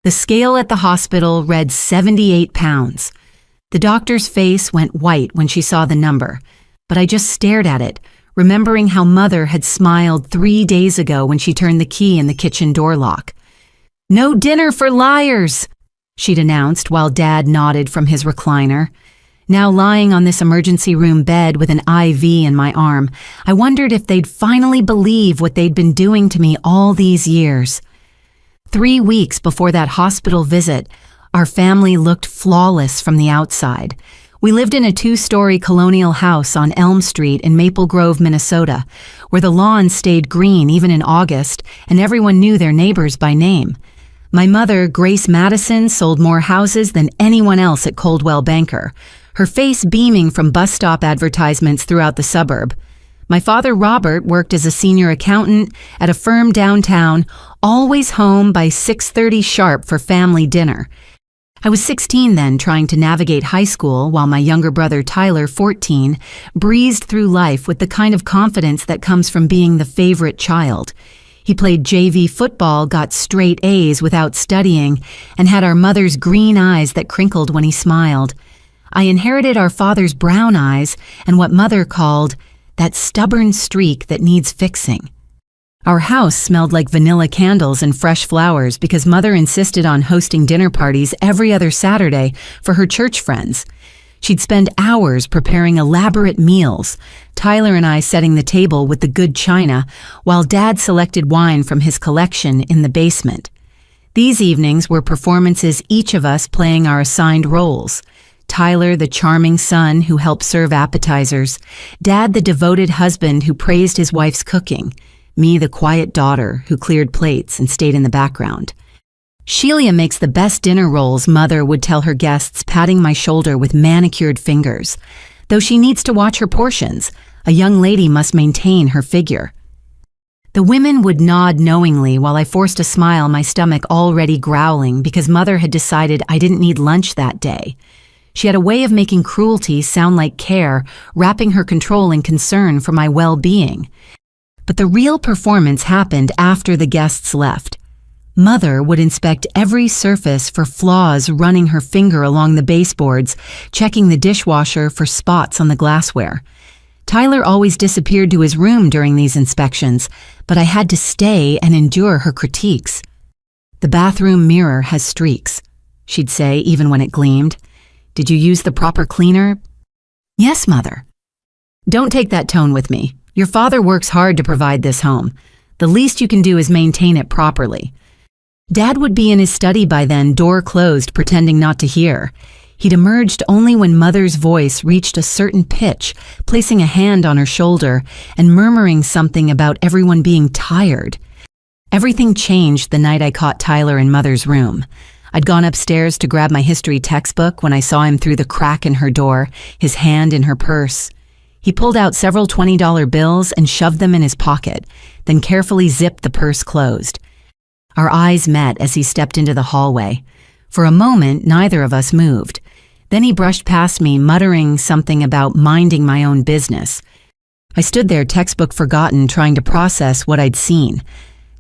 The scale at the hospital read 78 pounds. The doctor's face went white when she saw the number, but I just stared at it, remembering how Mother had smiled 3 days ago when she turned the key in the kitchen door lock. "No dinner for liars," she'd announced while Dad nodded from his recliner. Now lying on this emergency room bed with an IV in my arm, I wondered if they'd finally believe what they'd been doing to me all these years. 3 weeks before that hospital visit, our family looked flawless from the outside. We lived in a 2-story colonial house on Elm Street in Maple Grove, Minnesota, where the lawn stayed green even in August and everyone knew their neighbors by name. My mother, Grace Madison, sold more houses than anyone else at Coldwell Banker, her face beaming from bus stop advertisements throughout the suburb. My father, Robert, worked as a senior accountant at a firm downtown, always home by 6:30 sharp for family dinner. I was 16 then, trying to navigate high school, while my younger brother, Tyler, 14, breezed through life with the kind of confidence that comes from being the favorite child. He played JV football, got straight A's without studying, and had our mother's green eyes that crinkled when he smiled. I inherited our father's brown eyes and what Mother called that stubborn streak that needs fixing. Our house smelled like vanilla candles and fresh flowers because Mother insisted on hosting dinner parties every other Saturday for her church friends. She'd spend hours preparing elaborate meals, Tyler and I setting the table with the good china, while Dad selected wine from his collection in the basement. These evenings were performances, each of us playing our assigned roles. Tyler, the charming son who helped serve appetizers, Dad, the devoted husband who praised his wife's cooking, me, the quiet daughter who cleared plates and stayed in the background. "Sheila makes the best dinner rolls," Mother would tell her guests, patting my shoulder with manicured fingers. "Though she needs to watch her portions. A young lady must maintain her figure." The women would nod knowingly while I forced a smile, my stomach already growling because Mother had decided I didn't need lunch that day. She had a way of making cruelty sound like care, wrapping her control in concern for my well-being. But the real performance happened after the guests left. Mother would inspect every surface for flaws, running her finger along the baseboards, checking the dishwasher for spots on the glassware. Tyler always disappeared to his room during these inspections, but I had to stay and endure her critiques. "The bathroom mirror has streaks," she'd say even when it gleamed. "Did you use the proper cleaner?" "Yes, Mother." "Don't take that tone with me. Your father works hard to provide this home. The least you can do is maintain it properly." Dad would be in his study by then, door closed, pretending not to hear. He'd emerged only when Mother's voice reached a certain pitch, placing a hand on her shoulder and murmuring something about everyone being tired. Everything changed the night I caught Tyler in Mother's room. I'd gone upstairs to grab my history textbook when I saw him through the crack in her door, his hand in her purse. He pulled out several $20 bills and shoved them in his pocket, then carefully zipped the purse closed. Our eyes met as he stepped into the hallway. For a moment, neither of us moved. Then he brushed past me, muttering something about minding my own business. I stood there, textbook forgotten, trying to process what I'd seen.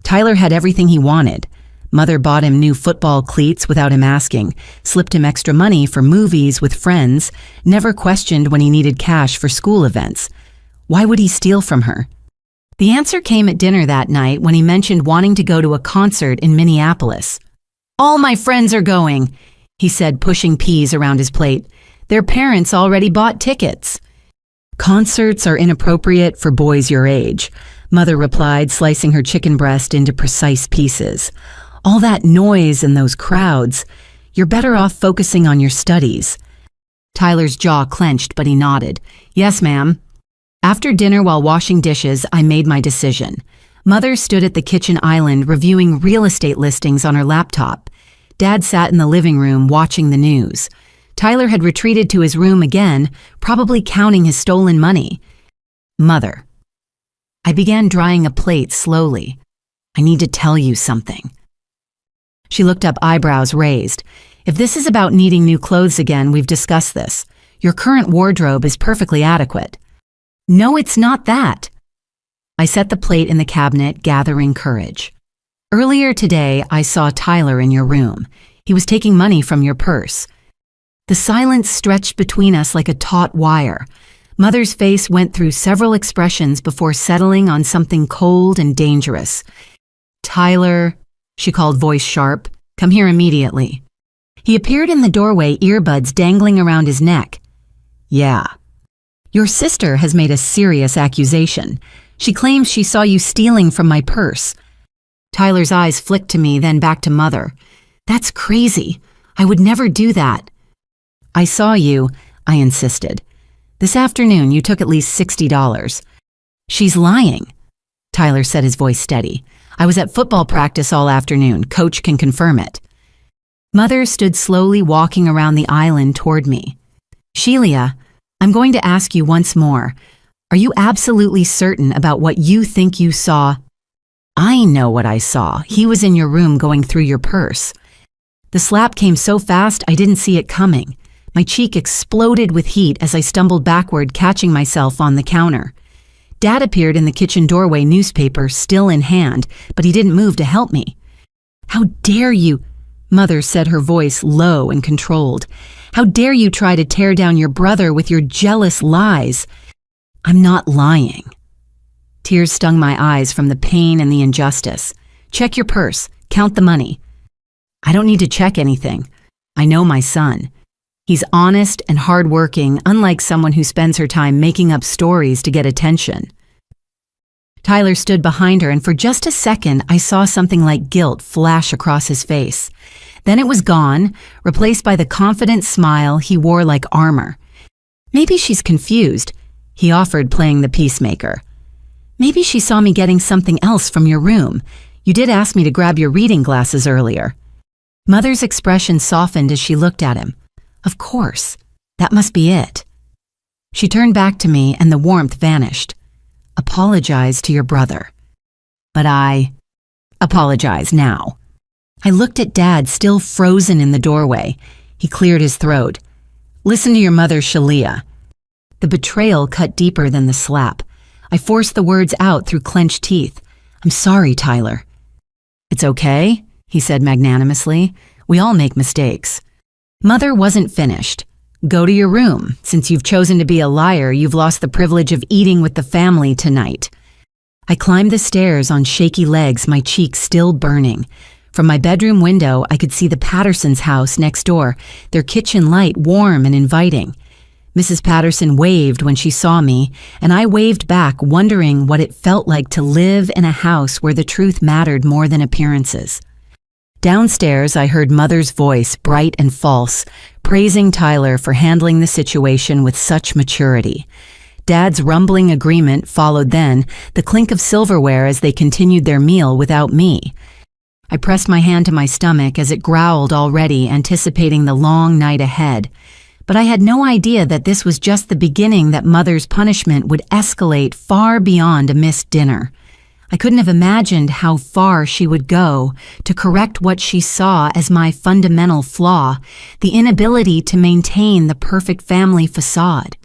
Tyler had everything he wanted. Mother bought him new football cleats without him asking, slipped him extra money for movies with friends, never questioned when he needed cash for school events. Why would he steal from her? The answer came at dinner that night when he mentioned wanting to go to a concert in Minneapolis. "All my friends are going," he said, pushing peas around his plate. "Their parents already bought tickets." "Concerts are inappropriate for boys your age," Mother replied, slicing her chicken breast into precise pieces. "All that noise and those crowds. You're better off focusing on your studies." Tyler's jaw clenched, but he nodded. "Yes, ma'am." After dinner, while washing dishes, I made my decision. Mother stood at the kitchen island reviewing real estate listings on her laptop. Dad sat in the living room watching the news. Tyler had retreated to his room again, probably counting his stolen money. "Mother." I began drying a plate slowly. "I need to tell you something." She looked up, eyebrows raised. "If this is about needing new clothes again, we've discussed this. Your current wardrobe is perfectly adequate." "No, it's not that." I set the plate in the cabinet, gathering courage. Earlier today, I saw Tyler in your room. He was taking money from your purse. The silence stretched between us like a taut wire. Mother's face went through several expressions before settling on something cold and dangerous. Tyler, she called, voice sharp, come here immediately. He appeared in the doorway, earbuds dangling around his neck. Yeah. Your sister has made a serious accusation. She claims she saw you stealing from my purse. Tyler's eyes flicked to me, then back to Mother. That's crazy. I would never do that. I saw you, I insisted. This afternoon you took at least $60. She's lying. Tyler said, his voice steady. I was at football practice all afternoon. Coach can confirm it. Mother stood slowly walking around the island toward me. Sheila, I'm going to ask you once more. Are you absolutely certain about what you think you saw? I know what I saw. He was in your room going through your purse. The slap came so fast I didn't see it coming. My cheek exploded with heat as I stumbled backward, catching myself on the counter. Dad appeared in the kitchen doorway, newspaper still in hand, but he didn't move to help me. How dare you? Mother said, her voice low and controlled. How dare you try to tear down your brother with your jealous lies? I'm not lying. Tears stung my eyes from the pain and the injustice. Check your purse. Count the money. I don't need to check anything. I know my son. He's honest and hardworking, unlike someone who spends her time making up stories to get attention. Tyler stood behind her, and for just a second, I saw something like guilt flash across his face. Then it was gone, replaced by the confident smile he wore like armor. Maybe she's confused, he offered, playing the peacemaker. Maybe she saw me getting something else from your room. You did ask me to grab your reading glasses earlier. Mother's expression softened as she looked at him. Of course, that must be it. She turned back to me and the warmth vanished. Apologize to your brother. But I apologize now. I looked at Dad, still frozen in the doorway. He cleared his throat. Listen to your mother, Sheila. The betrayal cut deeper than the slap. I forced the words out through clenched teeth. I'm sorry, Tyler. It's okay, he said magnanimously. We all make mistakes. Mother wasn't finished. Go to your room. Since you've chosen to be a liar, you've lost the privilege of eating with the family tonight. I climbed the stairs on shaky legs, my cheeks still burning. From my bedroom window, I could see the Pattersons' house next door, their kitchen light warm and inviting. Mrs. Patterson waved when she saw me, and I waved back, wondering what it felt like to live in a house where the truth mattered more than appearances. Downstairs, I heard Mother's voice, bright and false, praising Tyler for handling the situation with such maturity. Dad's rumbling agreement followed, then the clink of silverware as they continued their meal without me. I pressed my hand to my stomach as it growled already, anticipating the long night ahead. But I had no idea that this was just the beginning, that Mother's punishment would escalate far beyond a missed dinner. I couldn't have imagined how far she would go to correct what she saw as my fundamental flaw, the inability to maintain the perfect family facade.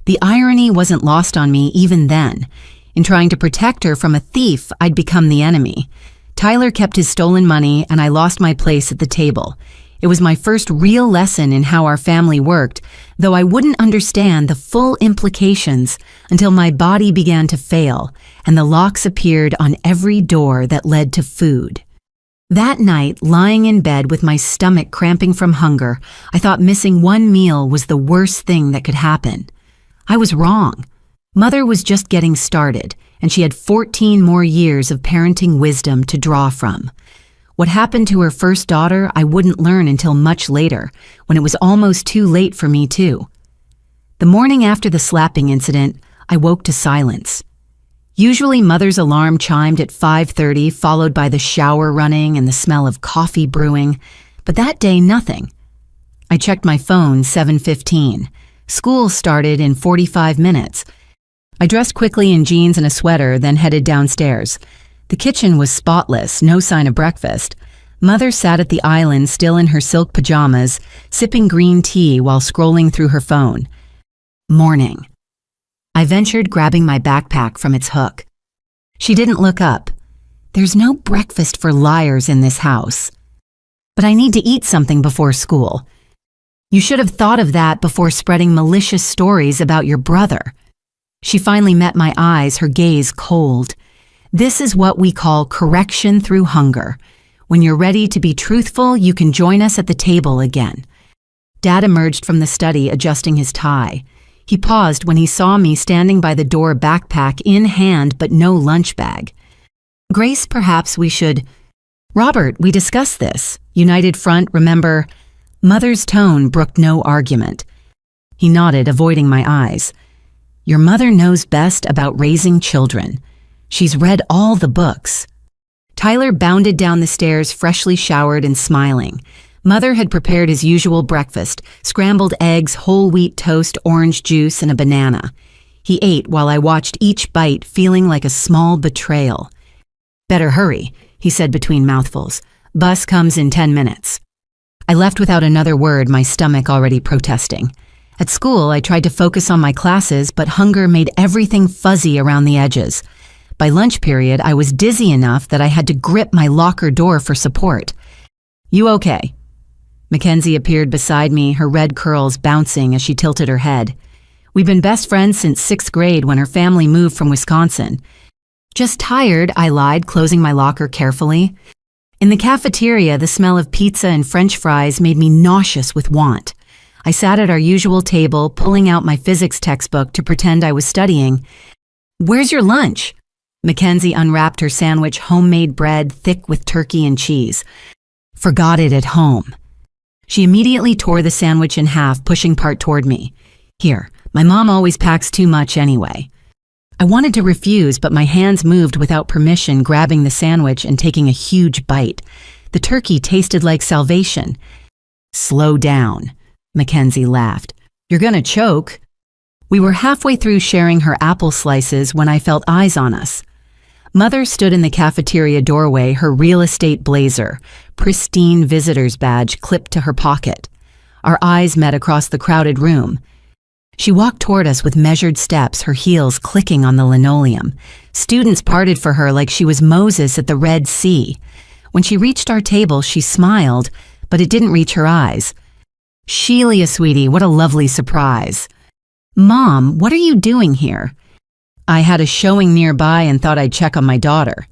The irony wasn't lost on me even then. In trying to protect her from a thief, I'd become the enemy. Tyler kept his stolen money, and I lost my place at the table. It was my first real lesson in how our family worked, though I wouldn't understand the full implications until my body began to fail and the locks appeared on every door that led to food. That night, lying in bed with my stomach cramping from hunger, I thought missing one meal was the worst thing that could happen. I was wrong. Mother was just getting started, and she had 14 more years of parenting wisdom to draw from. What happened to her first daughter, I wouldn't learn until much later, when it was almost too late for me too. The morning after the slapping incident, I woke to silence. Usually Mother's alarm chimed at 5:30, followed by the shower running and the smell of coffee brewing, but that day nothing. I checked my phone, 7:15. School started in 45 minutes. I dressed quickly in jeans and a sweater, then headed downstairs. The kitchen was spotless, no sign of breakfast. Mother sat at the island, still in her silk pajamas, sipping green tea while scrolling through her phone. Morning. I ventured, grabbing my backpack from its hook. She didn't look up. There's no breakfast for liars in this house. But I need to eat something before school. You should have thought of that before spreading malicious stories about your brother. She finally met my eyes, her gaze cold. This is what we call correction through hunger. When you're ready to be truthful, you can join us at the table again. Dad emerged from the study, adjusting his tie. He paused when he saw me standing by the door, backpack in hand but no lunch bag. Grace, perhaps we should... Robert, we discussed this. United front, remember? Mother's tone brooked no argument. He nodded, avoiding my eyes. Your mother knows best about raising children. She's read all the books. Tyler bounded down the stairs, freshly showered and smiling. Mother had prepared his usual breakfast, scrambled eggs, whole wheat toast, orange juice, and a banana. He ate while I watched each bite, feeling like a small betrayal. Better hurry, he said between mouthfuls. Bus comes in 10 minutes. I left without another word, my stomach already protesting. At school, I tried to focus on my classes, but hunger made everything fuzzy around the edges. By lunch period, I was dizzy enough that I had to grip my locker door for support. You okay? Mackenzie appeared beside me, her red curls bouncing as she tilted her head. We've been best friends since 6th grade when her family moved from Wisconsin. Just tired, I lied, closing my locker carefully. In the cafeteria, the smell of pizza and French fries made me nauseous with want. I sat at our usual table, pulling out my physics textbook to pretend I was studying. Where's your lunch? Mackenzie unwrapped her sandwich, homemade bread, thick with turkey and cheese. Forgot it at home. She immediately tore the sandwich in half, pushing part toward me. Here, my mom always packs too much anyway. I wanted to refuse, but my hands moved without permission, grabbing the sandwich and taking a huge bite. The turkey tasted like salvation. Slow down, Mackenzie laughed. You're gonna choke. We were halfway through sharing her apple slices when I felt eyes on us. Mother stood in the cafeteria doorway, her real estate blazer, pristine visitor's badge clipped to her pocket. Our eyes met across the crowded room. She walked toward us with measured steps, her heels clicking on the linoleum. Students parted for her like she was Moses at the Red Sea. When she reached our table, she smiled, but it didn't reach her eyes. Sheila, sweetie, what a lovely surprise. Mom, what are you doing here? I had a showing nearby and thought I'd check on my daughter.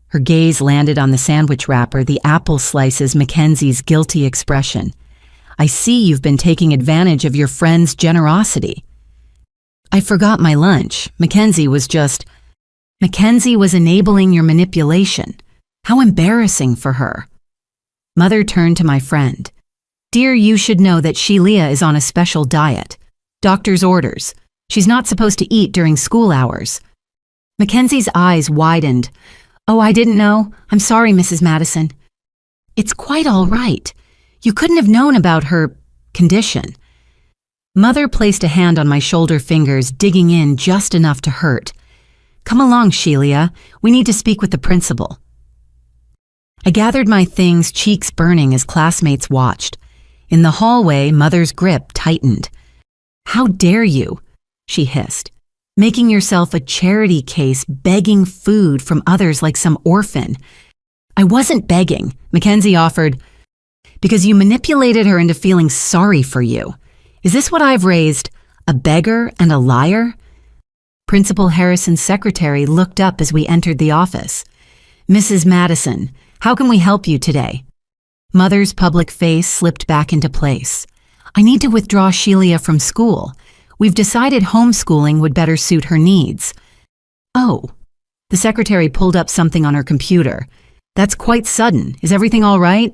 Her gaze landed on the sandwich wrapper, the apple slices, Mackenzie's guilty expression. I see you've been taking advantage of your friend's generosity. I forgot my lunch. Mackenzie was enabling your manipulation. How embarrassing for her. Mother turned to my friend. Dear, you should know that Sheila is on a special diet. Doctor's orders. She's not supposed to eat during school hours. Mackenzie's eyes widened. Oh, I didn't know. I'm sorry, Mrs. Madison. It's quite all right. You couldn't have known about her condition. Mother placed a hand on my shoulder fingers, digging in just enough to hurt. Come along, Sheila. We need to speak with the principal. I gathered my things, cheeks burning as classmates watched. In the hallway, Mother's grip tightened. How dare you? She hissed. Making yourself a charity case, begging food from others like some orphan. I wasn't begging, Mackenzie offered, because you manipulated her into feeling sorry for you. Is this what I've raised? A beggar and a liar? Principal Harrison's secretary looked up as we entered the office. Mrs. Madison, how can we help you today? Mother's public face slipped back into place. I need to withdraw Sheila from school. We've decided homeschooling would better suit her needs. Oh, the secretary pulled up something on her computer. That's quite sudden. Is everything all right?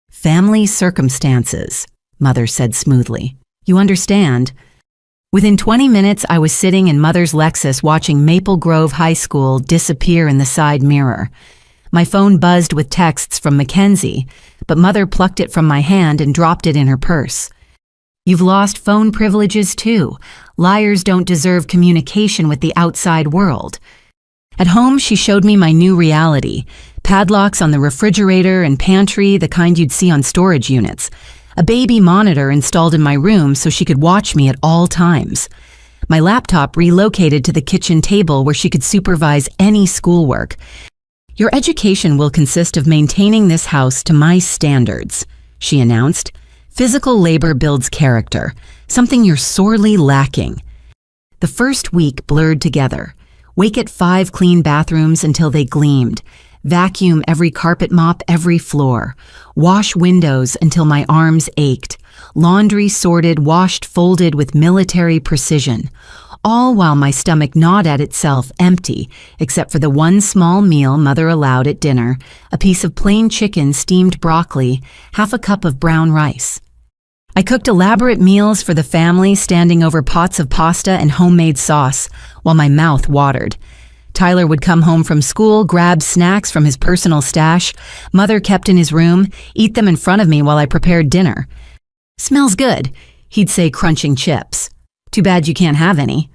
Family circumstances, Mother said smoothly. You understand? Within 20 minutes, I was sitting in Mother's Lexus watching Maple Grove High School disappear in the side mirror. My phone buzzed with texts from Mackenzie, but Mother plucked it from my hand and dropped it in her purse. You've lost phone privileges too. Liars don't deserve communication with the outside world. At home, she showed me my new reality. Padlocks on the refrigerator and pantry, the kind you'd see on storage units. A baby monitor installed in my room so she could watch me at all times. My laptop relocated to the kitchen table where she could supervise any schoolwork. Your education will consist of maintaining this house to my standards, she announced. Physical labor builds character, something you're sorely lacking. The first week blurred together. Wake at 5 clean bathrooms until they gleamed. Vacuum every carpet, mop every floor. Wash windows until my arms ached. Laundry sorted, washed, folded with military precision. All while my stomach gnawed at itself empty, except for the one small meal Mother allowed at dinner, a piece of plain chicken, steamed broccoli, half a cup of brown rice. I cooked elaborate meals for the family, standing over pots of pasta and homemade sauce, while my mouth watered. Tyler would come home from school, grab snacks from his personal stash. Mother kept in his room, eat them in front of me while I prepared dinner. "Smells good," he'd say, crunching chips. "Too bad you can't have any."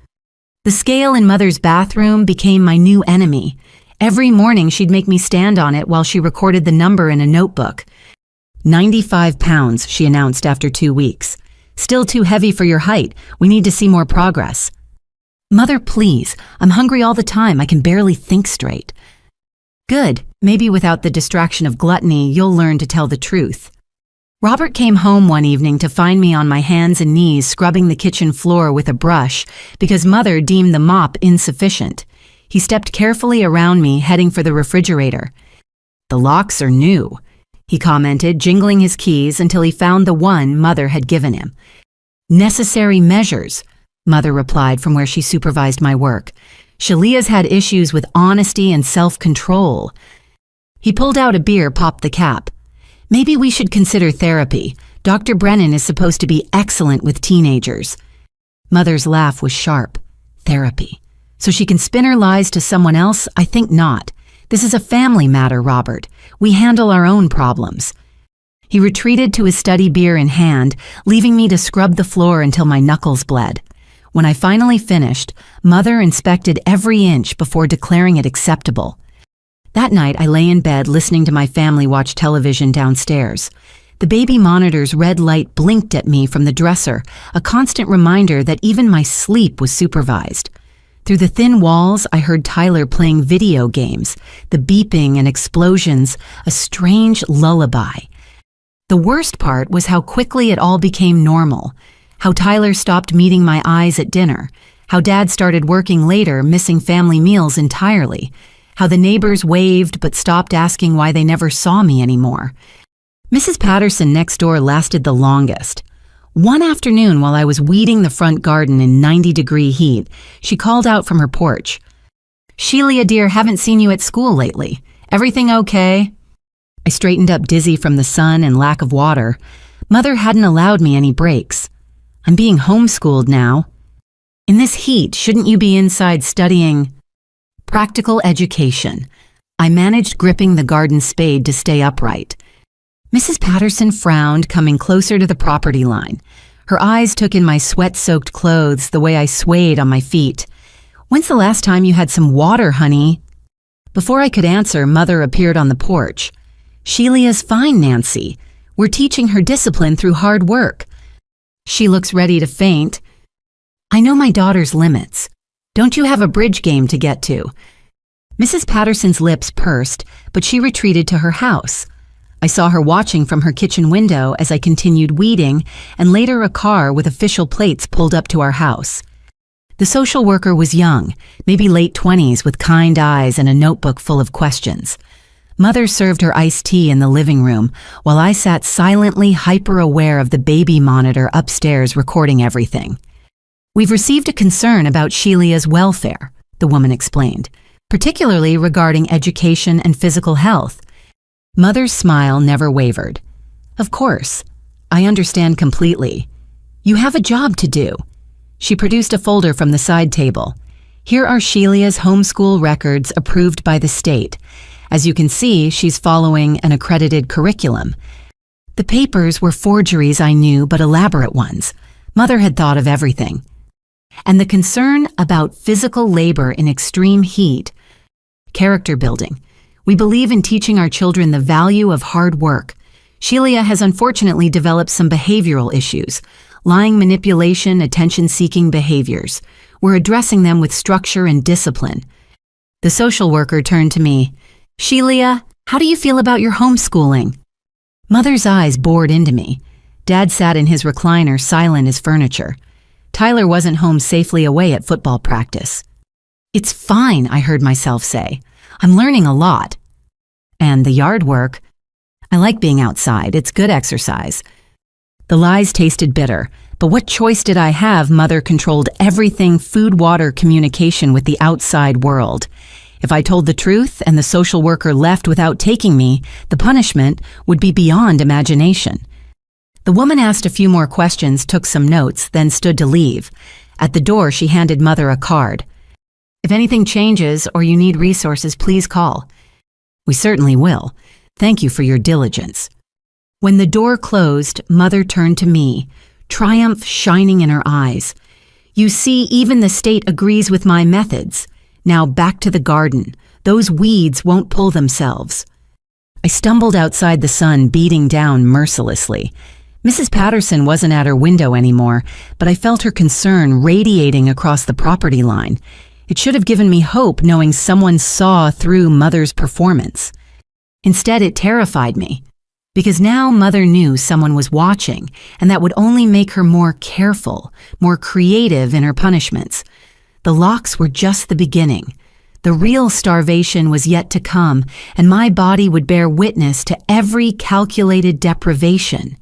The scale in Mother's bathroom became my new enemy. Every morning she'd make me stand on it while she recorded the number in a notebook. 95 pounds, she announced after 2 weeks. "Still too heavy for your height. We need to see more progress." "Mother, please. I'm hungry all the time. I can barely think straight." "Good. Maybe without the distraction of gluttony, you'll learn to tell the truth." Robert came home one evening to find me on my hands and knees scrubbing the kitchen floor with a brush because Mother deemed the mop insufficient. He stepped carefully around me, heading for the refrigerator. "The locks are new," he commented, jingling his keys until he found the one Mother had given him. "Necessary measures," Mother replied from where she supervised my work. "Shalia's had issues with honesty and self-control." He pulled out a beer, popped the cap. "Maybe we should consider therapy. Dr. Brennan is supposed to be excellent with teenagers." Mother's laugh was sharp. "Therapy. So she can spin her lies to someone else? I think not. This is a family matter, Robert. We handle our own problems." He retreated to his study, beer in hand, leaving me to scrub the floor until my knuckles bled. When I finally finished, Mother inspected every inch before declaring it acceptable. That night, I lay in bed listening to my family watch television downstairs. The baby monitor's red light blinked at me from the dresser, a constant reminder that even my sleep was supervised. Through the thin walls, I heard Tyler playing video games, the beeping and explosions, a strange lullaby. The worst part was how quickly it all became normal, how Tyler stopped meeting my eyes at dinner, how Dad started working later, missing family meals entirely, how the neighbors waved but stopped asking why they never saw me anymore. Mrs. Patterson next door lasted the longest. One afternoon while I was weeding the front garden in 90-degree heat, she called out from her porch. "Shelia, dear, haven't seen you at school lately. Everything okay?" I straightened up, dizzy from the sun and lack of water. Mother hadn't allowed me any breaks. "I'm being homeschooled now." "In this heat, shouldn't you be inside studying?" Practical education. I managed gripping the garden spade to stay upright. Mrs. Patterson frowned, coming closer to the property line. Her eyes took in my sweat-soaked clothes, the way I swayed on my feet. "When's the last time you had some water, honey?" Before I could answer, Mother appeared on the porch. "Shelia's fine, Nancy. We're teaching her discipline through hard work." "She looks ready to faint." "I know my daughter's limits. Don't you have a bridge game to get to?" Mrs. Patterson's lips pursed, but she retreated to her house. I saw her watching from her kitchen window as I continued weeding, and later a car with official plates pulled up to our house. The social worker was young, maybe late 20s, with kind eyes and a notebook full of questions. Mother served her iced tea in the living room, while I sat silently hyper-aware of the baby monitor upstairs recording everything. "We've received a concern about Shelia's welfare," the woman explained, "particularly regarding education and physical health." Mother's smile never wavered. "Of course. I understand completely. You have a job to do." She produced a folder from the side table. "Here are Shelia's homeschool records approved by the state. As you can see, she's following an accredited curriculum." The papers were forgeries, I knew, but elaborate ones. Mother had thought of everything. And the concern about physical labor in extreme heat. Character building. We believe in teaching our children the value of hard work. Shelia has unfortunately developed some behavioral issues, lying, manipulation, attention-seeking behaviors. We're addressing them with structure and discipline. The social worker turned to me. Sheila, how do you feel about your homeschooling? Mother's eyes bored into me. Dad sat in his recliner, silent as furniture. Tyler wasn't home safely away at football practice. It's fine, I heard myself say. I'm learning a lot. And the yard work? I like being outside. It's good exercise. The lies tasted bitter, but what choice did I have? Mother controlled everything: food, water, communication with the outside world. If I told the truth and the social worker left without taking me, the punishment would be beyond imagination. The woman asked a few more questions, took some notes, then stood to leave. At the door, she handed Mother a card. If anything changes or you need resources, please call. We certainly will. Thank you for your diligence. When the door closed, Mother turned to me, triumph shining in her eyes. You see, even the state agrees with my methods. Now back to the garden. Those weeds won't pull themselves. I stumbled outside, the sun beating down mercilessly. Mrs. Patterson wasn't at her window anymore, but I felt her concern radiating across the property line. It should have given me hope knowing someone saw through Mother's performance. Instead, it terrified me, because now Mother knew someone was watching, and that would only make her more careful, more creative in her punishments. The locks were just the beginning. The real starvation was yet to come, and my body would bear witness to every calculated deprivation.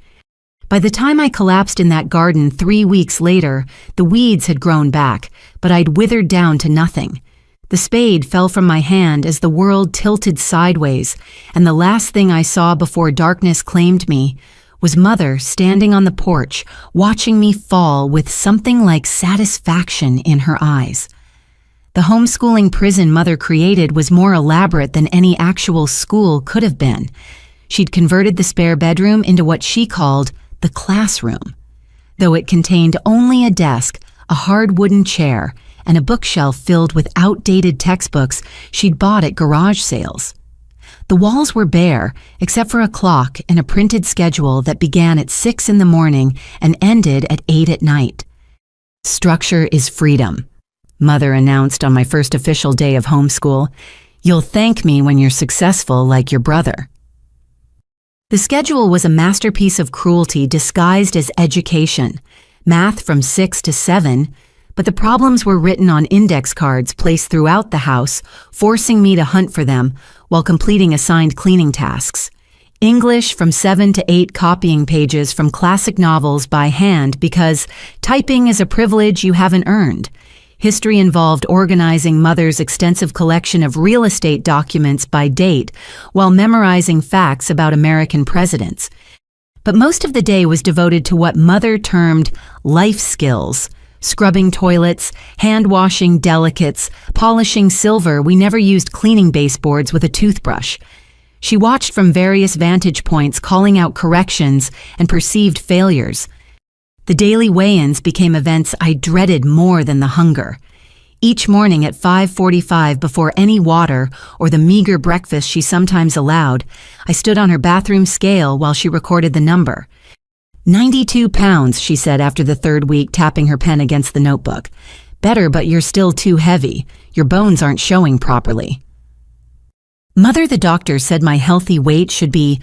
By the time I collapsed in that garden 3 weeks later, the weeds had grown back, but I'd withered down to nothing. The spade fell from my hand as the world tilted sideways, and the last thing I saw before darkness claimed me was Mother standing on the porch, watching me fall with something like satisfaction in her eyes. The homeschooling prison Mother created was more elaborate than any actual school could have been. She'd converted the spare bedroom into what she called the classroom. Though it contained only a desk, a hard wooden chair, and a bookshelf filled with outdated textbooks she'd bought at garage sales. The walls were bare, except for a clock and a printed schedule that began at 6 in the morning and ended at 8 at night. Structure is freedom, Mother announced on my first official day of homeschool. You'll thank me when you're successful like your brother. The schedule was a masterpiece of cruelty disguised as education. Math from 6 to 7, but the problems were written on index cards placed throughout the house, forcing me to hunt for them while completing assigned cleaning tasks. English from 7 to 8, copying pages from classic novels by hand because typing is a privilege you haven't earned. History involved organizing Mother's extensive collection of real estate documents by date while memorizing facts about American presidents. But most of the day was devoted to what Mother termed life skills: scrubbing toilets, hand-washing delicates, polishing silver. We never used cleaning baseboards with a toothbrush. She watched from various vantage points, calling out corrections and perceived failures. The daily weigh-ins became events I dreaded more than the hunger. Each morning at 5:45, before any water or the meager breakfast she sometimes allowed, I stood on her bathroom scale while she recorded the number. 92 pounds, she said after the 3rd week, tapping her pen against the notebook. Better, but you're still too heavy. Your bones aren't showing properly. Mother, the doctor, said my healthy weight should be...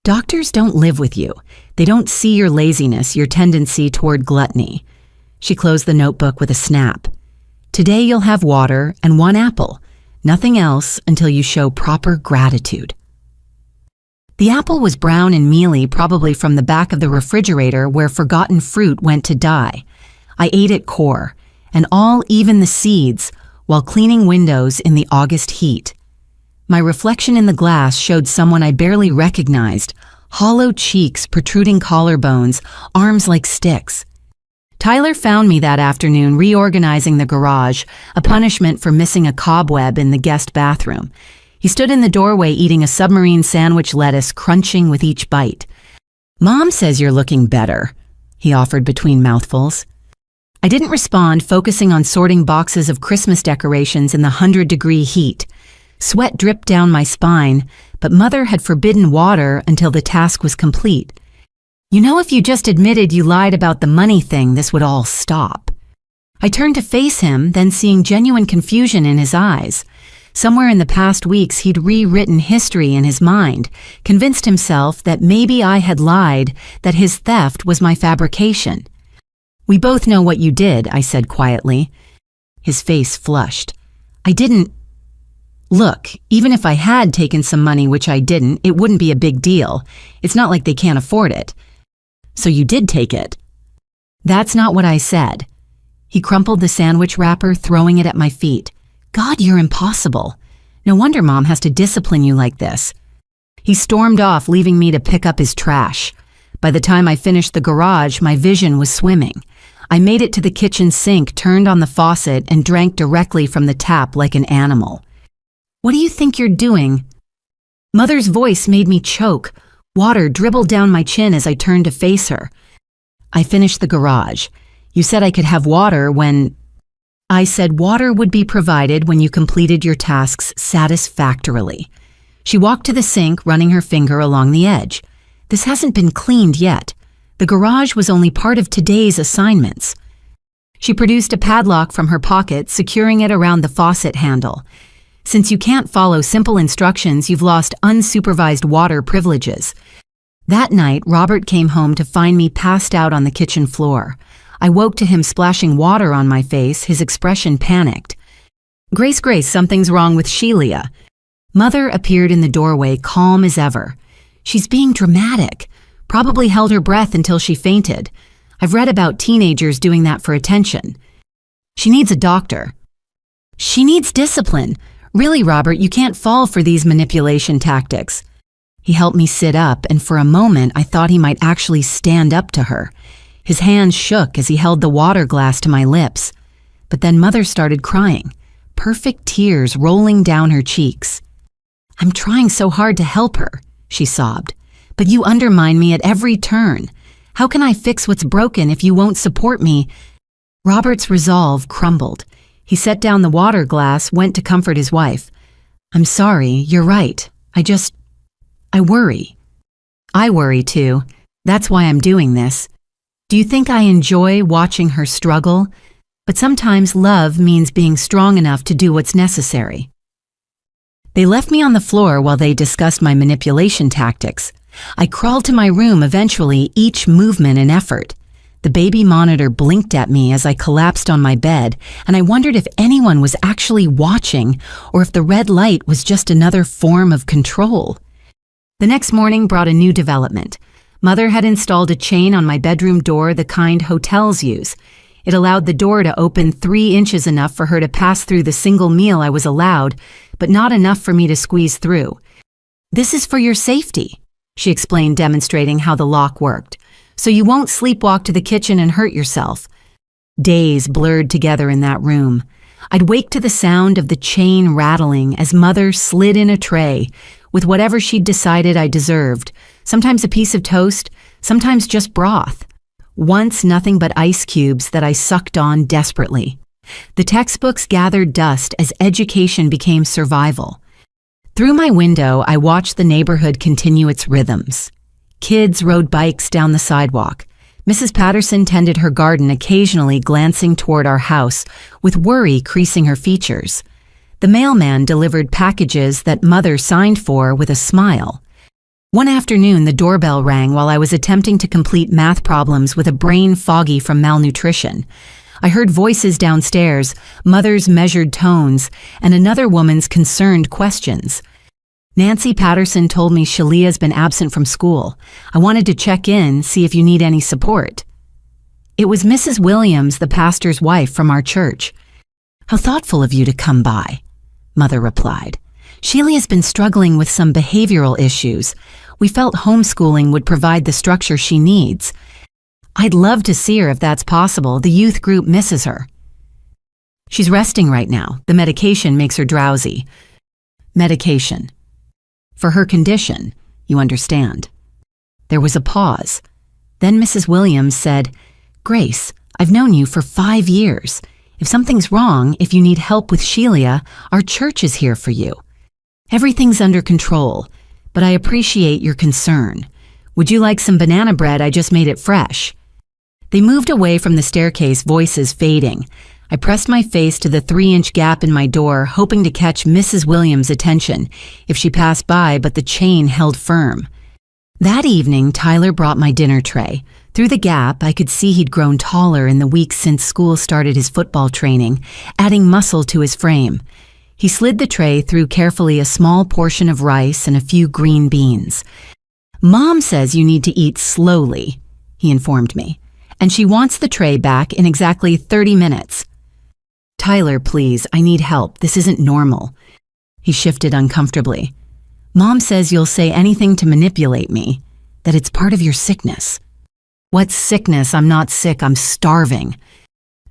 Doctors don't live with you. They don't see your laziness, your tendency toward gluttony. She closed the notebook with a snap. Today you'll have water and 1 apple. Nothing else until you show proper gratitude. The apple was brown and mealy, probably from the back of the refrigerator where forgotten fruit went to die. I ate it core, and all, even the seeds, while cleaning windows in the August heat. My reflection in the glass showed someone I barely recognized: hollow cheeks, protruding collarbones, arms like sticks. Tyler found me that afternoon reorganizing the garage, a punishment for missing a cobweb in the guest bathroom. He stood in the doorway eating a submarine sandwich lettuce, crunching with each bite. Mom says you're looking better, he offered between mouthfuls. I didn't respond, focusing on sorting boxes of Christmas decorations in the 100-degree heat. Sweat dripped down my spine, but Mother had forbidden water until the task was complete. You know, if you just admitted you lied about the money thing, this would all stop. I turned to face him, then seeing genuine confusion in his eyes. Somewhere in the past weeks, he'd rewritten history in his mind, convinced himself that maybe I had lied, that his theft was my fabrication. "We both know what you did," I said quietly. His face flushed. "I didn't. Look, even if I had taken some money, which I didn't, it wouldn't be a big deal. It's not like they can't afford it." "So you did take it?" "That's not what I said." He crumpled the sandwich wrapper, throwing it at my feet. "God, you're impossible. No wonder Mom has to discipline you like this." He stormed off, leaving me to pick up his trash. By the time I finished the garage, my vision was swimming. I made it to the kitchen sink, turned on the faucet, and drank directly from the tap like an animal. "What do you think you're doing?" Mother's voice made me choke. Water dribbled down my chin as I turned to face her. "I finished the garage. You said I could have water when—" I said water would be provided when you completed your tasks satisfactorily. She walked to the sink, running her finger along the edge. "This hasn't been cleaned yet. The garage was only part of today's assignments." She produced a padlock from her pocket, securing it around the faucet handle. "Since you can't follow simple instructions, you've lost unsupervised water privileges." That night, Robert came home to find me passed out on the kitchen floor. I woke to him splashing water on my face, his expression panicked. Grace, something's wrong with Sheila." Mother appeared in the doorway, calm as ever. "She's being dramatic. Probably held her breath until she fainted. I've read about teenagers doing that for attention. She needs a doctor." "She needs discipline. Really, Robert, you can't fall for these manipulation tactics." He helped me sit up, and for a moment I thought he might actually stand up to her. His hands shook as he held the water glass to my lips. But then Mother started crying, perfect tears rolling down her cheeks. "I'm trying so hard to help her," she sobbed. "But you undermine me at every turn. How can I fix what's broken if you won't support me?" Robert's resolve crumbled. He set down the water glass, went to comfort his wife. "I'm sorry, you're right. I worry." "I worry too. That's why I'm doing this. Do you think I enjoy watching her struggle? But sometimes love means being strong enough to do what's necessary." They left me on the floor while they discussed my manipulation tactics. I crawled to my room eventually, each movement an effort. The baby monitor blinked at me as I collapsed on my bed, and I wondered if anyone was actually watching or if the red light was just another form of control. The next morning brought a new development. Mother had installed a chain on my bedroom door, the kind hotels use. It allowed the door to open 3 inches, enough for her to pass through the single meal I was allowed, but not enough for me to squeeze through. "This is for your safety," she explained, demonstrating how the lock worked. "So you won't sleepwalk to the kitchen and hurt yourself." Days blurred together in that room. I'd wake to the sound of the chain rattling as Mother slid in a tray with whatever she'd decided I deserved, sometimes a piece of toast, sometimes just broth. Once nothing but ice cubes that I sucked on desperately. The textbooks gathered dust as education became survival. Through my window, I watched the neighborhood continue its rhythms. Kids rode bikes down the sidewalk. Mrs. Patterson tended her garden, occasionally glancing toward our house, with worry creasing her features. The mailman delivered packages that Mother signed for with a smile. One afternoon, the doorbell rang while I was attempting to complete math problems with a brain foggy from malnutrition. I heard voices downstairs, Mother's measured tones, and another woman's concerned questions. "Nancy Patterson told me Shalia's been absent from school. I wanted to check in, see if you need any support." It was Mrs. Williams, the pastor's wife from our church. "How thoughtful of you to come by," Mother replied. "Shalia's been struggling with some behavioral issues. We felt homeschooling would provide the structure she needs. I'd love to see her if that's possible. The youth group misses her." "She's resting right now. The medication makes her drowsy." "Medication. For her condition, you understand." There was a pause. Then Mrs. Williams said, "Grace, I've known you for 5 years. If something's wrong, if you need help with Sheila, our church is here for you. Everything's under control, but I appreciate your concern. Would you like some banana bread? I just made it fresh." They moved away from the staircase, voices fading. I pressed my face to the 3-inch gap in my door, hoping to catch Mrs. Williams' attention if she passed by, but the chain held firm. That evening, Tyler brought my dinner tray. Through the gap, I could see he'd grown taller in the weeks since school started his football training, adding muscle to his frame. He slid the tray through carefully a small portion of rice and a few green beans. "Mom says you need to eat slowly," he informed me, "and she wants the tray back in exactly 30 minutes. "Tyler, please, I need help. This isn't normal." He shifted uncomfortably. "Mom says you'll say anything to manipulate me, that it's part of your sickness." "What sickness? I'm not sick, I'm starving."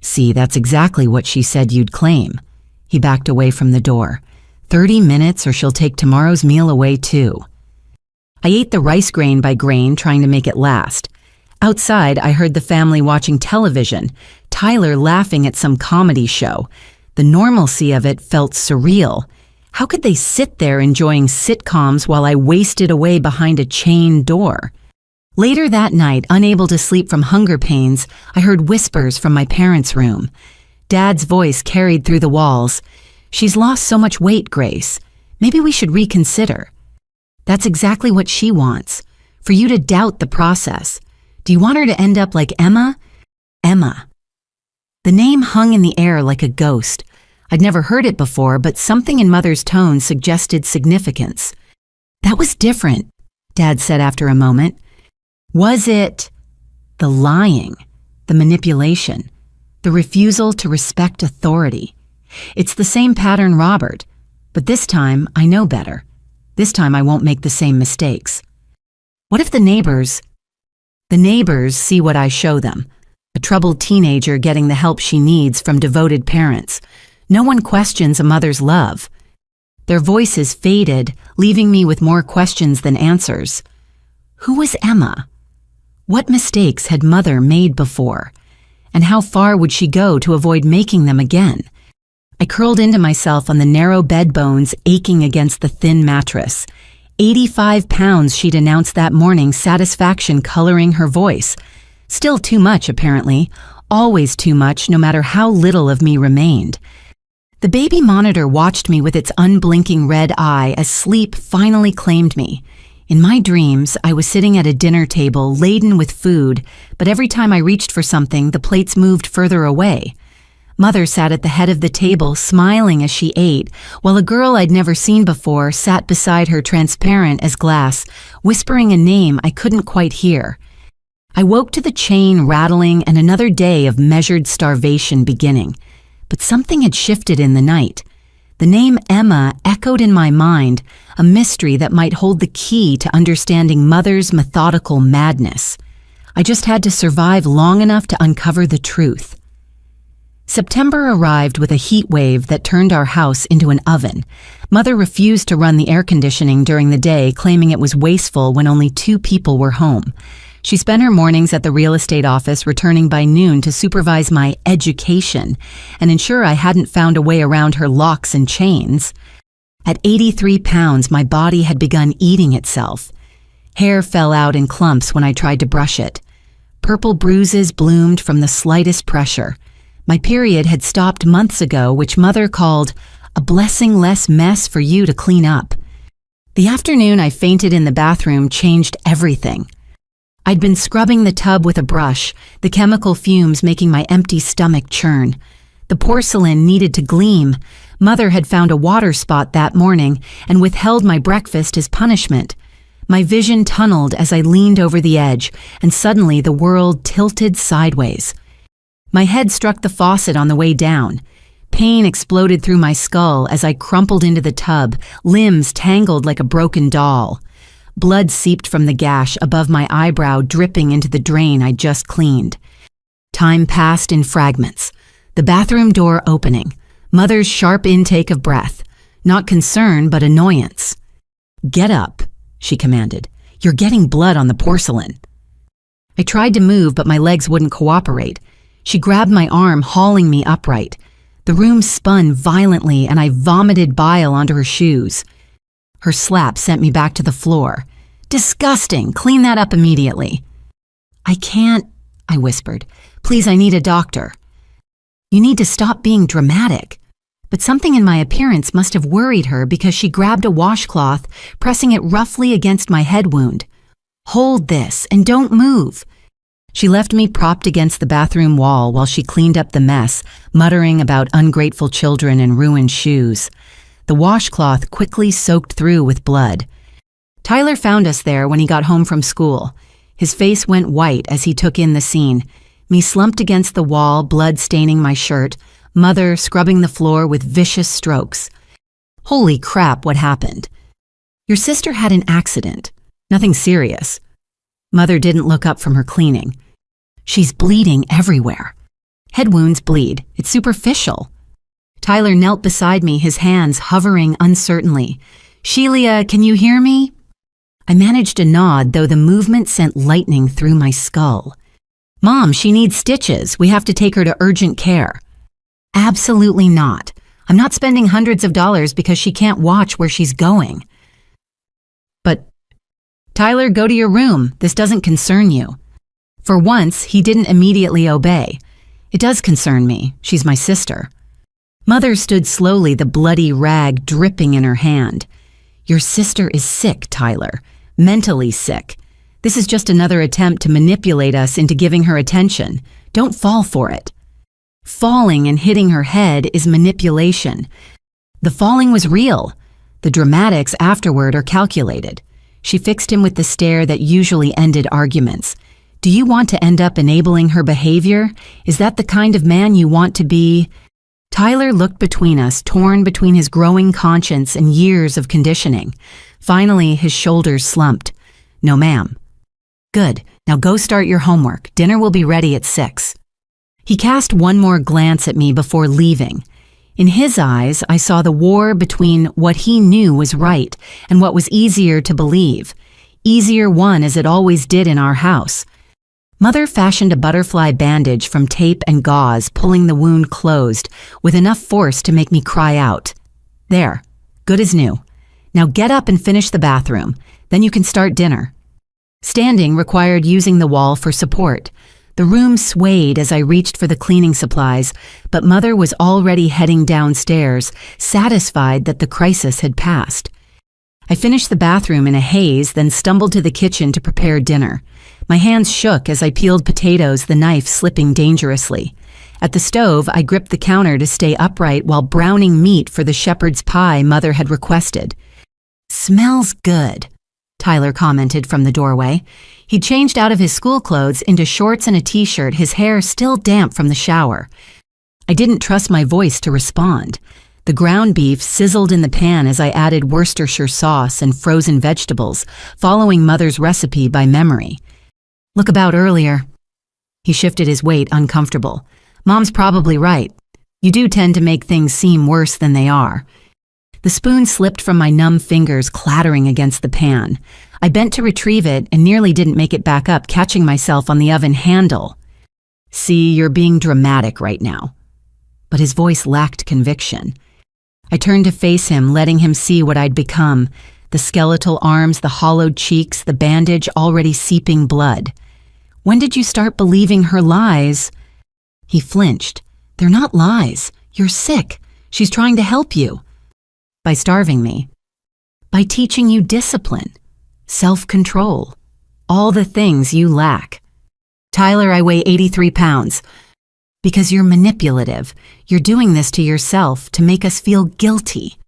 "See, that's exactly what she said you'd claim." He backed away from the door. 30 minutes or she'll take tomorrow's meal away too." I ate the rice grain by grain, trying to make it last. Outside, I heard the family watching television, Tyler laughing at some comedy show. The normalcy of it felt surreal. How could they sit there enjoying sitcoms while I wasted away behind a chain door? Later that night, unable to sleep from hunger pains, I heard whispers from my parents' room. Dad's voice carried through the walls. "She's lost so much weight, Grace. Maybe we should reconsider." "That's exactly what she wants, for you to doubt the process. Do you want her to end up like Emma?" Emma. The name hung in the air like a ghost. I'd never heard it before, but something in Mother's tone suggested significance. "That was different," Dad said after a moment. "Was it the lying, the manipulation, the refusal to respect authority? It's the same pattern, Robert, but this time I know better. This time I won't make the same mistakes." What if the neighbors see what I show them? A troubled teenager getting the help she needs from devoted parents. No one questions a mother's love. Their voices faded, leaving me with more questions than answers. Who was Emma? What mistakes had Mother made before? And how far would she go to avoid making them again? I curled into myself on the narrow bed bones, aching against the thin mattress. 85 pounds she'd announced that morning, satisfaction coloring her voice. Still too much, apparently. Always too much, no matter how little of me remained. The baby monitor watched me with its unblinking red eye as sleep finally claimed me. In my dreams, I was sitting at a dinner table laden with food, but every time I reached for something, the plates moved further away. Mother sat at the head of the table, smiling as she ate, while a girl I'd never seen before sat beside her, transparent as glass, whispering a name I couldn't quite hear. I woke to the chain rattling and another day of measured starvation beginning. But something had shifted in the night. The name Emma echoed in my mind, a mystery that might hold the key to understanding Mother's methodical madness. I just had to survive long enough to uncover the truth. September arrived with a heat wave that turned our house into an oven. Mother refused to run the air conditioning during the day, claiming it was wasteful when only 2 people were home. She spent her mornings at the real estate office, returning by noon to supervise my education and ensure I hadn't found a way around her locks and chains. At 83 pounds, my body had begun eating itself. Hair fell out in clumps when I tried to brush it. Purple bruises bloomed from the slightest pressure. My period had stopped months ago, which Mother called a blessing less mess for you to clean up. The afternoon I fainted in the bathroom changed everything. I'd been scrubbing the tub with a brush, the chemical fumes making my empty stomach churn. The porcelain needed to gleam. Mother had found a water spot that morning and withheld my breakfast as punishment. My vision tunneled as I leaned over the edge, and suddenly the world tilted sideways. My head struck the faucet on the way down. Pain exploded through my skull as I crumpled into the tub, limbs tangled like a broken doll. Blood seeped from the gash above my eyebrow, dripping into the drain I'd just cleaned. Time passed in fragments. The bathroom door opening. Mother's sharp intake of breath. Not concern, but annoyance. "Get up," she commanded. "You're getting blood on the porcelain." I tried to move, but my legs wouldn't cooperate. She grabbed my arm, hauling me upright. The room spun violently, and I vomited bile onto her shoes. Her slap sent me back to the floor. "Disgusting! Clean that up immediately." "I can't," I whispered. "Please, I need a doctor." You need to stop being dramatic. But something in my appearance must have worried her because she grabbed a washcloth, pressing it roughly against my head wound. Hold this and don't move. She left me propped against the bathroom wall while she cleaned up the mess, muttering about ungrateful children and ruined shoes. The washcloth quickly soaked through with blood. Tyler found us there when he got home from school. His face went white as he took in the scene. Me slumped against the wall, blood staining my shirt, Mother scrubbing the floor with vicious strokes. Holy crap, what happened? Your sister had an accident. Nothing serious. Mother didn't look up from her cleaning. She's bleeding everywhere. Head wounds bleed. It's superficial. Tyler knelt beside me, his hands hovering uncertainly. Sheila, can you hear me? I managed a nod, though the movement sent lightning through my skull. Mom, she needs stitches. We have to take her to urgent care. Absolutely not. I'm not spending hundreds of dollars because she can't watch where she's going. But, Tyler, go to your room. This doesn't concern you. For once, he didn't immediately obey. It does concern me. She's my sister. Mother stood slowly, the bloody rag dripping in her hand. Your sister is sick, Tyler. Mentally sick. This is just another attempt to manipulate us into giving her attention. Don't fall for it. Falling and hitting her head is manipulation. The falling was real. The dramatics afterward are calculated. She fixed him with the stare that usually ended arguments. Do you want to end up enabling her behavior? Is that the kind of man you want to be? Tyler looked between us, torn between his growing conscience and years of conditioning. Finally, his shoulders slumped. No, ma'am. Good. Now go start your homework. Dinner will be ready at 6. He cast one more glance at me before leaving. In his eyes, I saw the war between what he knew was right and what was easier to believe. Easier won, as it always did in our house. Mother fashioned a butterfly bandage from tape and gauze, pulling the wound closed, with enough force to make me cry out. There. Good as new. Now get up and finish the bathroom. Then you can start dinner. Standing required using the wall for support. The room swayed as I reached for the cleaning supplies, but Mother was already heading downstairs, satisfied that the crisis had passed. I finished the bathroom in a haze, then stumbled to the kitchen to prepare dinner. My hands shook as I peeled potatoes, the knife slipping dangerously. At the stove, I gripped the counter to stay upright while browning meat for the shepherd's pie Mother had requested. Smells good, Tyler commented from the doorway. He'd changed out of his school clothes into shorts and a t-shirt, his hair still damp from the shower. I didn't trust my voice to respond. The ground beef sizzled in the pan as I added Worcestershire sauce and frozen vegetables, following Mother's recipe by memory. Look about earlier. He shifted his weight, uncomfortable. Mom's probably right. You do tend to make things seem worse than they are. The spoon slipped from my numb fingers, clattering against the pan. I bent to retrieve it and nearly didn't make it back up, catching myself on the oven handle. See, you're being dramatic right now. But his voice lacked conviction. I turned to face him, letting him see what I'd become. The skeletal arms, the hollowed cheeks, the bandage already seeping blood. When did you start believing her lies? He flinched. They're not lies. You're sick. She's trying to help you. By starving me. By teaching you discipline. Self-control. All the things you lack. Tyler, I weigh 83 pounds. Because you're manipulative. You're doing this to yourself to make us feel guilty.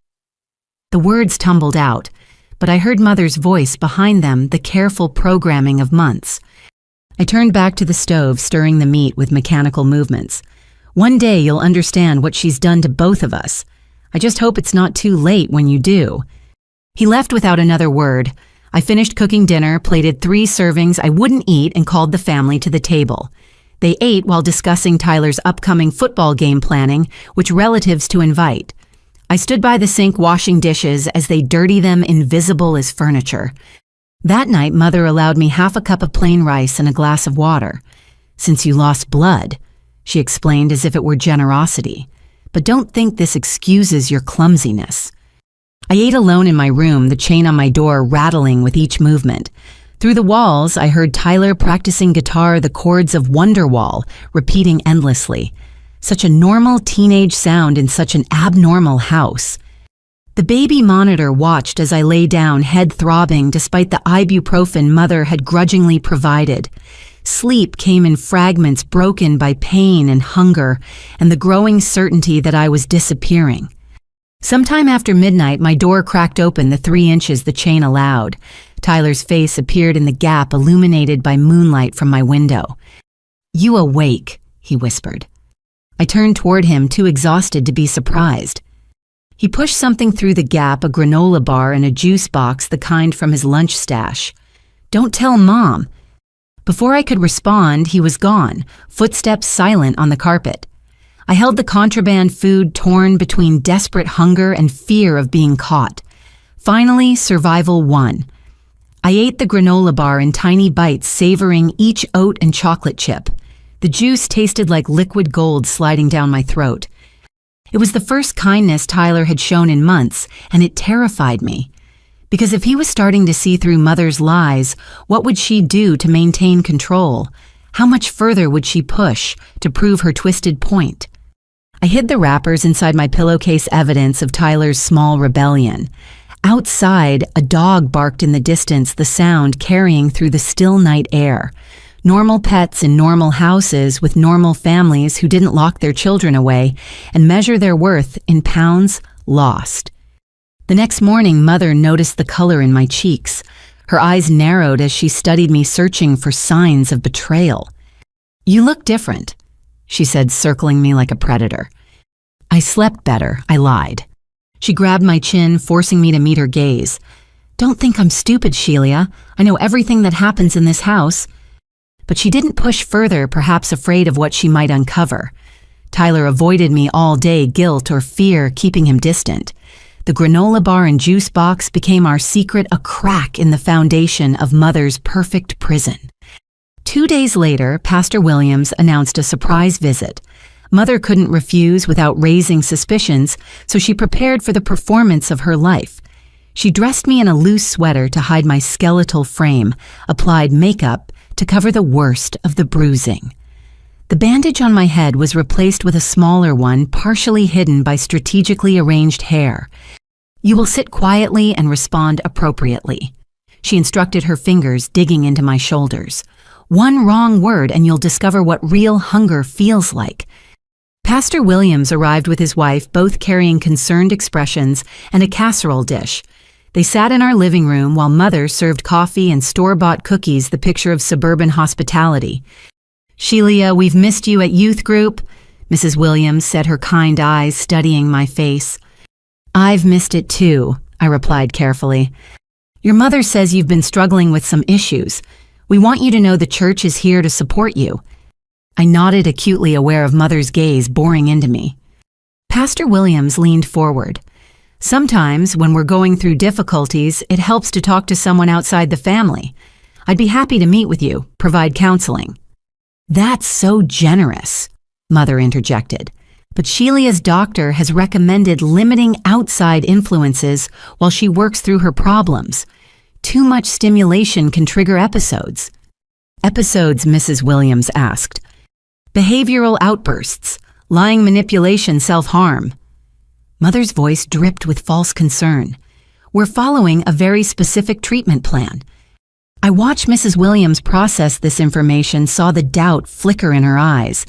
The words tumbled out, but I heard Mother's voice behind them, the careful programming of months. I turned back to the stove, stirring the meat with mechanical movements. One day you'll understand what she's done to both of us. I just hope it's not too late when you do. He left without another word. I finished cooking dinner, plated 3 servings I wouldn't eat, and called the family to the table. They ate while discussing Tyler's upcoming football game planning, which relatives to invite. I stood by the sink washing dishes as they dirty them invisible as furniture. That night, Mother allowed me half a cup of plain rice and a glass of water. Since you lost blood, she explained as if it were generosity. But don't think this excuses your clumsiness. I ate alone in my room, the chain on my door rattling with each movement. Through the walls, I heard Tyler practicing guitar, the chords of Wonderwall, repeating endlessly. Such a normal teenage sound in such an abnormal house. The baby monitor watched as I lay down, head throbbing despite the ibuprofen Mother had grudgingly provided. Sleep came in fragments broken by pain and hunger and the growing certainty that I was disappearing. Sometime after midnight, my door cracked open the 3 inches the chain allowed. Tyler's face appeared in the gap illuminated by moonlight from my window. "You awake," he whispered. I turned toward him, too exhausted to be surprised. He pushed something through the gap, a granola bar and a juice box, the kind from his lunch stash. "Don't tell Mom." Before I could respond, he was gone, footsteps silent on the carpet. I held the contraband food, torn between desperate hunger and fear of being caught. Finally, survival won. I ate the granola bar in tiny bites, savoring each oat and chocolate chip. The juice tasted like liquid gold sliding down my throat. It was the first kindness Tyler had shown in months, and it terrified me. Because if he was starting to see through Mother's lies, what would she do to maintain control? How much further would she push to prove her twisted point? I hid the wrappers inside my pillowcase, evidence of Tyler's small rebellion. Outside, a dog barked in the distance, the sound carrying through the still night air. Normal pets in normal houses with normal families who didn't lock their children away and measure their worth in pounds lost. The next morning, Mother noticed the color in my cheeks. Her eyes narrowed as she studied me, searching for signs of betrayal. "You look different," she said, circling me like a predator. "I slept better," I lied. She grabbed my chin, forcing me to meet her gaze. "Don't think I'm stupid, Sheila. I know everything that happens in this house." But she didn't push further, perhaps afraid of what she might uncover. Tyler avoided me all day, guilt or fear keeping him distant. The granola bar and juice box became our secret, a crack in the foundation of Mother's perfect prison. 2 days later, Pastor Williams announced a surprise visit. Mother couldn't refuse without raising suspicions, so she prepared for the performance of her life. She dressed me in a loose sweater to hide my skeletal frame, applied makeup to cover the worst of the bruising. The bandage on my head was replaced with a smaller one, partially hidden by strategically arranged hair. "You will sit quietly and respond appropriately," she instructed, her fingers digging into my shoulders. "One wrong word and you'll discover what real hunger feels like." Pastor Williams arrived with his wife, both carrying concerned expressions and a casserole dish. They sat in our living room while Mother served coffee and store-bought cookies, the picture of suburban hospitality. "Sheila, we've missed you at youth group," Mrs. Williams said, her kind eyes studying my face. "I've missed it too," I replied carefully. "Your mother says you've been struggling with some issues. We want you to know the church is here to support you." I nodded, acutely aware of Mother's gaze boring into me. Pastor Williams leaned forward. "Sometimes, when we're going through difficulties, it helps to talk to someone outside the family. I'd be happy to meet with you, provide counseling." "That's so generous," Mother interjected. "But Sheila's doctor has recommended limiting outside influences while she works through her problems. Too much stimulation can trigger episodes." "Episodes?" Mrs. Williams asked. "Behavioral outbursts, lying, manipulation, self-harm." Mother's voice dripped with false concern. "We're following a very specific treatment plan." I watched Mrs. Williams process this information, saw the doubt flicker in her eyes.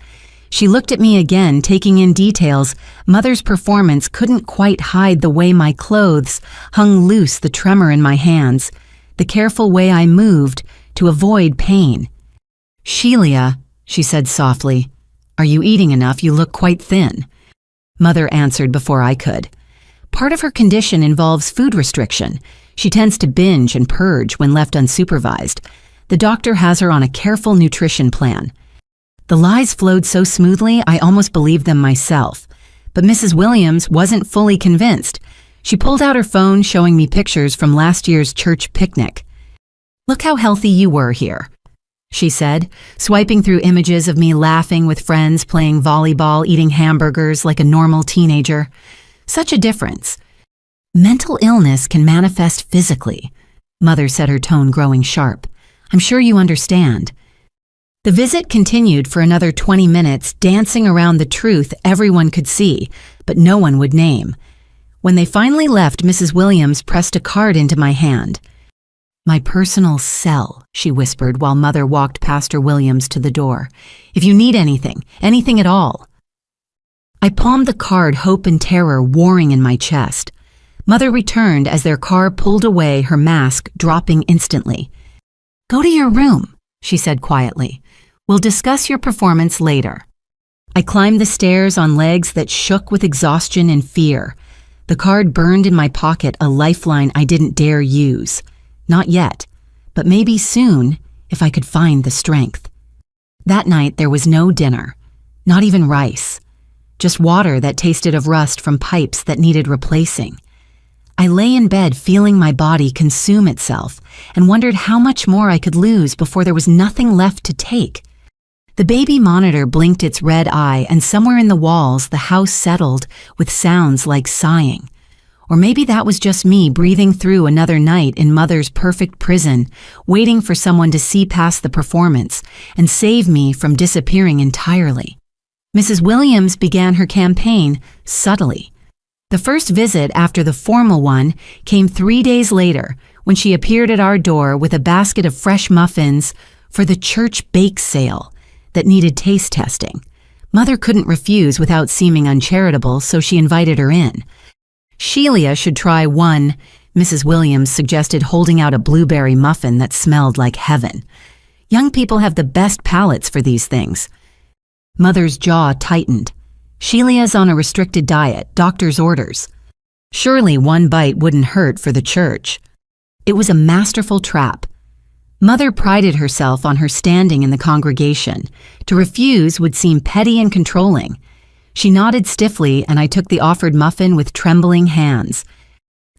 She looked at me again, taking in details. Mother's performance couldn't quite hide the way my clothes hung loose, the tremor in my hands, the careful way I moved to avoid pain. "Sheila," she said softly, "are you eating enough? You look quite thin." Mother answered before I could. Part of her condition involves food restriction. She tends to binge and purge when left unsupervised. The doctor has her on a careful nutrition plan. The lies flowed so smoothly, I almost believed them myself. But Mrs. Williams wasn't fully convinced. She pulled out her phone, showing me pictures from last year's church picnic. "Look how healthy you were here," she said, swiping through images of me laughing with friends, playing volleyball, eating hamburgers like a normal teenager. Such a difference. "Mental illness can manifest physically," Mother said, her tone growing sharp. "I'm sure you understand." The visit continued for another 20 minutes, dancing around the truth everyone could see, but no one would name. When they finally left, Mrs. Williams pressed a card into my hand. "My personal cell," she whispered while Mother walked Pastor Williams to the door. "If you need anything, anything at all." I palmed the card, hope and terror warring in my chest. Mother returned as their car pulled away, her mask dropping instantly. "Go to your room," she said quietly. "We'll discuss your performance later." I climbed the stairs on legs that shook with exhaustion and fear. The card burned in my pocket, a lifeline I didn't dare use. Not yet, but maybe soon if I could find the strength. That night there was no dinner, not even rice, just water that tasted of rust from pipes that needed replacing. I lay in bed feeling my body consume itself and wondered how much more I could lose before there was nothing left to take. The baby monitor blinked its red eye, and somewhere in the walls the house settled with sounds like sighing. Or maybe that was just me breathing through another night in Mother's perfect prison, waiting for someone to see past the performance and save me from disappearing entirely. Mrs. Williams began her campaign subtly. The first visit after the formal one came 3 days later when she appeared at our door with a basket of fresh muffins for the church bake sale that needed taste testing. Mother couldn't refuse without seeming uncharitable, so she invited her in. Sheila should try one, Mrs. Williams suggested, holding out a blueberry muffin that smelled like heaven. Young people have the best palates for these things. Mother's jaw tightened. Sheila's on a restricted diet, doctor's orders. Surely one bite wouldn't hurt for the church. It was a masterful trap. Mother prided herself on her standing in the congregation. To refuse would seem petty and controlling. She nodded stiffly, and I took the offered muffin with trembling hands.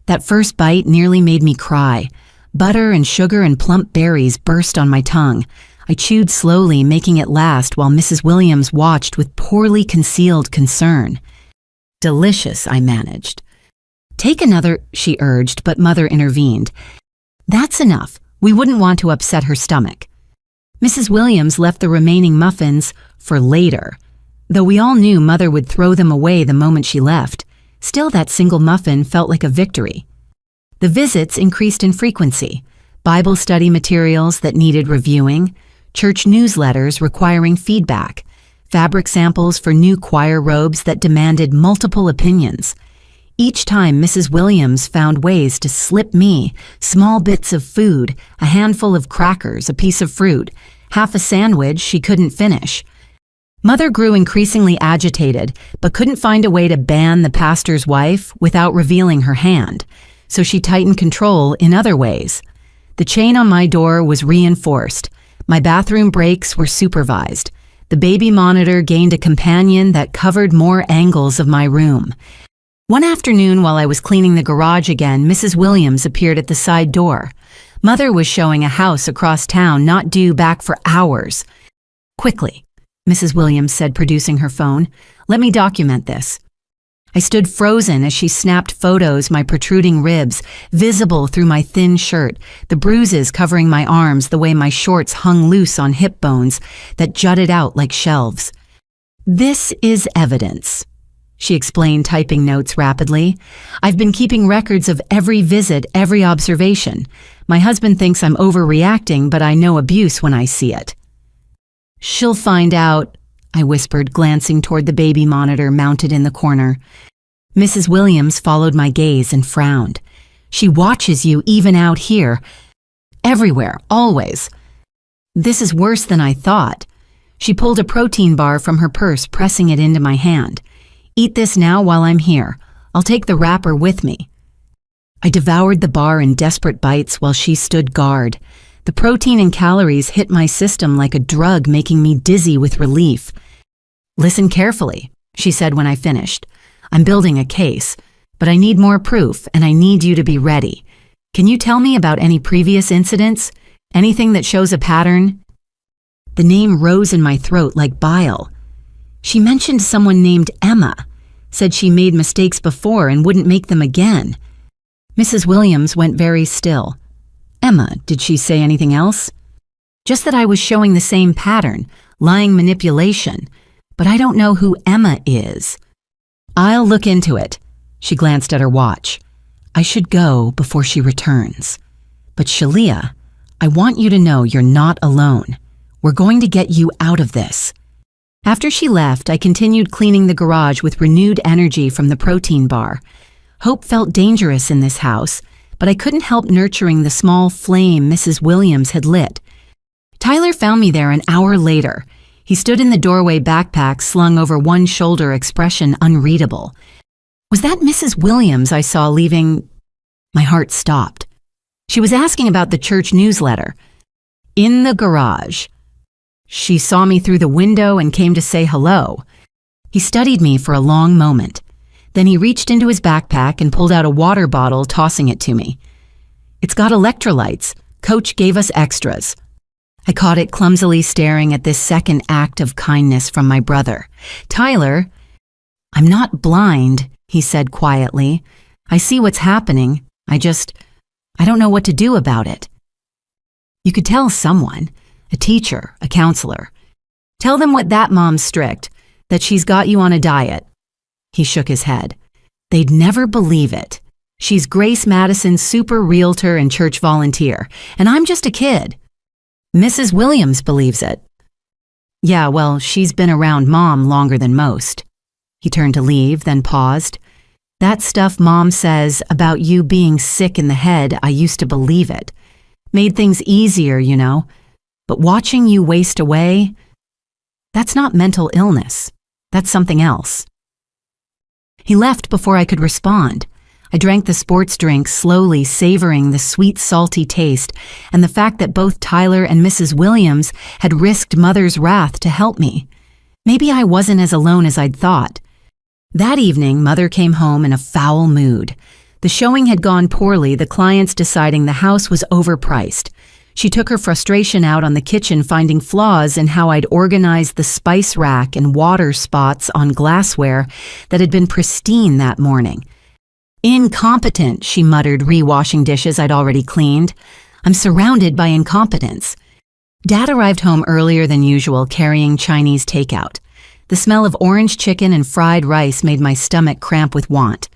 That first bite nearly made me cry. Butter and sugar and plump berries burst on my tongue. I chewed slowly, making it last while Mrs. Williams watched with poorly concealed concern. "Delicious," I managed. "Take another," she urged, but Mother intervened. "That's enough. We wouldn't want to upset her stomach." Mrs. Williams left the remaining muffins for later. Though we all knew Mother would throw them away the moment she left, still that single muffin felt like a victory. The visits increased in frequency. Bible study materials that needed reviewing, church newsletters requiring feedback, fabric samples for new choir robes that demanded multiple opinions. Each time Mrs. Williams found ways to slip me small bits of food, a handful of crackers, a piece of fruit, half a sandwich she couldn't finish. Mother grew increasingly agitated, but couldn't find a way to ban the pastor's wife without revealing her hand, so she tightened control in other ways. The chain on my door was reinforced. My bathroom breaks were supervised. The baby monitor gained a companion that covered more angles of my room. One afternoon while I was cleaning the garage again, Mrs. Williams appeared at the side door. Mother was showing a house across town not due back for hours. "Quickly," Mrs. Williams said, producing her phone. "Let me document this." I stood frozen as she snapped photos, my protruding ribs, visible through my thin shirt, the bruises covering my arms the way my shorts hung loose on hip bones that jutted out like shelves. "This is evidence," she explained, typing notes rapidly. "I've been keeping records of every visit, every observation. My husband thinks I'm overreacting, but I know abuse when I see it." "She'll find out," I whispered, glancing toward the baby monitor mounted in the corner. Mrs. Williams followed my gaze and frowned. "She watches you even out here. Everywhere, always." "This is worse than I thought." She pulled a protein bar from her purse, pressing it into my hand. "Eat this now while I'm here. I'll take the wrapper with me." I devoured the bar in desperate bites while she stood guard. The protein and calories hit my system like a drug, making me dizzy with relief. "Listen carefully," she said when I finished. "I'm building a case, but I need more proof, and I need you to be ready. Can you tell me about any previous incidents? Anything that shows a pattern?" The name rose in my throat like bile. She mentioned someone named Emma, said she made mistakes before and wouldn't make them again. Mrs. Williams went very still. "Emma, did she say anything else?" Just that I was showing the same pattern, lying manipulation, but I don't know who Emma is. I'll look into it. She glanced at her watch. I should go before she returns. But Shalia, I want you to know you're not alone. We're going to get you out of this. After she left, I continued cleaning the garage with renewed energy from the protein bar. Hope felt dangerous in this house, but I couldn't help nurturing the small flame Mrs. Williams had lit. Tyler found me there an hour later. He stood in the doorway, backpack slung over one shoulder, expression unreadable. Was that Mrs. Williams I saw leaving? My heart stopped. She was asking about the church newsletter. In the garage. She saw me through the window and came to say hello. He studied me for a long moment. Then he reached into his backpack and pulled out a water bottle, tossing it to me. It's got electrolytes. Coach gave us extras. I caught it clumsily, staring at this second act of kindness from my brother. Tyler, I'm not blind, he said quietly. I see what's happening. I don't know what to do about it. You could tell someone. A teacher, a counselor. Tell them what that mom's strict, that she's got you on a diet. He shook his head. They'd never believe it. She's Grace Madison's super realtor and church volunteer, and I'm just a kid. Mrs. Williams believes it. Yeah, well, she's been around Mom longer than most. He turned to leave, then paused. That stuff Mom says about you being sick in the head, I used to believe it. Made things easier, you know. But watching you waste away, that's not mental illness. That's something else. He left before I could respond. I drank the sports drink slowly, savoring the sweet, salty taste and the fact that both Tyler and Mrs. Williams had risked Mother's wrath to help me. Maybe I wasn't as alone as I'd thought. That evening, Mother came home in a foul mood. The showing had gone poorly, the clients deciding the house was overpriced. She took her frustration out on the kitchen, finding flaws in how I'd organized the spice rack and water spots on glassware that had been pristine that morning. Incompetent, she muttered, re-washing dishes I'd already cleaned. I'm surrounded by incompetence. Dad arrived home earlier than usual, carrying Chinese takeout. The smell of orange chicken and fried rice made my stomach cramp with want.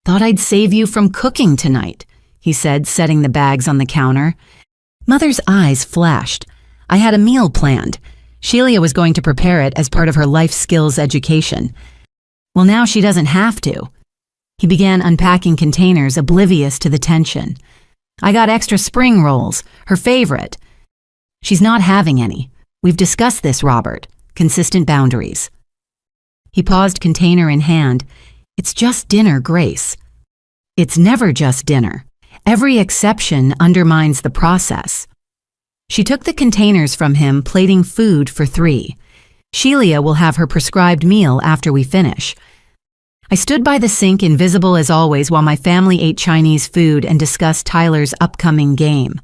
Thought I'd save you from cooking tonight, he said, setting the bags on the counter. Mother's eyes flashed. I had a meal planned. Sheila was going to prepare it as part of her life skills education. Well, now she doesn't have to. He began unpacking containers, oblivious to the tension. I got extra spring rolls, her favorite. She's not having any. We've discussed this, Robert. Consistent boundaries. He paused, container in hand. It's just dinner, Grace. It's never just dinner. Every exception undermines the process. She took the containers from him, plating food for 3. Sheila will have her prescribed meal after we finish. I stood by the sink, invisible as always, while my family ate Chinese food and discussed Tyler's upcoming game.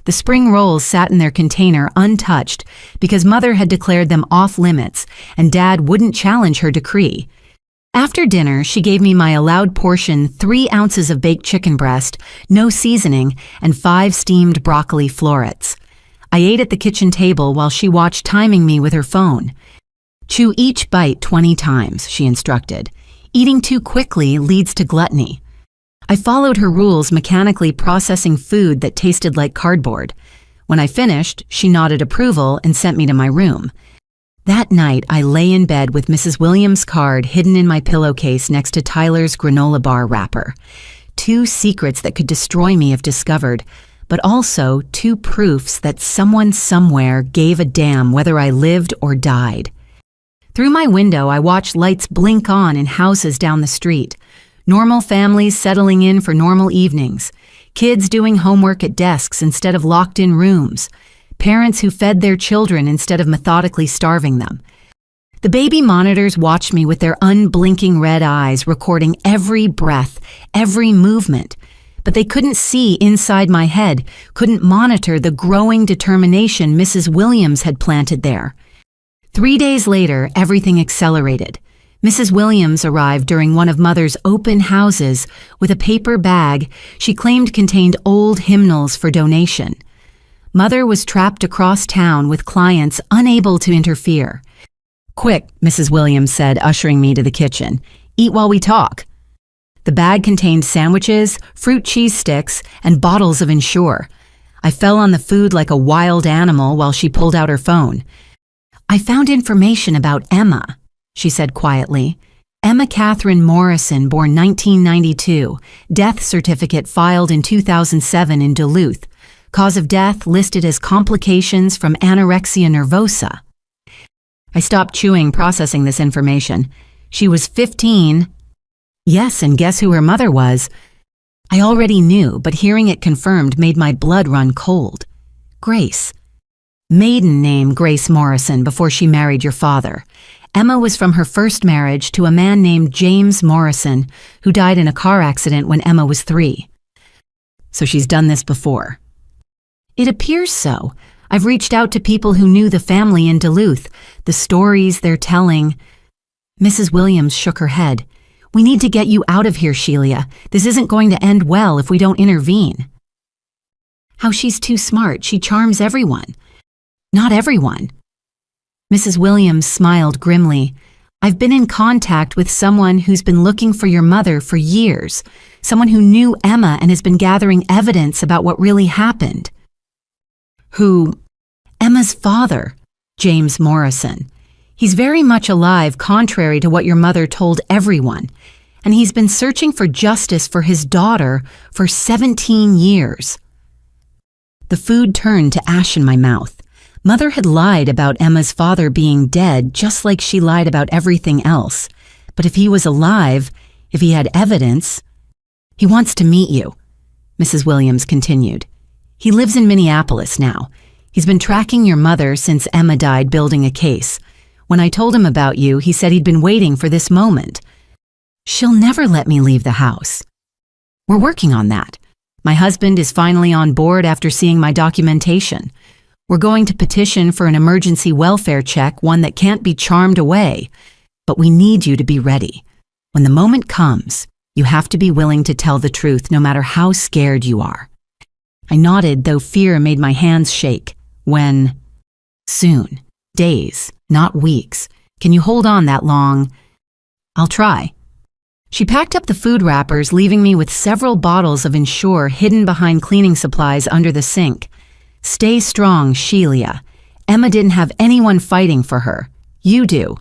The spring rolls sat in their container untouched because Mother had declared them off limits and Dad wouldn't challenge her decree. After dinner, she gave me my allowed portion, 3 ounces of baked chicken breast, no seasoning, and 5 steamed broccoli florets. I ate at the kitchen table while she watched, timing me with her phone. Chew each bite 20 times, she instructed. Eating too quickly leads to gluttony. I followed her rules, mechanically processing food that tasted like cardboard. When I finished, she nodded approval and sent me to my room. That night, I lay in bed with Mrs. Williams' card hidden in my pillowcase next to Tyler's granola bar wrapper. 2 secrets that could destroy me if discovered, but also 2 proofs that someone somewhere gave a damn whether I lived or died. Through my window, I watched lights blink on in houses down the street. Normal families settling in for normal evenings. Kids doing homework at desks instead of locked-in rooms. Parents who fed their children instead of methodically starving them. The baby monitors watched me with their unblinking red eyes, recording every breath, every movement. But they couldn't see inside my head, couldn't monitor the growing determination Mrs. Williams had planted there. 3 days later, everything accelerated. Mrs. Williams arrived during one of Mother's open houses with a paper bag she claimed contained old hymnals for donation. Mother was trapped across town with clients unable to interfere. "Quick," Mrs. Williams said, ushering me to the kitchen. "Eat while we talk." The bag contained sandwiches, fruit cheese sticks, and bottles of Ensure. I fell on the food like a wild animal while she pulled out her phone. "I found information about Emma," she said quietly. "Emma Catherine Morrison, born 1992. Death certificate filed in 2007 in Duluth. Cause of death listed as complications from anorexia nervosa." I stopped chewing, processing this information. She was 15. Yes, and guess who her mother was? I already knew, but hearing it confirmed made my blood run cold. Grace. Maiden name Grace Morrison before she married your father. Emma was from her first marriage to a man named James Morrison, who died in a car accident when Emma was 3. So she's done this before. It appears so. I've reached out to people who knew the family in Duluth, the stories they're telling. Mrs. Williams shook her head. "We need to get you out of here, Sheila. This isn't going to end well if we don't intervene." "How she's too smart. She charms everyone." "Not everyone." Mrs. Williams smiled grimly. "I've been in contact with someone who's been looking for your mother for years, someone who knew Emma and has been gathering evidence about what really happened." "Who?" "Emma's father, James Morrison. He's very much alive, contrary to what your mother told everyone, and he's been searching for justice for his daughter for 17 years. The food turned to ash in my mouth. Mother had lied about Emma's father being dead, just like she lied about everything else. But if he was alive, if he had evidence... "He wants to meet you," Mrs. Williams continued. "He lives in Minneapolis now. He's been tracking your mother since Emma died, building a case. When I told him about you, he said he'd been waiting for this moment. She'll never let me leave the house. We're working on that. My husband is finally on board after seeing my documentation. We're going to petition for an emergency welfare check, one that can't be charmed away. But we need you to be ready. When the moment comes, you have to be willing to tell the truth, no matter how scared you are." I nodded, though fear made my hands shake. "When?" "Soon. Days, not weeks. Can you hold on that long?" "I'll try." She packed up the food wrappers, leaving me with several bottles of Ensure hidden behind cleaning supplies under the sink. "Stay strong, Sheila. Emma didn't have anyone fighting for her. You do."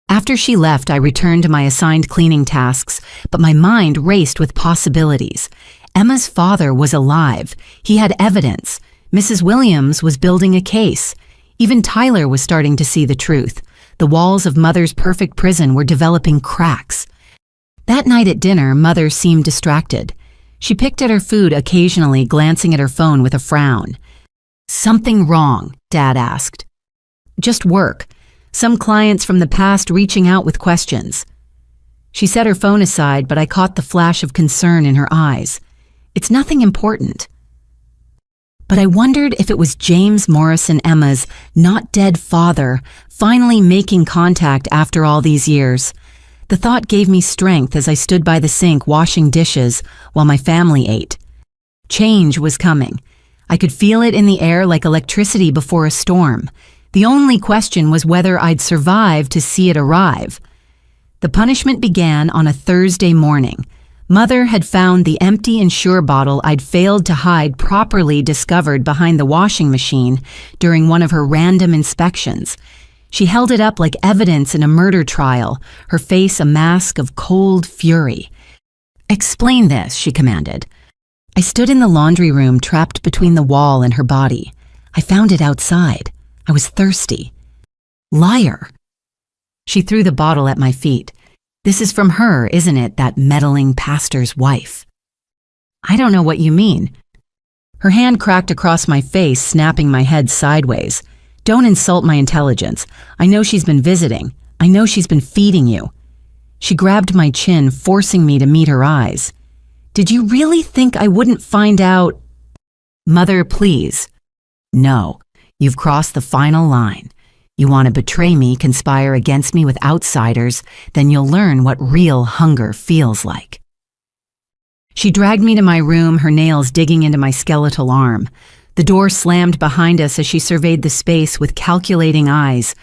After she left, I returned to my assigned cleaning tasks, but my mind raced with possibilities. Emma's father was alive. He had evidence. Mrs. Williams was building a case. Even Tyler was starting to see the truth. The walls of Mother's perfect prison were developing cracks. That night at dinner, Mother seemed distracted. She picked at her food occasionally, glancing at her phone with a frown. "Something wrong?" Dad asked. "Just work. Some clients from the past reaching out with questions." She set her phone aside, but I caught the flash of concern in her eyes. "It's nothing important." But I wondered if it was James Morrison, Emma's not-dead father, finally making contact after all these years. The thought gave me strength as I stood by the sink washing dishes while my family ate. Change was coming. I could feel it in the air like electricity before a storm. The only question was whether I'd survive to see it arrive. The punishment began on a Thursday morning. Mother had found the empty Ensure bottle I'd failed to hide properly discovered behind the washing machine during one of her random inspections. She held it up like evidence in a murder trial, her face a mask of cold fury. "Explain this," she commanded. I stood in the laundry room, trapped between the wall and her body. I found it outside. I was thirsty. "Liar!" She threw the bottle at my feet. "This is from her, isn't it, that meddling pastor's wife?" "I don't know what you mean." Her hand cracked across my face, snapping my head sideways. "Don't insult my intelligence. I know she's been visiting. I know she's been feeding you." She grabbed my chin, forcing me to meet her eyes. "Did you really think I wouldn't find out?" "Mother, please." "No, you've crossed the final line. You want to betray me, conspire against me with outsiders, then you'll learn what real hunger feels like." She dragged me to my room, her nails digging into my skeletal arm. The door slammed behind us as she surveyed the space with calculating eyes.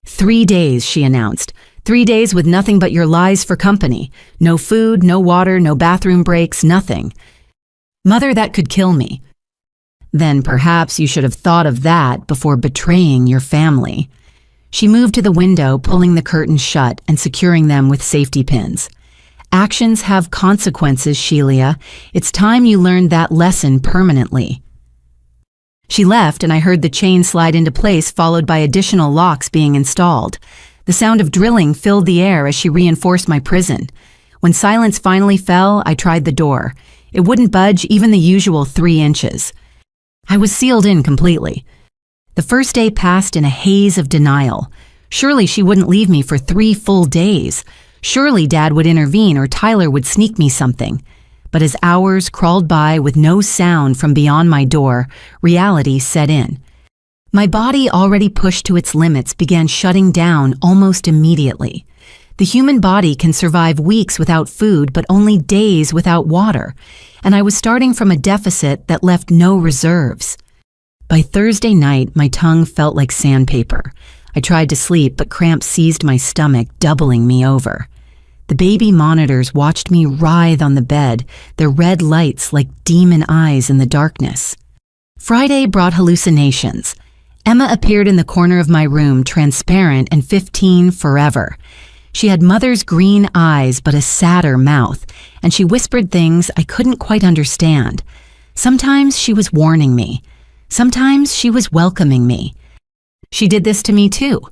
3 days, she announced. 3 days with nothing but your lies for company. No food, no water, no bathroom breaks, nothing. Mother, that could kill me. Then perhaps you should have thought of that before betraying your family. She moved to the window, pulling the curtains shut and securing them with safety pins. Actions have consequences, Sheila. It's time you learned that lesson permanently. She left and I heard the chain slide into place, followed by additional locks being installed. The sound of drilling filled the air as she reinforced my prison. When silence finally fell, I tried the door. It wouldn't budge even the usual 3 inches. I was sealed in completely. The first day passed in a haze of denial. Surely she wouldn't leave me for 3 full days. Surely Dad would intervene or Tyler would sneak me something. But as hours crawled by with no sound from beyond my door, reality set in. My body, already pushed to its limits, began shutting down almost immediately. The human body can survive weeks without food, but only days without water, and I was starting from a deficit that left no reserves. By Thursday night, my tongue felt like sandpaper. I tried to sleep, but cramps seized my stomach, doubling me over. The baby monitors watched me writhe on the bed, their red lights like demon eyes in the darkness. Friday brought hallucinations. Emma appeared in the corner of my room, transparent and 15 forever. She had mother's green eyes but a sadder mouth, and she whispered things I couldn't quite understand. Sometimes she was warning me. Sometimes she was welcoming me. She did this to me too,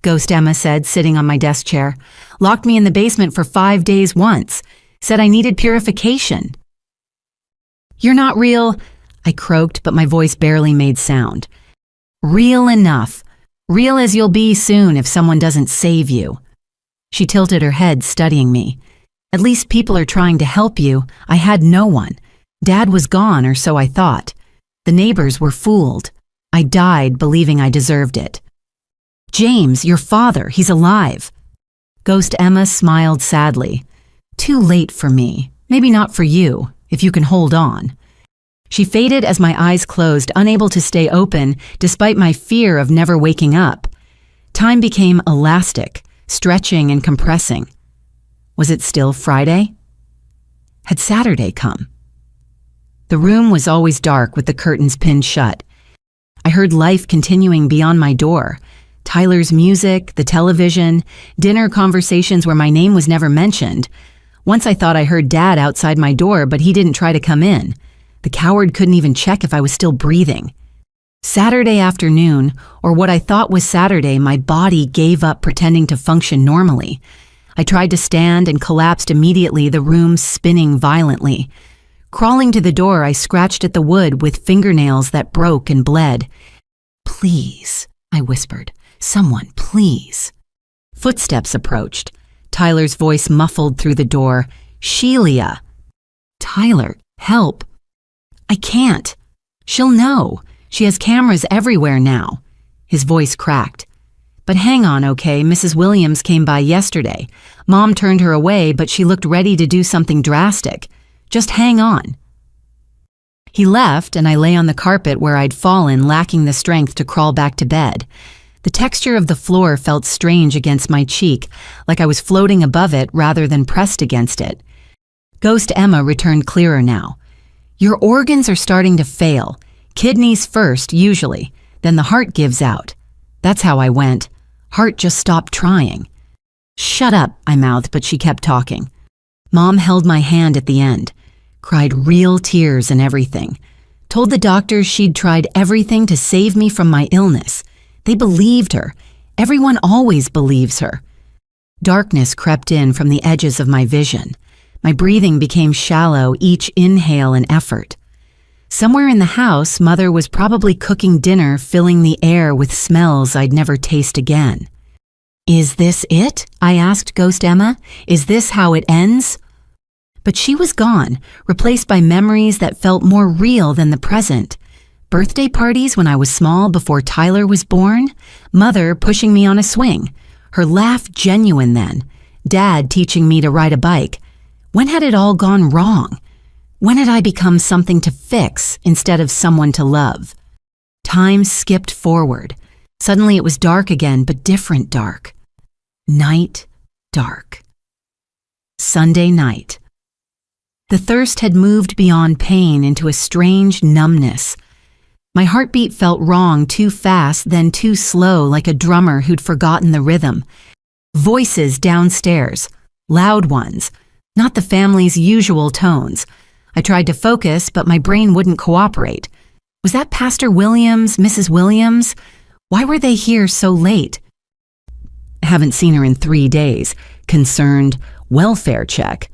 Ghost Emma said, sitting on my desk chair. Locked me in the basement for 5 days once. Said I needed purification. You're not real, I croaked, but my voice barely made sound. Real enough. Real as you'll be soon if someone doesn't save you. She tilted her head, studying me. At least people are trying to help you. I had no one. Dad was gone, or so I thought. The neighbors were fooled. I died believing I deserved it. James, your father, he's alive. Ghost Emma smiled sadly. Too late for me. Maybe not for you, if you can hold on. She faded as my eyes closed, unable to stay open despite my fear of never waking up. Time became elastic, stretching and compressing. Was it still Friday? Had Saturday come? The room was always dark with the curtains pinned shut. I heard life continuing beyond my door. Tyler's music, the television, dinner conversations where my name was never mentioned. Once I thought I heard Dad outside my door, but he didn't try to come in. The coward couldn't even check if I was still breathing. Saturday afternoon, or what I thought was Saturday, my body gave up pretending to function normally. I tried to stand and collapsed immediately, the room spinning violently. Crawling to the door, I scratched at the wood with fingernails that broke and bled. Please, I whispered. Someone, please. Footsteps approached. Tyler's voice muffled through the door. Sheila. Tyler, help. I can't. She'll know. She has cameras everywhere now. His voice cracked. But hang on, okay? Mrs. Williams came by yesterday. Mom turned her away, but she looked ready to do something drastic. Just hang on. He left, and I lay on the carpet where I'd fallen, lacking the strength to crawl back to bed. The texture of the floor felt strange against my cheek, like I was floating above it rather than pressed against it. Ghost Emma returned clearer now. Your organs are starting to fail. Kidneys first, usually. Then the heart gives out. That's how I went. Heart just stopped trying. Shut up, I mouthed, but she kept talking. Mom held my hand at the end. Cried real tears and everything. Told the doctors she'd tried everything to save me from my illness. They believed her. Everyone always believes her. Darkness crept in from the edges of my vision. My breathing became shallow, each inhale an effort. Somewhere in the house, Mother was probably cooking dinner, filling the air with smells I'd never taste again. Is this it? I asked Ghost Emma. Is this how it ends? But she was gone, replaced by memories that felt more real than the present. Birthday parties when I was small before Tyler was born. Mother pushing me on a swing. Her laugh genuine then. Dad teaching me to ride a bike. When had it all gone wrong? When had I become something to fix instead of someone to love? Time skipped forward. Suddenly it was dark again, but different dark. Night, dark. Sunday night. The thirst had moved beyond pain into a strange numbness. My heartbeat felt wrong, too fast, then too slow, like a drummer who'd forgotten the rhythm. Voices downstairs, loud ones, not the family's usual tones. I tried to focus, but my brain wouldn't cooperate. Was that Pastor Williams, Mrs. Williams? Why were they here so late? Haven't seen her in 3 days. Concerned, welfare check.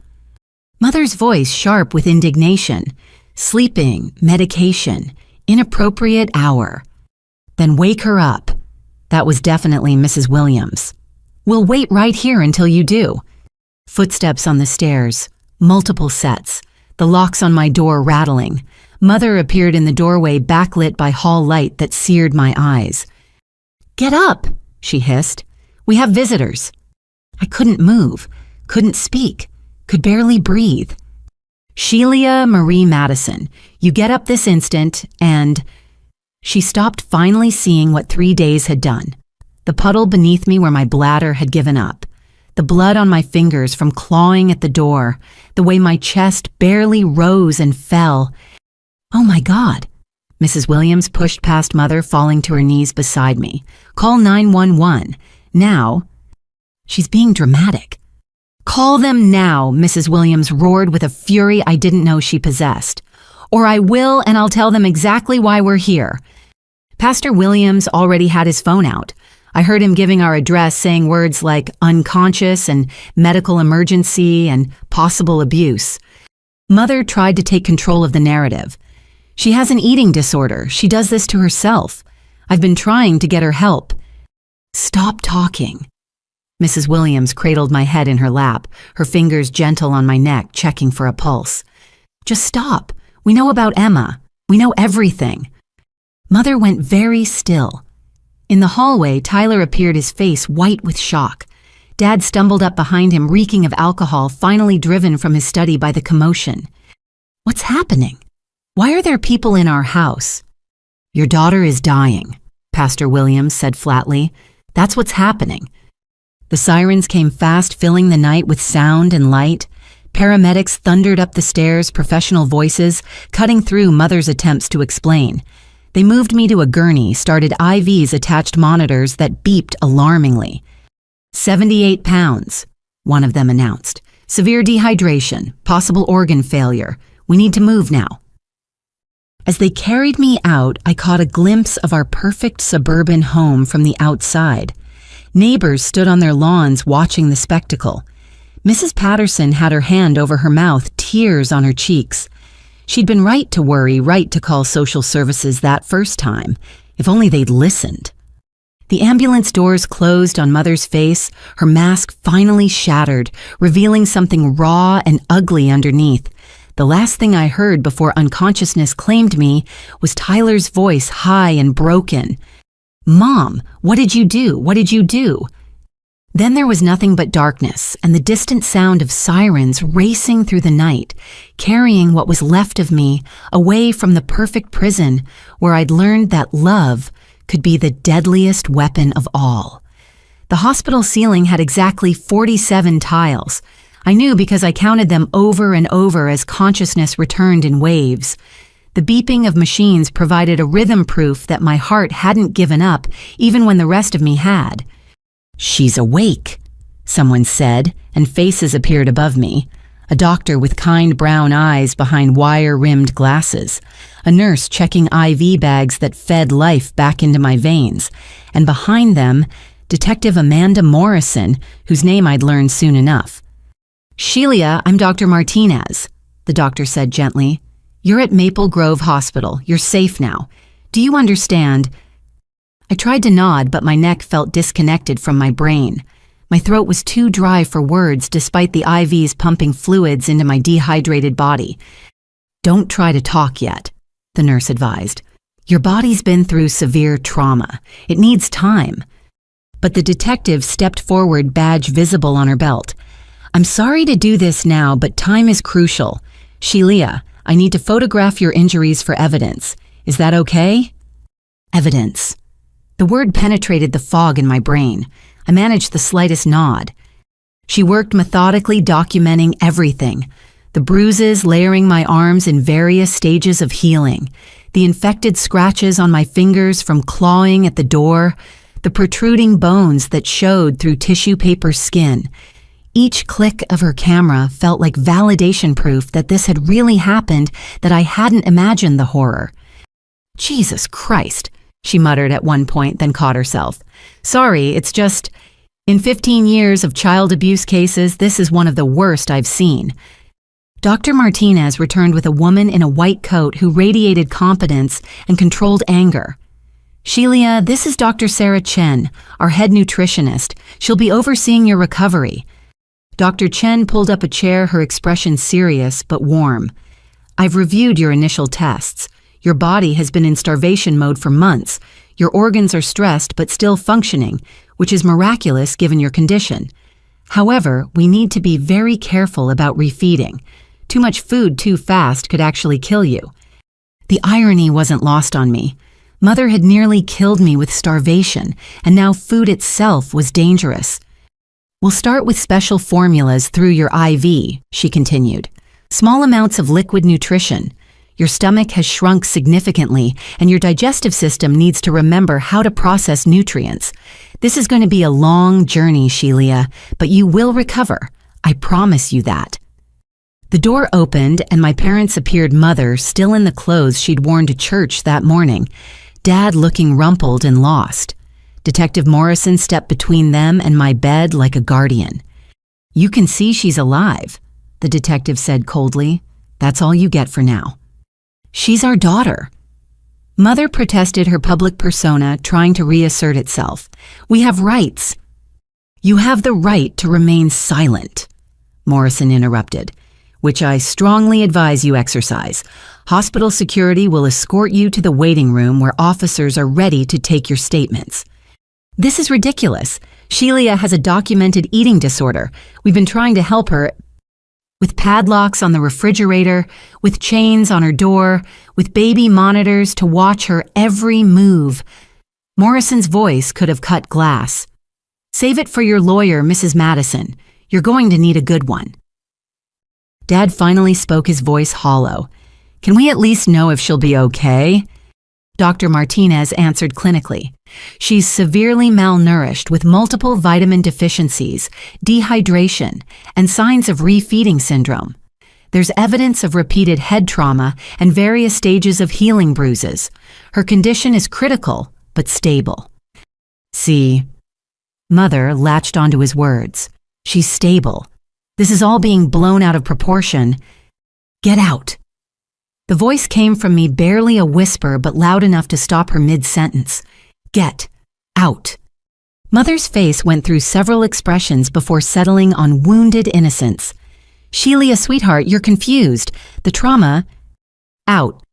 Mother's voice sharp with indignation. Sleeping, medication, inappropriate hour. Then wake her up. That was definitely Mrs. Williams. We'll wait right here until you do. Footsteps on the stairs, multiple sets, the locks on my door rattling. Mother appeared in the doorway, backlit by hall light that seared my eyes. "Get up," she hissed. "We have visitors." I couldn't move, couldn't speak, could barely breathe. "Sheila Marie Madison, you get up this instant and—" She stopped, finally seeing what 3 days had done. The puddle beneath me where my bladder had given up. The blood on my fingers from clawing at the door. The way my chest barely rose and fell. "Oh my God." Mrs. Williams pushed past Mother, falling to her knees beside me. "Call 911. Now." She's being dramatic. "Call them now," Mrs. Williams roared with a fury I didn't know she possessed. "Or I will, and I'll tell them exactly why we're here." Pastor Williams already had his phone out. I heard him giving our address, saying words like unconscious and medical emergency and possible abuse. Mother tried to take control of the narrative. "She has an eating disorder. She does this to herself. I've been trying to get her help." "Stop talking." Mrs. Williams cradled my head in her lap, her fingers gentle on my neck, checking for a pulse. "Just stop. We know about Emma. We know everything." Mother went very still. In the hallway, Tyler appeared, his face white with shock. Dad stumbled up behind him, reeking of alcohol, finally driven from his study by the commotion. "What's happening? Why are there people in our house?" "Your daughter is dying," Pastor Williams said flatly. "That's what's happening." The sirens came fast, filling the night with sound and light. Paramedics thundered up the stairs, professional voices, cutting through Mother's attempts to explain. They moved me to a gurney, started IVs attached monitors that beeped alarmingly. 78 pounds, one of them announced. "Severe dehydration, possible organ failure. We need to move now." As they carried me out, I caught a glimpse of our perfect suburban home from the outside. Neighbors stood on their lawns watching the spectacle. Mrs. Patterson had her hand over her mouth, tears on her cheeks. She'd been right to worry, right to call social services that first time. If only they'd listened. The ambulance doors closed on Mother's face, her mask finally shattered, revealing something raw and ugly underneath. The last thing I heard before unconsciousness claimed me was Tyler's voice, high and broken. "Mom, what did you do? What did you do?" Then there was nothing but darkness and the distant sound of sirens racing through the night, carrying what was left of me away from the perfect prison where I'd learned that love could be the deadliest weapon of all. The hospital ceiling had exactly 47 tiles. I knew because I counted them over and over as consciousness returned in waves. The beeping of machines provided a rhythm proof that my heart hadn't given up, even when the rest of me had. "She's awake," someone said, and faces appeared above me. A doctor with kind brown eyes behind wire-rimmed glasses. A nurse checking IV bags that fed life back into my veins. And behind them, Detective Amanda Morrison, whose name I'd learned soon enough. "Sheila, I'm Dr. Martinez," the doctor said gently. "You're at Maple Grove Hospital. You're safe now. Do you understand?" I tried to nod, but my neck felt disconnected from my brain. My throat was too dry for words despite the IVs pumping fluids into my dehydrated body. "Don't try to talk yet," the nurse advised. "Your body's been through severe trauma. It needs time." But the detective stepped forward, badge visible on her belt. "I'm sorry to do this now, but time is crucial. Sheila, I need to photograph your injuries for evidence. Is that okay? Evidence. The word penetrated the fog in my brain. I managed the slightest nod. She worked methodically, documenting everything. The bruises layering my arms in various stages of healing. The infected scratches on my fingers from clawing at the door. The protruding bones that showed through tissue paper skin. Each click of her camera felt like validation proof that this had really happened, that I hadn't imagined the horror. Jesus Christ, she muttered at one point, then caught herself. Sorry, it's just, in 15 years of child abuse cases, this is one of the worst I've seen. Dr. Martinez returned with a woman in a white coat who radiated competence and controlled anger. Sheila, this is Dr. Sarah Chen, our head nutritionist. She'll be overseeing your recovery. Dr. Chen pulled up a chair, her expression serious but warm. I've reviewed your initial tests. Your body has been in starvation mode for months. Your organs are stressed but still functioning, which is miraculous given your condition. However, we need to be very careful about refeeding. Too much food too fast could actually kill you. The irony wasn't lost on me. Mother had nearly killed me with starvation, and now food itself was dangerous. We'll start with special formulas through your IV, she continued. Small amounts of liquid nutrition. Your stomach has shrunk significantly, and your digestive system needs to remember how to process nutrients. This is going to be a long journey, Sheila, but you will recover. I promise you that. The door opened, and my parents appeared, Mother still in the clothes she'd worn to church that morning, Dad looking rumpled and lost. Detective Morrison stepped between them and my bed like a guardian. You can see she's alive, the detective said coldly. That's all you get for now. She's our daughter. Mother protested, her public persona trying to reassert itself. We have rights. You have the right to remain silent, Morrison interrupted, which I strongly advise you exercise. Hospital security will escort you to the waiting room where officers are ready to take your statements. This is ridiculous. Sheila has a documented eating disorder. We've been trying to help her with padlocks on the refrigerator, with chains on her door, with baby monitors to watch her every move. Morrison's voice could have cut glass. Save it for your lawyer, Mrs. Madison. You're going to need a good one. Dad finally spoke, his voice hollow. Can we at least know if she'll be okay? Dr. Martinez answered clinically. She's severely malnourished with multiple vitamin deficiencies, dehydration, and signs of refeeding syndrome. There's evidence of repeated head trauma and various stages of healing bruises. Her condition is critical, but stable. See, Mother latched onto his words. She's stable. This is all being blown out of proportion. Get out. The voice came from me, barely a whisper, but loud enough to stop her mid-sentence. Get out. Mother's face went through several expressions before settling on wounded innocence. Sheila, sweetheart, you're confused. The trauma... Out.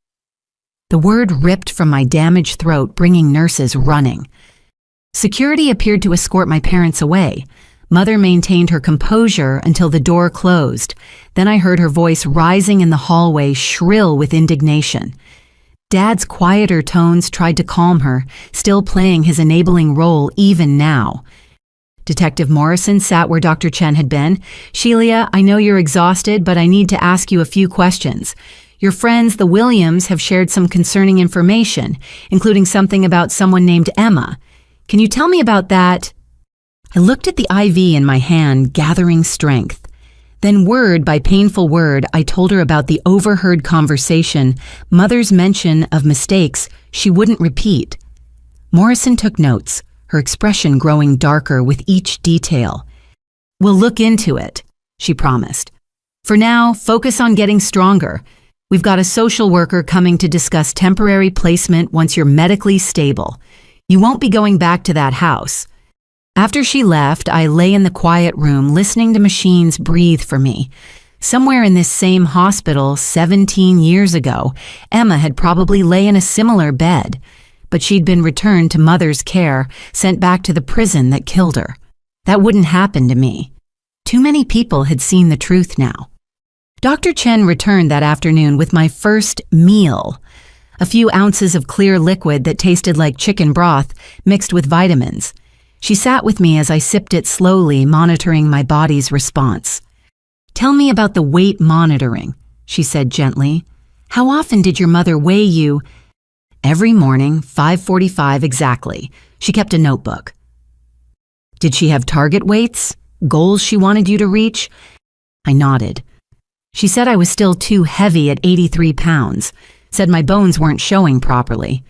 The word ripped from my damaged throat, bringing nurses running. Security appeared to escort my parents away. Mother maintained her composure until the door closed. Then I heard her voice rising in the hallway, shrill with indignation. Dad's quieter tones tried to calm her, still playing his enabling role even now. Detective Morrison sat where Dr. Chen had been. Sheila, I know you're exhausted, but I need to ask you a few questions. Your friends, the Williams, have shared some concerning information, including something about someone named Emma. Can you tell me about that? I looked at the IV in my hand, gathering strength. Then word by painful word, I told her about the overheard conversation, Mother's mention of mistakes she wouldn't repeat. Morrison took notes, her expression growing darker with each detail. We'll look into it, she promised. For now, focus on getting stronger. We've got a social worker coming to discuss temporary placement once you're medically stable. You won't be going back to that house. After she left, I lay in the quiet room listening to machines breathe for me. Somewhere in this same hospital 17 years ago, Emma had probably lay in a similar bed, but she'd been returned to Mother's care, sent back to the prison that killed her. That wouldn't happen to me. Too many people had seen the truth now. Dr. Chen returned that afternoon with my first meal, a few ounces of clear liquid that tasted like chicken broth mixed with vitamins. She sat with me as I sipped it slowly, monitoring my body's response. "Tell me about the weight monitoring," she said gently. "How often did your mother weigh you?" "Every morning, 5:45 exactly." She kept a notebook. "Did she have target weights? Goals she wanted you to reach?" I nodded. She said I was still too heavy at 83 pounds, said my bones weren't showing properly.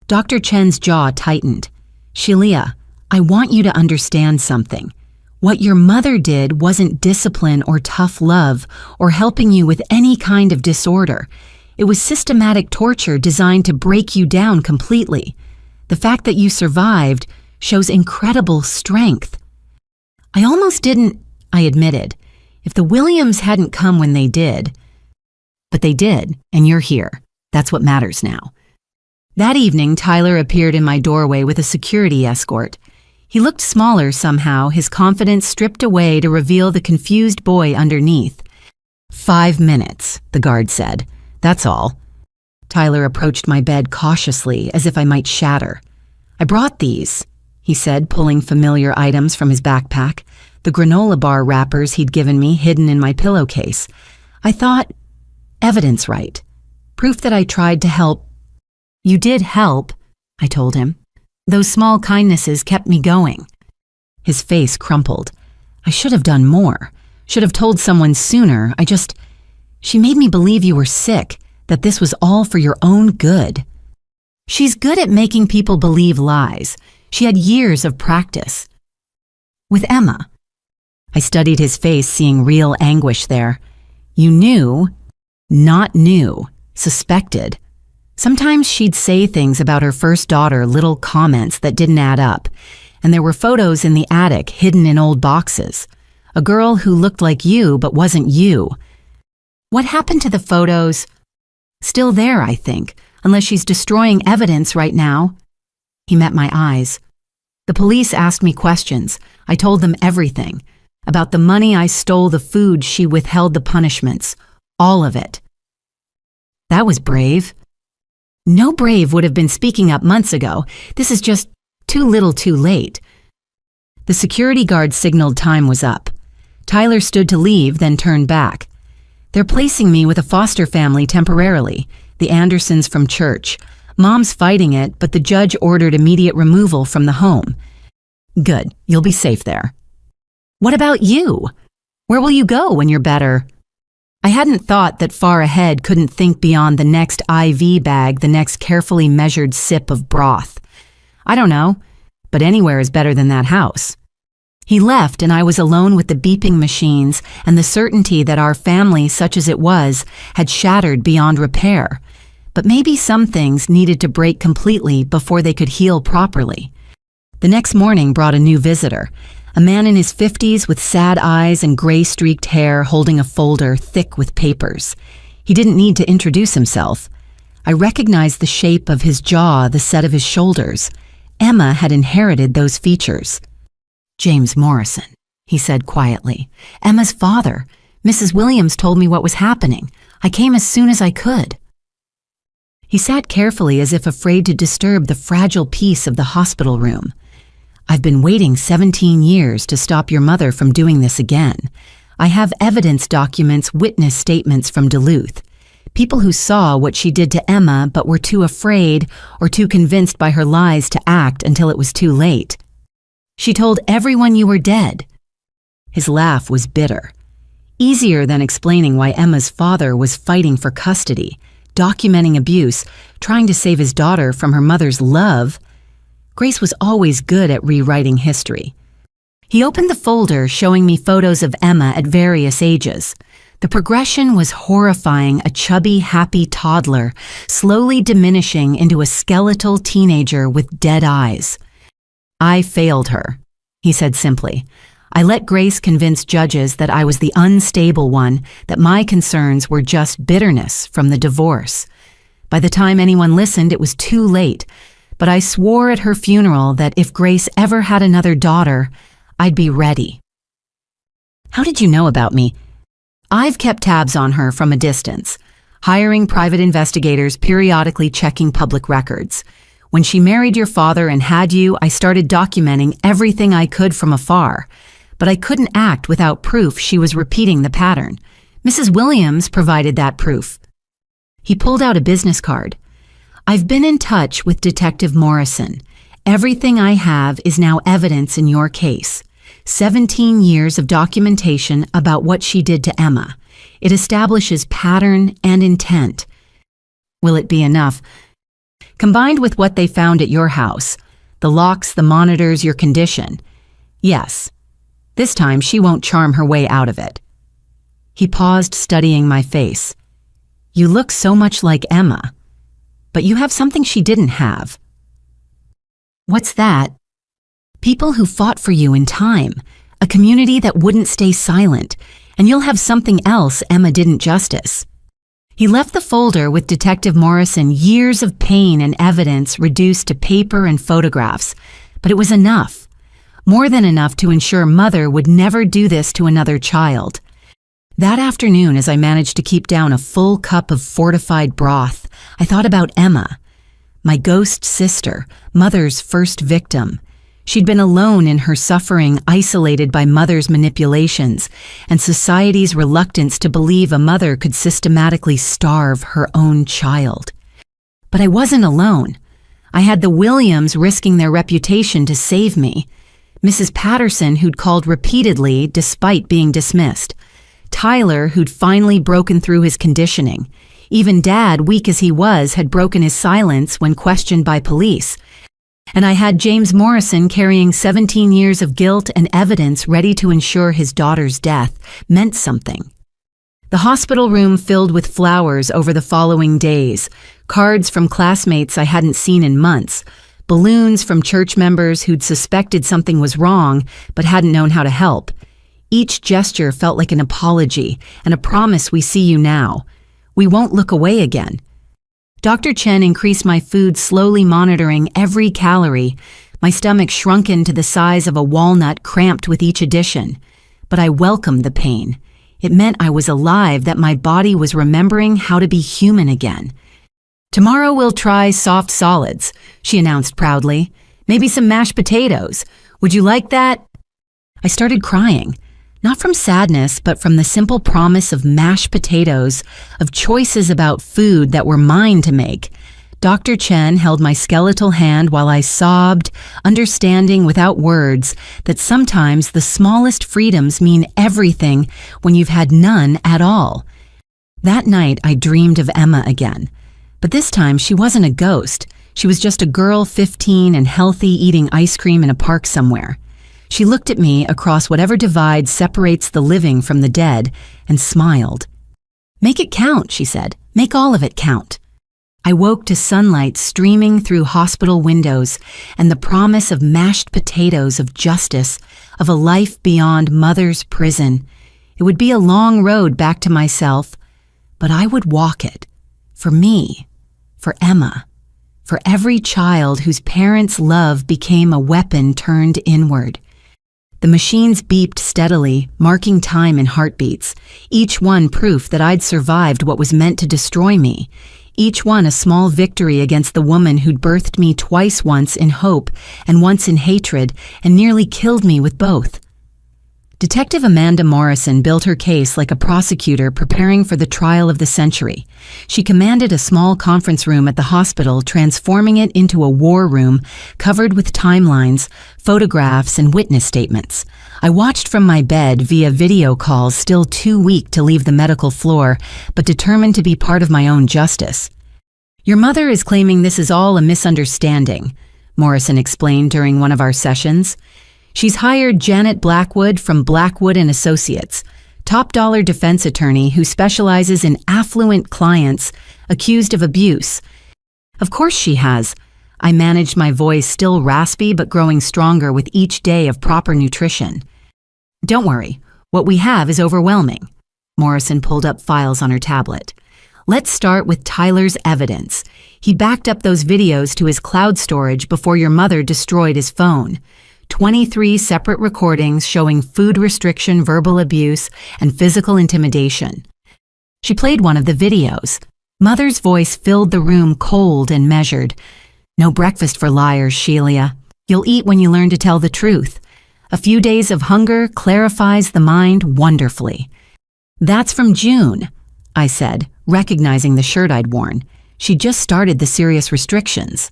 Dr. Chen's jaw tightened. "Shelia, I want you to understand something. What your mother did wasn't discipline or tough love or helping you with any kind of disorder. It was systematic torture designed to break you down completely. The fact that you survived shows incredible strength." I almost didn't, I admitted. If the Williams hadn't come when they did. But they did, and you're here. That's what matters now. That evening, Tyler appeared in my doorway with a security escort. He looked smaller somehow, his confidence stripped away to reveal the confused boy underneath. 5 minutes, the guard said. That's all. Tyler approached my bed cautiously, as if I might shatter. "I brought these," he said, pulling familiar items from his backpack, the granola bar wrappers he'd given me hidden in my pillowcase. I thought, evidence, right? Proof that I tried to help. "You did help," I told him. "Those small kindnesses kept me going." His face crumpled. "I should have done more. Should have told someone sooner. She made me believe you were sick, that this was all for your own good." "She's good at making people believe lies. She had years of practice." "With Emma." I studied his face, seeing real anguish there. "You knew, not knew, suspected." Sometimes she'd say things about her first daughter, little comments that didn't add up, and there were photos in the attic hidden in old boxes. A girl who looked like you but wasn't you. "What happened to the photos?" "Still there, I think, unless she's destroying evidence right now." He met my eyes. "The police asked me questions. I told them everything. About the money I stole, the food she withheld, the punishments. All of it." "That was brave." "No brave would have been speaking up months ago. This is just too little too late." The security guard signaled time was up. Tyler stood to leave, then turned back. "They're placing me with a foster family temporarily, the Andersons from church. Mom's fighting it, but the judge ordered immediate removal from the home." "Good, you'll be safe there." "What about you? Where will you go when you're better?" I hadn't thought that far ahead, couldn't think beyond the next IV bag, the next carefully measured sip of broth. "I don't know, but anywhere is better than that house." He left, and I was alone with the beeping machines and the certainty that our family, such as it was, had shattered beyond repair. But maybe some things needed to break completely before they could heal properly. The next morning brought a new visitor, a man in his 50s with sad eyes and gray-streaked hair holding a folder thick with papers. He didn't need to introduce himself. I recognized the shape of his jaw, the set of his shoulders. Emma had inherited those features. "James Morrison," he said quietly. "Emma's father. Mrs. Williams told me what was happening. I came as soon as I could." He sat carefully as if afraid to disturb the fragile peace of the hospital room. "I've been waiting 17 years to stop your mother from doing this again. I have evidence documents, witness statements from Duluth. People who saw what she did to Emma but were too afraid or too convinced by her lies to act until it was too late. She told everyone you were dead." His laugh was bitter. Easier than explaining why Emma's father was fighting for custody, documenting abuse, trying to save his daughter from her mother's love. Grace was always good at rewriting history. He opened the folder, showing me photos of Emma at various ages. The progression was horrifying, a chubby, happy toddler, slowly diminishing into a skeletal teenager with dead eyes. "I failed her," he said simply. "I let Grace convince judges that I was the unstable one, that my concerns were just bitterness from the divorce. By the time anyone listened, it was too late, but I swore at her funeral that if Grace ever had another daughter, I'd be ready." "How did you know about me?" I've kept tabs on her from a distance, hiring private investigators, periodically checking public records. When she married your father and had you, I started documenting everything I could from afar. But I couldn't act without proof she was repeating the pattern. Mrs. Williams provided that proof. He pulled out a business card. I've been in touch with Detective Morrison. Everything I have is now evidence in your case. 17 years of documentation about what she did to Emma. It establishes pattern and intent. Will it be enough? Combined with what they found at your house, the locks, the monitors, your condition. Yes, this time she won't charm her way out of it. He paused, studying my face. You look so much like Emma, but you have something she didn't have. What's that? People who fought for you in time, a community that wouldn't stay silent, and you'll have something else Emma didn't justice. He left the folder with Detective Morrison, years of pain and evidence reduced to paper and photographs, but it was enough. More than enough to ensure Mother would never do this to another child. That afternoon, as I managed to keep down a full cup of fortified broth, I thought about Emma, my ghost sister, Mother's first victim. She'd been alone in her suffering, isolated by Mother's manipulations and society's reluctance to believe a mother could systematically starve her own child. But I wasn't alone. I had the Williams risking their reputation to save me. Mrs. Patterson, who'd called repeatedly despite being dismissed. Tyler, who'd finally broken through his conditioning. Even Dad, weak as he was, had broken his silence when questioned by police. And I had James Morrison carrying 17 years of guilt and evidence ready to ensure his daughter's death meant something. The hospital room filled with flowers over the following days, cards from classmates I hadn't seen in months, balloons from church members who'd suspected something was wrong but hadn't known how to help. Each gesture felt like an apology and a promise we see you now. We won't look away again. Dr. Chen increased my food, slowly monitoring every calorie. My stomach shrunken to the size of a walnut, cramped with each addition. But I welcomed the pain. It meant I was alive, that my body was remembering how to be human again. Tomorrow we'll try soft solids, she announced proudly. Maybe some mashed potatoes. Would you like that? I started crying. Not from sadness, but from the simple promise of mashed potatoes, of choices about food that were mine to make. Dr. Chen held my skeletal hand while I sobbed, understanding without words that sometimes the smallest freedoms mean everything when you've had none at all. That night, I dreamed of Emma again. But this time, she wasn't a ghost. She was just a girl, 15 and healthy, eating ice cream in a park somewhere. She looked at me across whatever divide separates the living from the dead and smiled. Make it count, she said. Make all of it count. I woke to sunlight streaming through hospital windows and the promise of mashed potatoes, of justice, of a life beyond Mother's prison. It would be a long road back to myself, but I would walk it. For me, for Emma, for every child whose parents' love became a weapon turned inward. The machines beeped steadily, marking time in heartbeats, each one proof that I'd survived what was meant to destroy me, each one a small victory against the woman who'd birthed me twice, once in hope and once in hatred, and nearly killed me with both. Detective Amanda Morrison built her case like a prosecutor preparing for the trial of the century. She commanded a small conference room at the hospital, transforming it into a war room covered with timelines, photographs, and witness statements. I watched from my bed via video calls, still too weak to leave the medical floor, but determined to be part of my own justice. Your mother is claiming this is all a misunderstanding, Morrison explained during one of our sessions. She's hired Janet Blackwood from Blackwood & Associates, top-dollar defense attorney who specializes in affluent clients accused of abuse. Of course she has. I managed my voice, still raspy but growing stronger with each day of proper nutrition. Don't worry, what we have is overwhelming. Morrison pulled up files on her tablet. Let's start with Tyler's evidence. He backed up those videos to his cloud storage before your mother destroyed his phone. 23 separate recordings showing food restriction, verbal abuse, and physical intimidation. She played one of the videos. Mother's voice filled the room, cold and measured. "No breakfast for liars, Sheila. You'll eat when you learn to tell the truth. A few days of hunger clarifies the mind wonderfully." "That's from June," I said, recognizing the shirt I'd worn. She'd just started the serious restrictions.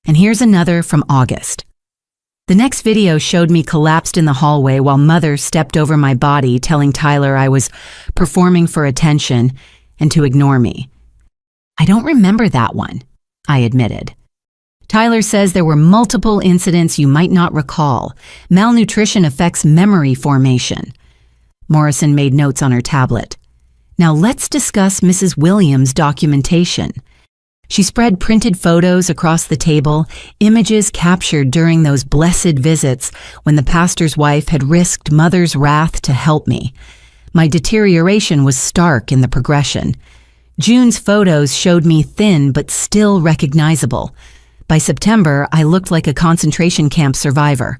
And here's another from August. The next video showed me collapsed in the hallway while Mother stepped over my body, telling Tyler I was performing for attention and to ignore me. "I don't remember that one," I admitted. Tyler says there were multiple incidents you might not recall. Malnutrition affects memory formation. Morrison made notes on her tablet. "Now let's discuss Mrs. Williams' documentation." She spread printed photos across the table, images captured during those blessed visits when the pastor's wife had risked Mother's wrath to help me. My deterioration was stark in the progression. June's photos showed me thin but still recognizable. By September, I looked like a concentration camp survivor.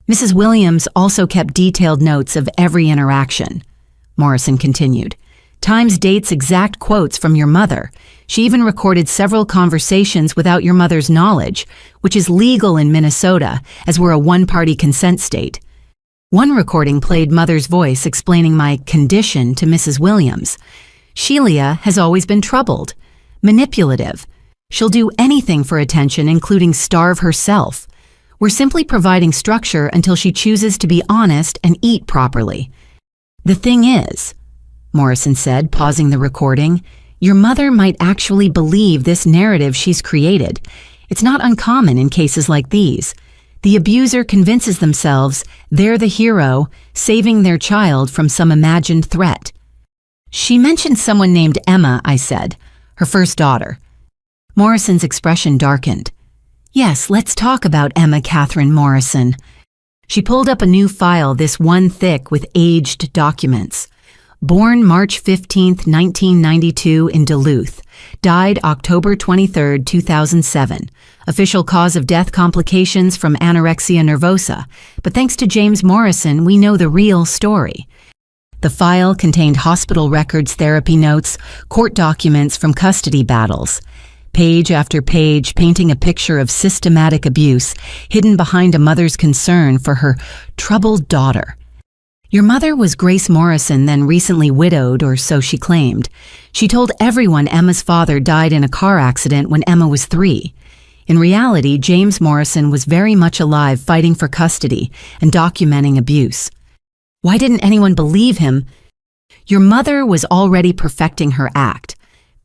Mrs. Williams also kept detailed notes of every interaction. Morrison continued. "Times, dates, exact quotes from your mother. She even recorded several conversations without your mother's knowledge, which is legal in Minnesota, as we're a one-party consent state." One recording played Mother's voice explaining my condition to Mrs. Williams. "Sheila has always been troubled, manipulative. She'll do anything for attention, including starve herself. We're simply providing structure until she chooses to be honest and eat properly." "The thing is," Morrison said, pausing the recording, "your mother might actually believe this narrative she's created. It's not uncommon in cases like these. The abuser convinces themselves they're the hero, saving their child from some imagined threat." "She mentioned someone named Emma," I said, "her first daughter." Morrison's expression darkened. "Yes, let's talk about Emma Catherine Morrison." She pulled up a new file, this one thick with aged documents. Born March 15, 1992 in Duluth. Died October 23, 2007. Official cause of death complications from anorexia nervosa. But thanks to James Morrison, we know the real story. The file contained hospital records, therapy notes, court documents from custody battles. Page after page painting a picture of systematic abuse hidden behind a mother's concern for her troubled daughter. Your mother was Grace Morrison, then recently widowed, or so she claimed. She told everyone Emma's father died in a car accident when Emma was 3. In reality, James Morrison was very much alive, fighting for custody and documenting abuse. Why didn't anyone believe him? Your mother was already perfecting her act.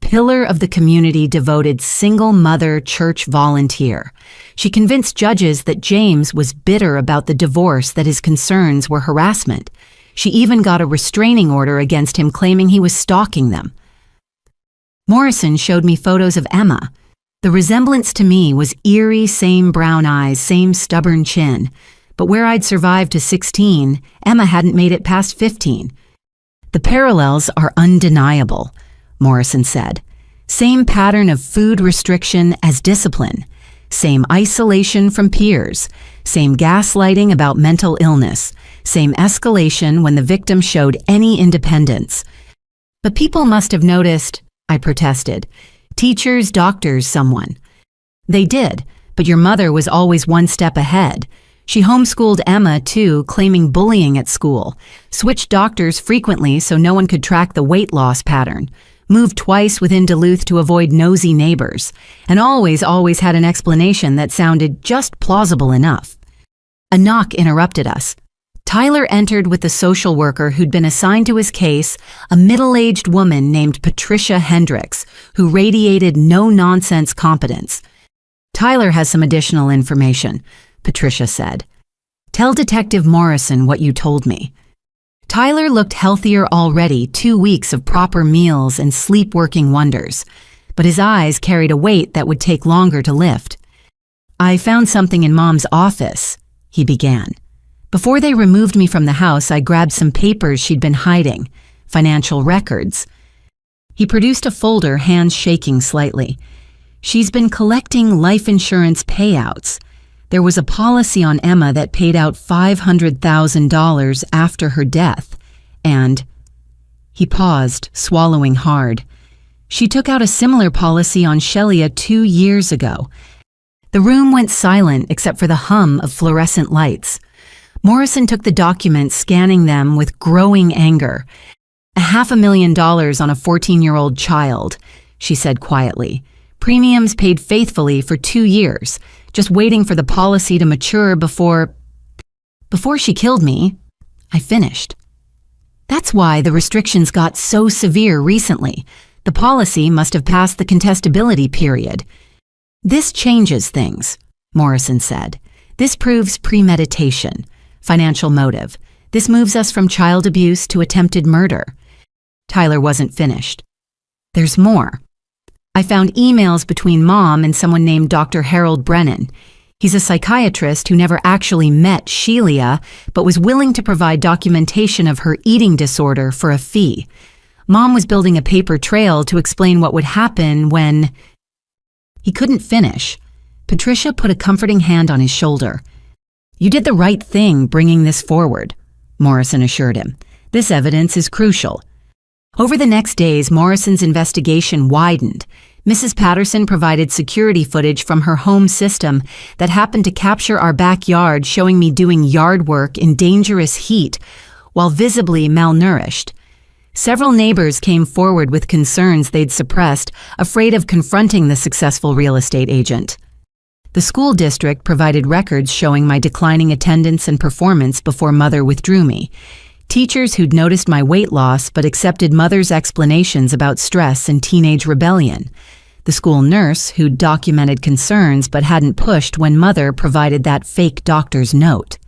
Pillar of the community, devoted single mother church volunteer. She convinced judges that James was bitter about the divorce, that his concerns were harassment. She even got a restraining order against him, claiming he was stalking them. Morrison showed me photos of Emma. The resemblance to me was eerie, same brown eyes, same stubborn chin. But where I'd survived to 16, Emma hadn't made it past 15. "The parallels are undeniable," Morrison said. "Same pattern of food restriction as discipline. Same isolation from peers. Same gaslighting about mental illness. Same escalation when the victim showed any independence." "But people must have noticed," I protested. "Teachers, doctors, someone." "They did, but your mother was always one step ahead. She homeschooled Emma, too, claiming bullying at school. Switched doctors frequently so no one could track the weight loss pattern. Moved twice within Duluth to avoid nosy neighbors. And always had an explanation that sounded just plausible enough." A knock interrupted us. Tyler entered with the social worker who'd been assigned to his case, a middle-aged woman named Patricia Hendricks, who radiated no-nonsense competence. "Tyler has some additional information," Patricia said. "Tell Detective Morrison what you told me." Tyler looked healthier already, 2 weeks of proper meals and sleep-working wonders, but his eyes carried a weight that would take longer to lift. "I found something in Mom's office," he began. "Before they removed me from the house, I grabbed some papers she'd been hiding, financial records." He produced a folder, hands shaking slightly. "She's been collecting life insurance payouts. There was a policy on Emma that paid out $500,000 after her death, and he paused, swallowing hard. She took out a similar policy on Shelia 2 years ago. The room went silent except for the hum of fluorescent lights. Morrison took the documents, scanning them with growing anger. $500,000 on a 14-year-old child, she said quietly. Premiums paid faithfully for 2 years, just waiting for the policy to mature before she killed me. I finished. That's why the restrictions got so severe recently. The policy must have passed the contestability period. This changes things, Morrison said. This proves premeditation, financial motive. This moves us from child abuse to attempted murder. Tyler wasn't finished. There's more. I found emails between Mom and someone named Dr. Harold Brennan. He's a psychiatrist who never actually met Shelia, but was willing to provide documentation of her eating disorder for a fee. Mom was building a paper trail to explain what would happen when... He couldn't finish. Patricia put a comforting hand on his shoulder. You did the right thing bringing this forward, Morrison assured him. This evidence is crucial. Over the next days, Morrison's investigation widened. Mrs. Patterson provided security footage from her home system that happened to capture our backyard, showing me doing yard work in dangerous heat while visibly malnourished. Several neighbors came forward with concerns they'd suppressed, afraid of confronting the successful real estate agent. The school district provided records showing my declining attendance and performance before Mother withdrew me. Teachers who'd noticed my weight loss but accepted Mother's explanations about stress and teenage rebellion. The school nurse who'd documented concerns but hadn't pushed when Mother provided that fake doctor's note.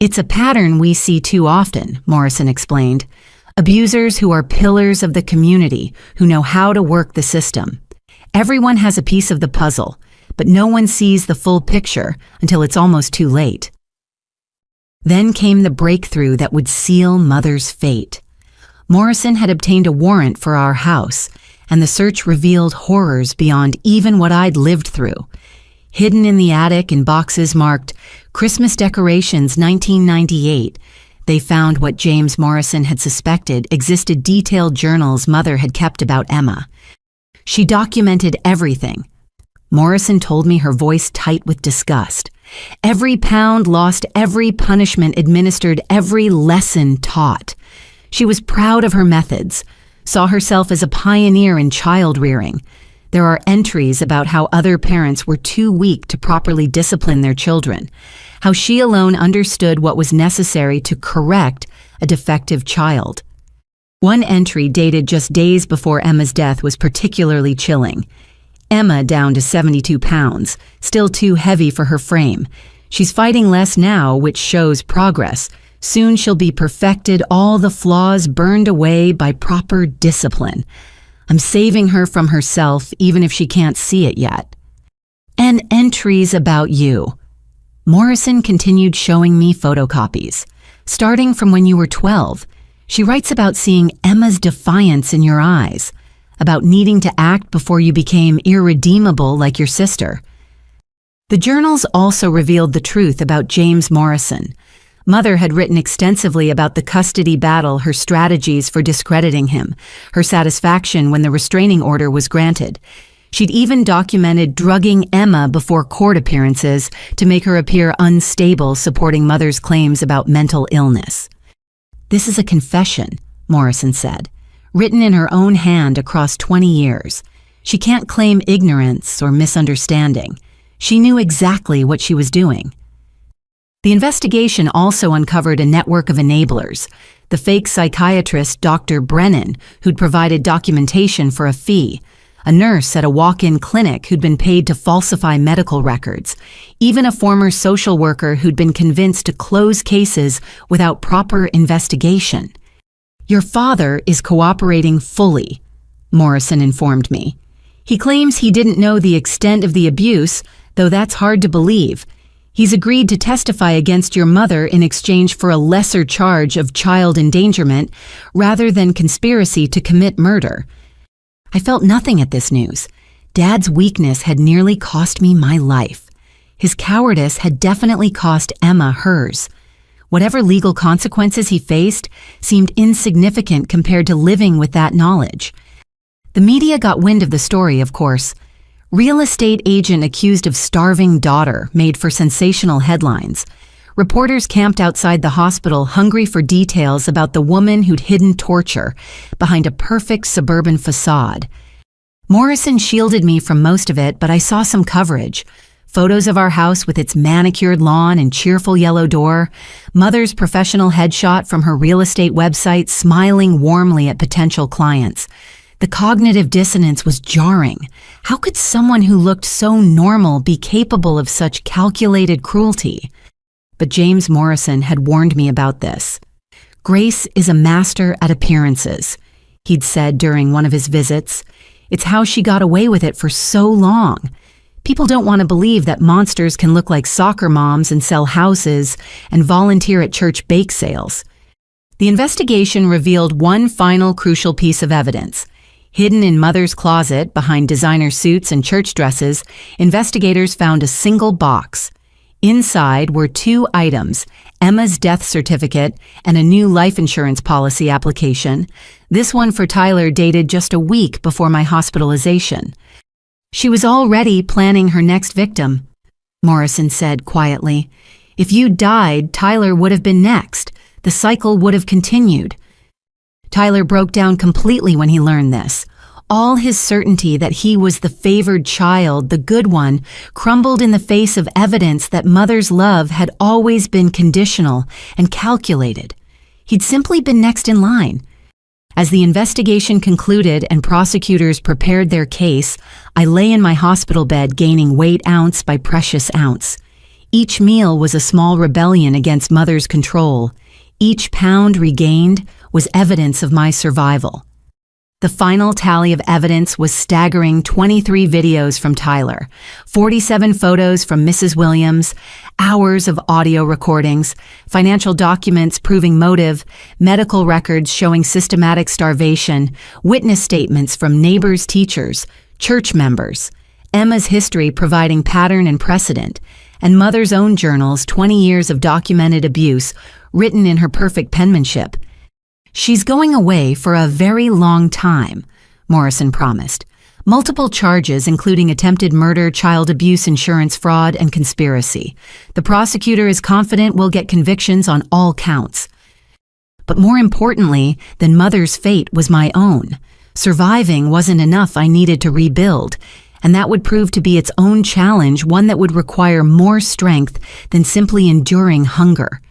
It's a pattern we see too often, Morrison explained. Abusers who are pillars of the community, who know how to work the system. Everyone has a piece of the puzzle, but no one sees the full picture until it's almost too late. Then came the breakthrough that would seal Mother's fate. Morrison had obtained a warrant for our house, and the search revealed horrors beyond even what I'd lived through. Hidden in the attic in boxes marked Christmas Decorations 1998, they found what James Morrison had suspected existed detailed journals Mother had kept about Emma. She documented everything. Morrison told me, her voice tight with disgust. Every pound lost, every punishment administered, every lesson taught. She was proud of her methods, saw herself as a pioneer in child rearing. There are entries about how other parents were too weak to properly discipline their children, how she alone understood what was necessary to correct a defective child. One entry dated just days before Emma's death was particularly chilling. Emma down to 72 pounds, still too heavy for her frame. She's fighting less now, which shows progress. Soon she'll be perfected, all the flaws burned away by proper discipline. I'm saving her from herself, even if she can't see it yet. And entries about you. Morrison continued showing me photocopies. Starting from when you were 12, she writes about seeing Emma's defiance in your eyes, about needing to act before you became irredeemable like your sister. The journals also revealed the truth about James Morrison. Mother had written extensively about the custody battle, her strategies for discrediting him, her satisfaction when the restraining order was granted. She'd even documented drugging Emma before court appearances to make her appear unstable, supporting Mother's claims about mental illness. This is a confession, Morrison said, written in her own hand across 20 years. She can't claim ignorance or misunderstanding. She knew exactly what she was doing. The investigation also uncovered a network of enablers. The fake psychiatrist Dr. Brennan, who'd provided documentation for a fee, a nurse at a walk-in clinic who'd been paid to falsify medical records, even a former social worker who'd been convinced to close cases without proper investigation. Your father is cooperating fully, Morrison informed me. He claims he didn't know the extent of the abuse, though that's hard to believe. He's agreed to testify against your mother in exchange for a lesser charge of child endangerment rather than conspiracy to commit murder. I felt nothing at this news. Dad's weakness had nearly cost me my life. His cowardice had definitely cost Emma hers. Whatever legal consequences he faced seemed insignificant compared to living with that knowledge. The media got wind of the story, of course. Real estate agent accused of starving daughter made for sensational headlines. Reporters camped outside the hospital hungry for details about the woman who'd hidden torture behind a perfect suburban facade. Morrison shielded me from most of it, but I saw some coverage. Photos of our house with its manicured lawn and cheerful yellow door, Mother's professional headshot from her real estate website smiling warmly at potential clients. The cognitive dissonance was jarring. How could someone who looked so normal be capable of such calculated cruelty? But James Morrison had warned me about this. Grace is a master at appearances, he'd said during one of his visits. It's how she got away with it for so long. People don't want to believe that monsters can look like soccer moms and sell houses and volunteer at church bake sales. The investigation revealed one final crucial piece of evidence. Hidden in Mother's closet behind designer suits and church dresses, investigators found a single box. Inside were two items, Emma's death certificate and a new life insurance policy application. This one for Tyler dated just a week before my hospitalization. She was already planning her next victim, Morrison said quietly. If you died, Tyler would have been next. The cycle would have continued. Tyler broke down completely when he learned this. All his certainty that he was the favored child, the good one, crumbled in the face of evidence that Mother's love had always been conditional and calculated. He'd simply been next in line. As the investigation concluded and prosecutors prepared their case, I lay in my hospital bed gaining weight ounce by precious ounce. Each meal was a small rebellion against Mother's control. Each pound regained was evidence of my survival. The final tally of evidence was staggering: 23 videos from Tyler, 47 photos from Mrs. Williams, hours of audio recordings, financial documents proving motive, medical records showing systematic starvation, witness statements from neighbors, teachers, church members, Emma's history providing pattern and precedent, and Mother's own journals, 20 years of documented abuse written in her perfect penmanship. She's going away for a very long time, Morrison promised. Multiple charges, including attempted murder, child abuse, insurance fraud, and conspiracy. The prosecutor is confident we'll get convictions on all counts. But more importantly than Mother's fate was my own. Surviving wasn't enough. I needed to rebuild, and that would prove to be its own challenge, one that would require more strength than simply enduring hunger.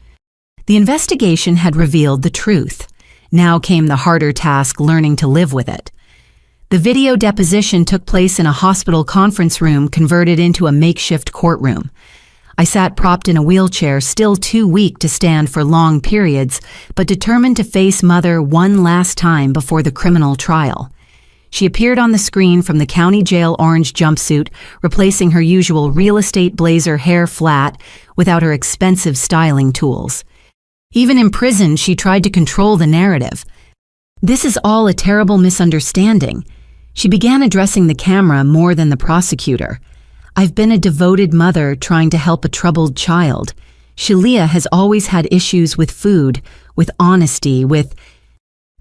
The investigation had revealed the truth. Now came the harder task, learning to live with it. The video deposition took place in a hospital conference room converted into a makeshift courtroom. I sat propped in a wheelchair, still too weak to stand for long periods, but determined to face Mother one last time before the criminal trial. She appeared on the screen from the county jail orange jumpsuit, replacing her usual real estate blazer, hair flat, without her expensive styling tools. Even in prison, she tried to control the narrative. This is all a terrible misunderstanding. She began addressing the camera more than the prosecutor. I've been a devoted mother trying to help a troubled child. Shalia has always had issues with food, with honesty, with...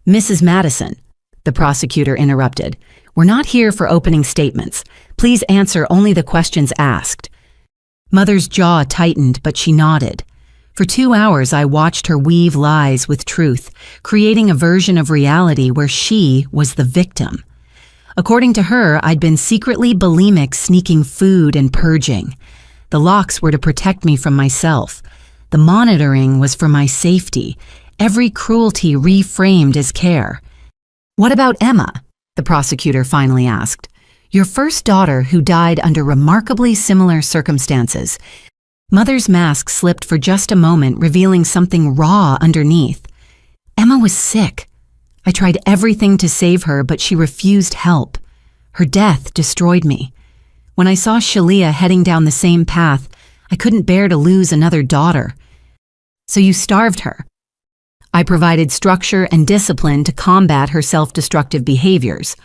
Mrs. Madison, the prosecutor interrupted. We're not here for opening statements. Please answer only the questions asked. Mother's jaw tightened, but she nodded. For 2 hours, I watched her weave lies with truth, creating a version of reality where she was the victim. According to her, I'd been secretly bulimic, sneaking food and purging. The locks were to protect me from myself. The monitoring was for my safety. Every cruelty reframed as care. What about Emma? The prosecutor finally asked. Your first daughter who died under remarkably similar circumstances. Mother's mask slipped for just a moment, revealing something raw underneath. Emma was sick. I tried everything to save her, but she refused help. Her death destroyed me. When I saw Shalia heading down the same path, I couldn't bear to lose another daughter. So you starved her. I provided structure and discipline to combat her self-destructive behaviors.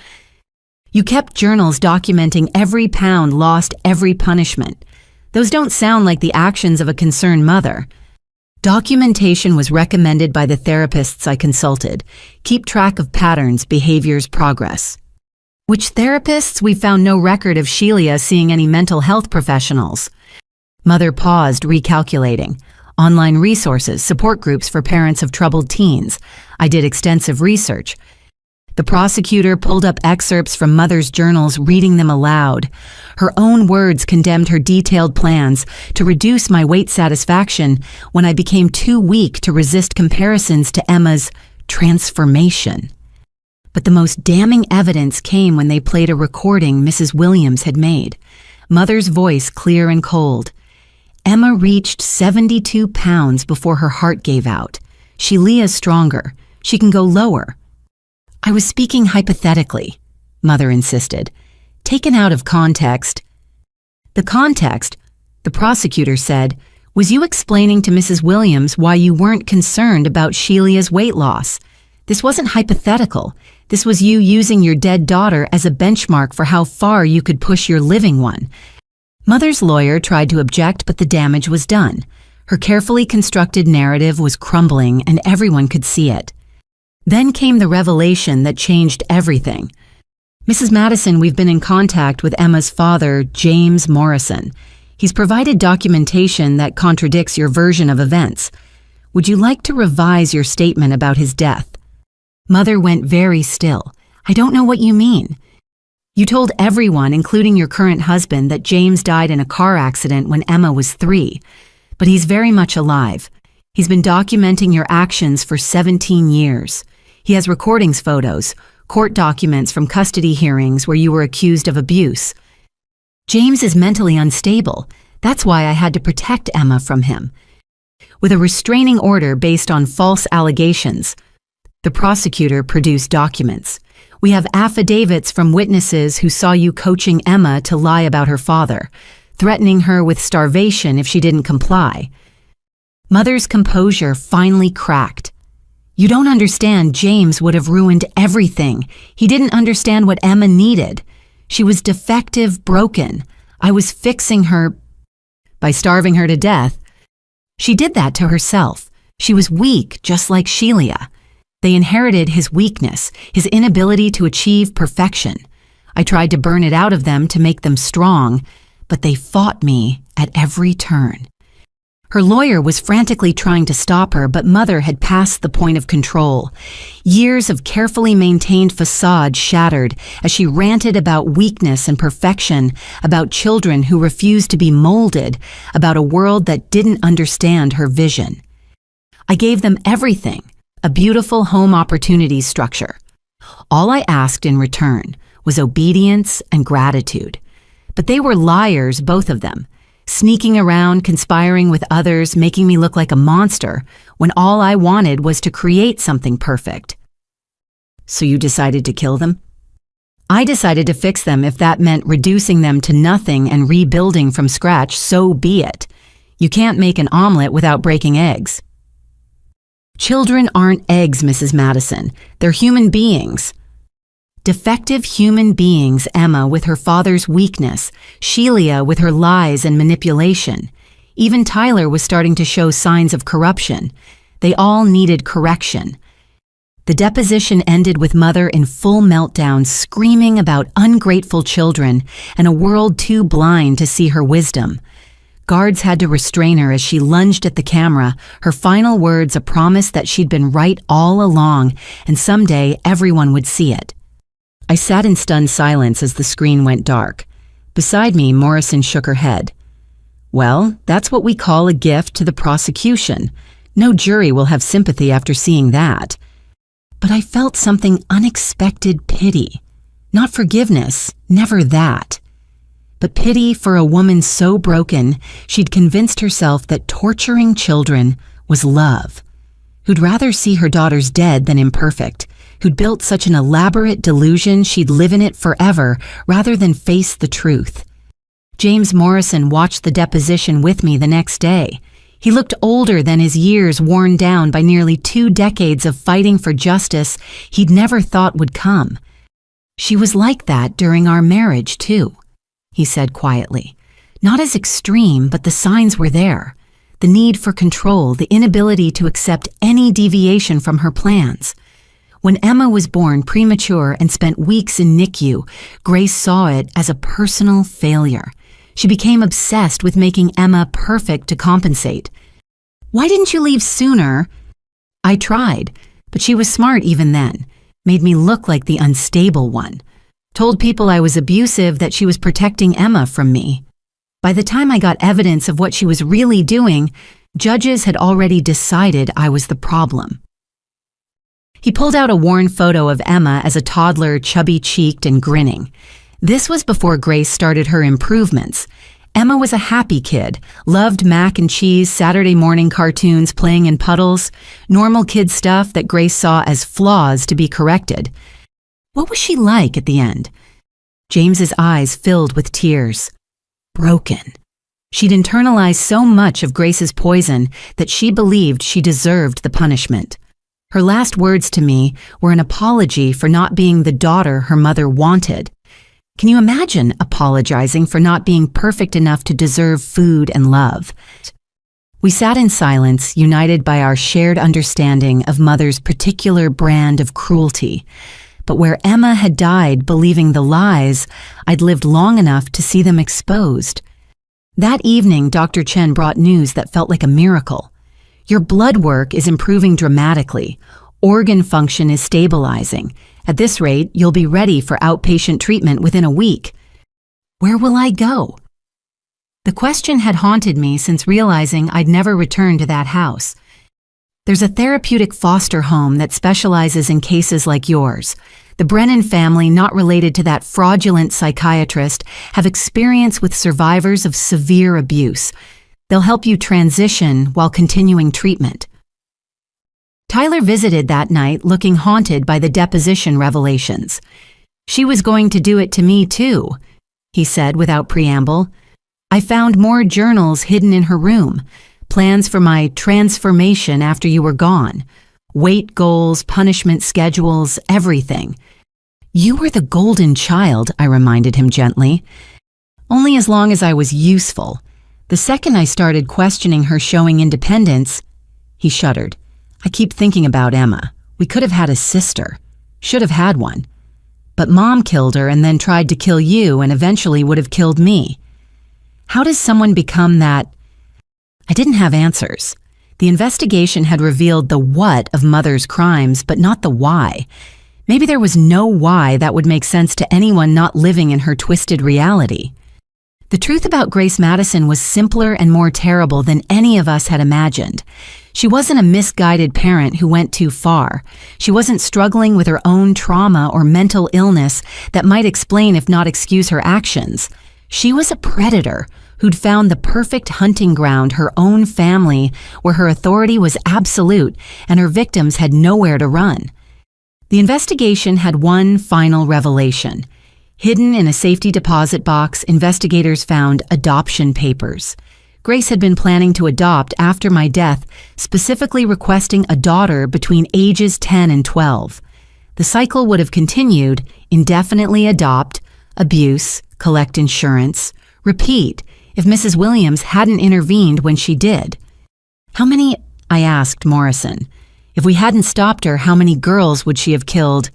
You kept journals documenting every pound lost, every punishment. Those don't sound like the actions of a concerned mother. Documentation was recommended by the therapists I consulted. Keep track of patterns, behaviors, progress. Which therapists? We found no record of Sheila seeing any mental health professionals. Mother paused, recalculating. Online resources, support groups for parents of troubled teens. I did extensive research. The prosecutor pulled up excerpts from Mother's journals, reading them aloud. Her own words condemned her detailed plans to reduce my weight satisfaction when I became too weak to resist comparisons to Emma's transformation. But the most damning evidence came when they played a recording Mrs. Williams had made. Mother's voice clear and cold. Emma reached 72 pounds before her heart gave out. Sheila's stronger. She can go lower. I was speaking hypothetically, Mother insisted. Taken out of context. The context, the prosecutor said, was you explaining to Mrs. Williams why you weren't concerned about Sheila's weight loss. This wasn't hypothetical. This was you using your dead daughter as a benchmark for how far you could push your living one. Mother's lawyer tried to object, but the damage was done. Her carefully constructed narrative was crumbling, and everyone could see it. Then came the revelation that changed everything. Mrs. Madison, we've been in contact with Emma's father, James Morrison. He's provided documentation that contradicts your version of events. Would you like to revise your statement about his death? Mother went very still. I don't know what you mean. You told everyone, including your current husband, that James died in a car accident when Emma was 3. But he's very much alive. He's been documenting your actions for 17 years. He has recordings, photos, court documents from custody hearings where you were accused of abuse. James is mentally unstable. That's why I had to protect Emma from him. With a restraining order based on false allegations, the prosecutor produced documents. We have affidavits from witnesses who saw you coaching Emma to lie about her father, threatening her with starvation if she didn't comply. Mother's composure finally cracked. You don't understand. James would have ruined everything. He didn't understand what Emma needed. She was defective, broken. I was fixing her by starving her to death. She did that to herself. She was weak, just like Sheila. They inherited his weakness, his inability to achieve perfection. I tried to burn it out of them to make them strong, but they fought me at every turn. Her lawyer was frantically trying to stop her, but Mother had passed the point of control. Years of carefully maintained facade shattered as she ranted about weakness and perfection, about children who refused to be molded, about a world that didn't understand her vision. I gave them everything, a beautiful home opportunities structure. All I asked in return was obedience and gratitude. But they were liars, both of them. Sneaking around, conspiring with others, making me look like a monster, when all I wanted was to create something perfect. So you decided to kill them? I decided to fix them. If that meant reducing them to nothing and rebuilding from scratch, so be it. You can't make an omelet without breaking eggs. Children aren't eggs, Mrs. Madison. They're human beings. Defective human beings, Emma with her father's weakness, Sheila with her lies and manipulation. Even Tyler was starting to show signs of corruption. They all needed correction. The deposition ended with Mother in full meltdown, screaming about ungrateful children and a world too blind to see her wisdom. Guards had to restrain her as she lunged at the camera, her final words a promise that she'd been right all along and someday everyone would see it. I sat in stunned silence as the screen went dark. Beside me, Morrison shook her head. Well, that's what we call a gift to the prosecution. No jury will have sympathy after seeing that. But I felt something unexpected pity. Not forgiveness, never that. But pity for a woman so broken, she'd convinced herself that torturing children was love. Who'd rather see her daughters dead than imperfect. Who'd built such an elaborate delusion she'd live in it forever rather than face the truth. James Morrison watched the deposition with me the next day. He looked older than his years, worn down by nearly 2 decades of fighting for justice he'd never thought would come. She was like that during our marriage, too, he said quietly. Not as extreme, but the signs were there. The need for control, the inability to accept any deviation from her plans. When Emma was born premature and spent weeks in NICU, Grace saw it as a personal failure. She became obsessed with making Emma perfect to compensate. "Why didn't you leave sooner?" I tried, but she was smart even then, made me look like the unstable one. Told people I was abusive, that she was protecting Emma from me. By the time I got evidence of what she was really doing, judges had already decided I was the problem. He pulled out a worn photo of Emma as a toddler, chubby-cheeked and grinning. This was before Grace started her improvements. Emma was a happy kid, loved mac and cheese, Saturday morning cartoons, playing in puddles, normal kid stuff that Grace saw as flaws to be corrected. What was she like at the end? James's eyes filled with tears. Broken. She'd internalized so much of Grace's poison that she believed she deserved the punishment. Her last words to me were an apology for not being the daughter her mother wanted. Can you imagine apologizing for not being perfect enough to deserve food and love? We sat in silence, united by our shared understanding of Mother's particular brand of cruelty. But where Emma had died believing the lies, I'd lived long enough to see them exposed. That evening, Dr. Chen brought news that felt like a miracle. "Your blood work is improving dramatically. Organ function is stabilizing. At this rate, you'll be ready for outpatient treatment within a week." Where will I go? The question had haunted me since realizing I'd never return to that house. There's a therapeutic foster home that specializes in cases like yours. The Brennan family, not related to that fraudulent psychiatrist, have experience with survivors of severe abuse. They'll help you transition while continuing treatment. Tyler visited that night looking haunted by the deposition revelations. "She was going to do it to me too," he said without preamble. "I found more journals hidden in her room, plans for my transformation after you were gone, weight goals, punishment schedules, everything." "You were the golden child," I reminded him gently. "Only as long as I was useful. The second I started questioning her showing independence," he shuddered. "I keep thinking about Emma. We could have had a sister. Should have had one. But Mom killed her and then tried to kill you and eventually would have killed me. How does someone become that?" I didn't have answers. The investigation had revealed the what of Mother's crimes, but not the why. Maybe there was no why that would make sense to anyone not living in her twisted reality. The truth about Grace Madison was simpler and more terrible than any of us had imagined. She wasn't a misguided parent who went too far. She wasn't struggling with her own trauma or mental illness that might explain if not excuse her actions. She was a predator who'd found the perfect hunting ground, her own family, where her authority was absolute and her victims had nowhere to run. The investigation had one final revelation. Hidden in a safety deposit box, investigators found adoption papers. Grace had been planning to adopt after my death, specifically requesting a daughter between ages 10 and 12. The cycle would have continued: indefinitely adopt, abuse, collect insurance, repeat, if Mrs. Williams hadn't intervened when she did. "How many?" I asked Morrison. "If we hadn't stopped her, how many girls would she have killed?"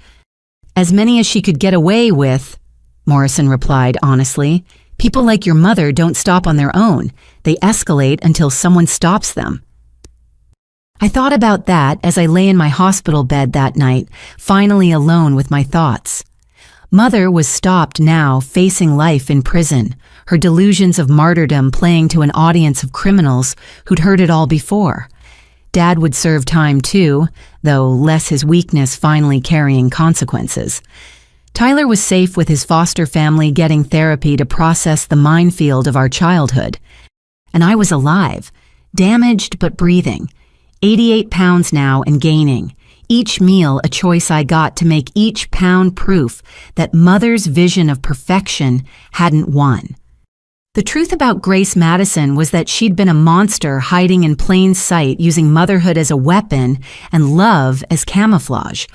"As many as she could get away with," Morrison replied honestly. "People like your mother don't stop on their own. They escalate until someone stops them." I thought about that as I lay in my hospital bed that night, finally alone with my thoughts. Mother was stopped now, facing life in prison, her delusions of martyrdom playing to an audience of criminals who'd heard it all before. Dad would serve time too, though less his weakness finally carrying consequences. Tyler was safe with his foster family getting therapy to process the minefield of our childhood. And I was alive, damaged but breathing, 88 pounds now and gaining. Each meal a choice I got to make each pound proof that Mother's vision of perfection hadn't won. The truth about Grace Madison was that she'd been a monster hiding in plain sight, using motherhood as a weapon and love as camouflage.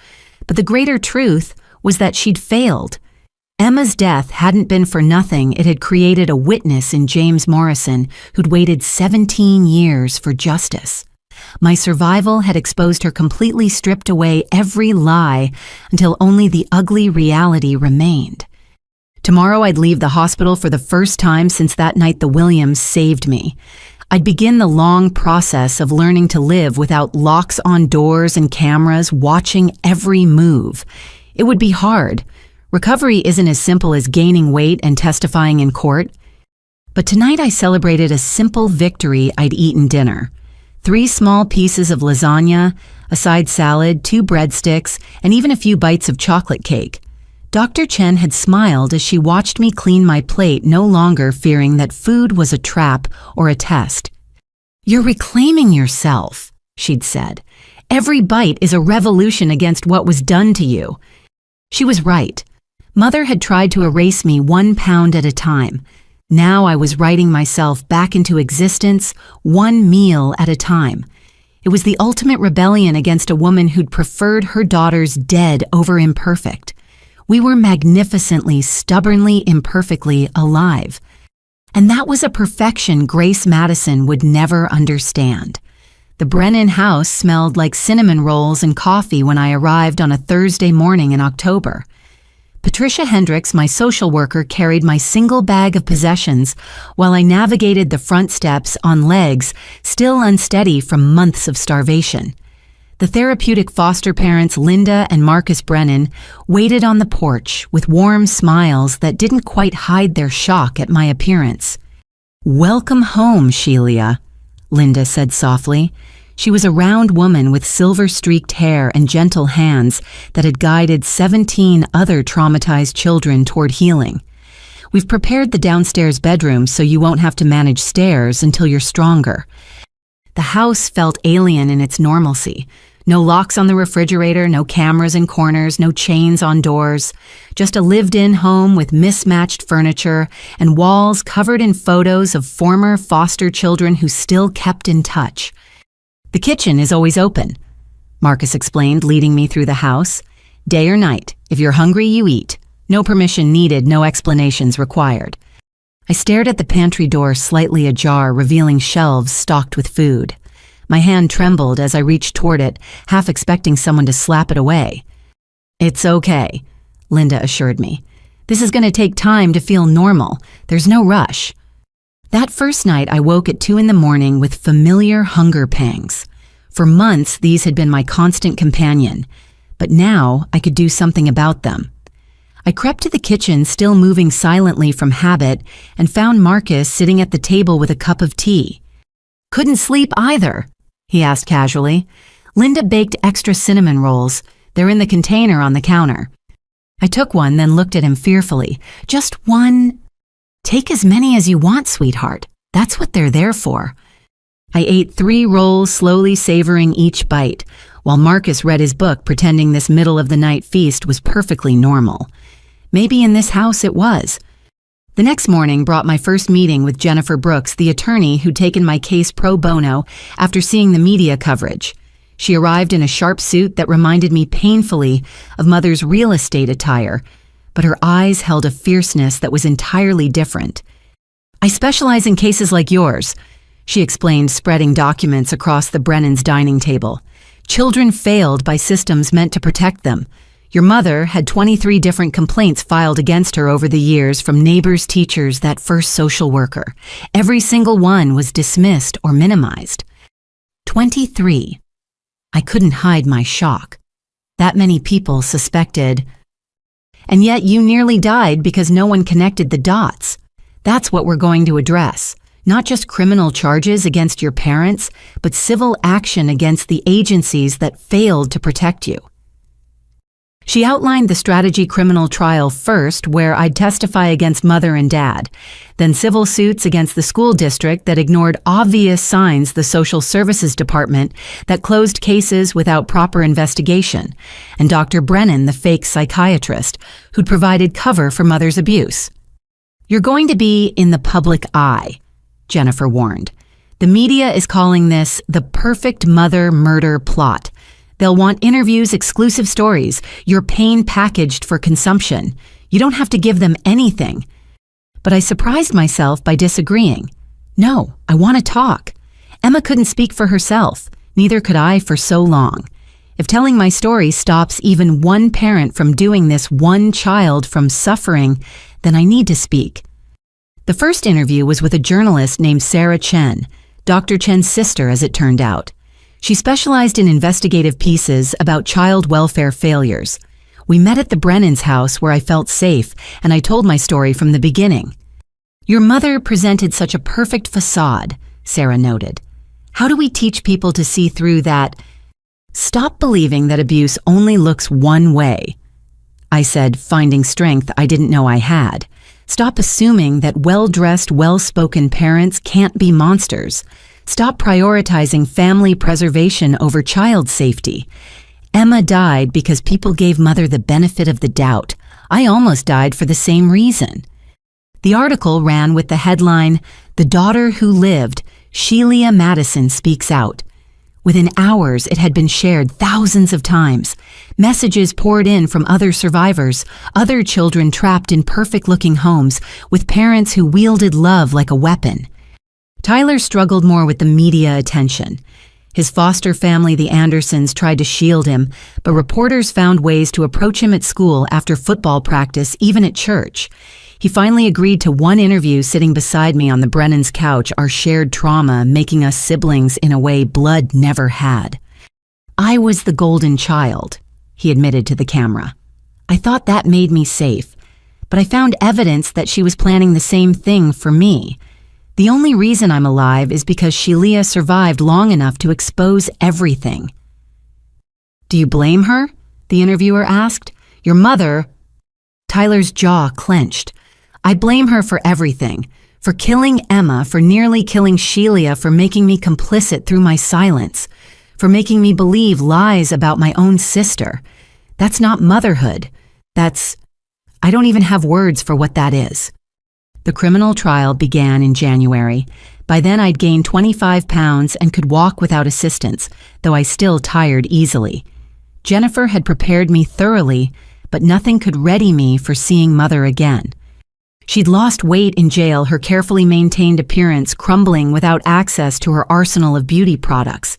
But the greater truth was that she'd failed. Emma's death hadn't been for nothing. It had created a witness in James Morrison who'd waited 17 years for justice. My survival had exposed her, completely stripped away every lie until only the ugly reality remained. Tomorrow I'd leave the hospital for the first time since that night the Williams saved me. I'd begin the long process of learning to live without locks on doors and cameras watching every move. It would be hard. Recovery isn't as simple as gaining weight and testifying in court. But tonight I celebrated a simple victory. I'd eaten dinner. 3 small pieces of lasagna, a side salad, 2 breadsticks, and even a few bites of chocolate cake. Dr. Chen had smiled as she watched me clean my plate, no longer fearing that food was a trap or a test. "You're reclaiming yourself," she'd said. "Every bite is a revolution against what was done to you." She was right. Mother had tried to erase me 1 pound at a time. Now I was writing myself back into existence, 1 meal at a time. It was the ultimate rebellion against a woman who'd preferred her daughters dead over imperfect. We were magnificently, stubbornly, imperfectly alive. And that was a perfection Grace Madison would never understand. The Brennan house smelled like cinnamon rolls and coffee when I arrived on a Thursday morning in October. Patricia Hendricks, my social worker, carried my single bag of possessions while I navigated the front steps on legs, still unsteady from months of starvation. The therapeutic foster parents, Linda and Marcus Brennan, waited on the porch with warm smiles that didn't quite hide their shock at my appearance. "Welcome home, Sheila," Linda said softly. She was a round woman with silver-streaked hair and gentle hands that had guided 17 other traumatized children toward healing. "We've prepared the downstairs bedroom so you won't have to manage stairs until you're stronger." The house felt alien in its normalcy. No locks on the refrigerator, no cameras in corners, no chains on doors. Just a lived-in home with mismatched furniture and walls covered in photos of former foster children who still kept in touch. "The kitchen is always open," Marcus explained, leading me through the house. "Day or night. If you're hungry, you eat. No permission needed, no explanations required." I stared at the pantry door slightly ajar, revealing shelves stocked with food. My hand trembled as I reached toward it, half expecting someone to slap it away. "It's okay," Linda assured me. "This is going to take time to feel normal. There's no rush." That first night, I woke at 2 a.m. with familiar hunger pangs. For months, these had been my constant companion, but now I could do something about them. I crept to the kitchen, still moving silently from habit, and found Marcus sitting at the table with a cup of tea. "Couldn't sleep either?" he asked casually. "Linda baked extra cinnamon rolls. They're in the container on the counter." I took one, then looked at him fearfully. "Just one?" "Take as many as you want, sweetheart. That's what they're there for." I ate 3 rolls, slowly savoring each bite, while Marcus read his book, pretending this middle-of-the-night feast was perfectly normal. Maybe in this house it was. The next morning brought my first meeting with Jennifer Brooks, the attorney who'd taken my case pro bono after seeing the media coverage. She arrived in a sharp suit that reminded me painfully of Mother's real estate attire, but her eyes held a fierceness that was entirely different. "I specialize in cases like yours," she explained, spreading documents across the Brennan's dining table. "Children failed by systems meant to protect them. Your mother had 23 different complaints filed against her over the years from neighbors, teachers, that first social worker. Every single one was dismissed or minimized." 23. I couldn't hide my shock. That many people suspected. "And yet you nearly died because no one connected the dots. That's what we're going to address. Not just criminal charges against your parents, but civil action against the agencies that failed to protect you." She outlined the strategy criminal trial first, where I'd testify against Mother and Dad, then civil suits against the school district that ignored obvious signs, the social services department that closed cases without proper investigation, and Dr. Brennan, the fake psychiatrist, who'd provided cover for Mother's abuse. "You're going to be in the public eye," Jennifer warned. "The media is calling this the perfect mother murder plot. They'll want interviews, exclusive stories, your pain packaged for consumption. You don't have to give them anything. But I surprised myself by disagreeing. No, I want to talk. Emma couldn't speak for herself. Neither could I for so long. If telling my story stops even one parent from doing this one child from suffering, then I need to speak. The first interview was with a journalist named Sarah Chen, Dr. Chen's sister as it turned out. She specialized in investigative pieces about child welfare failures. We met at the Brennan's house where I felt safe, and I told my story from the beginning. Your mother presented such a perfect facade, Sarah noted. How do we teach people to see through that? Stop believing that abuse only looks one way. I said, finding strength I didn't know I had. Stop assuming that well-dressed, well-spoken parents can't be monsters. Stop prioritizing family preservation over child safety. Emma died because people gave Mother the benefit of the doubt. I almost died for the same reason. The article ran with the headline, "The Daughter Who Lived, Shelia Madison Speaks Out." Within hours, it had been shared thousands of times. Messages poured in from other survivors, other children trapped in perfect-looking homes, with parents who wielded love like a weapon. Tyler struggled more with the media attention. His foster family, the Andersons, tried to shield him, but reporters found ways to approach him at school after football practice, even at church. He finally agreed to one interview sitting beside me on the Brennan's couch, our shared trauma making us siblings in a way blood never had. I was the golden child, he admitted to the camera. I thought that made me safe, but I found evidence that she was planning the same thing for me. The only reason I'm alive is because Shelia survived long enough to expose everything. Do you blame her? The interviewer asked. Your mother... Tyler's jaw clenched. I blame her for everything. For killing Emma, for nearly killing Shelia, for making me complicit through my silence, for making me believe lies about my own sister. That's not motherhood. I don't even have words for what that is. The criminal trial began in January. By then I'd gained 25 pounds and could walk without assistance, though I still tired easily. Jennifer had prepared me thoroughly, but nothing could ready me for seeing Mother again. She'd lost weight in jail, her carefully maintained appearance crumbling without access to her arsenal of beauty products.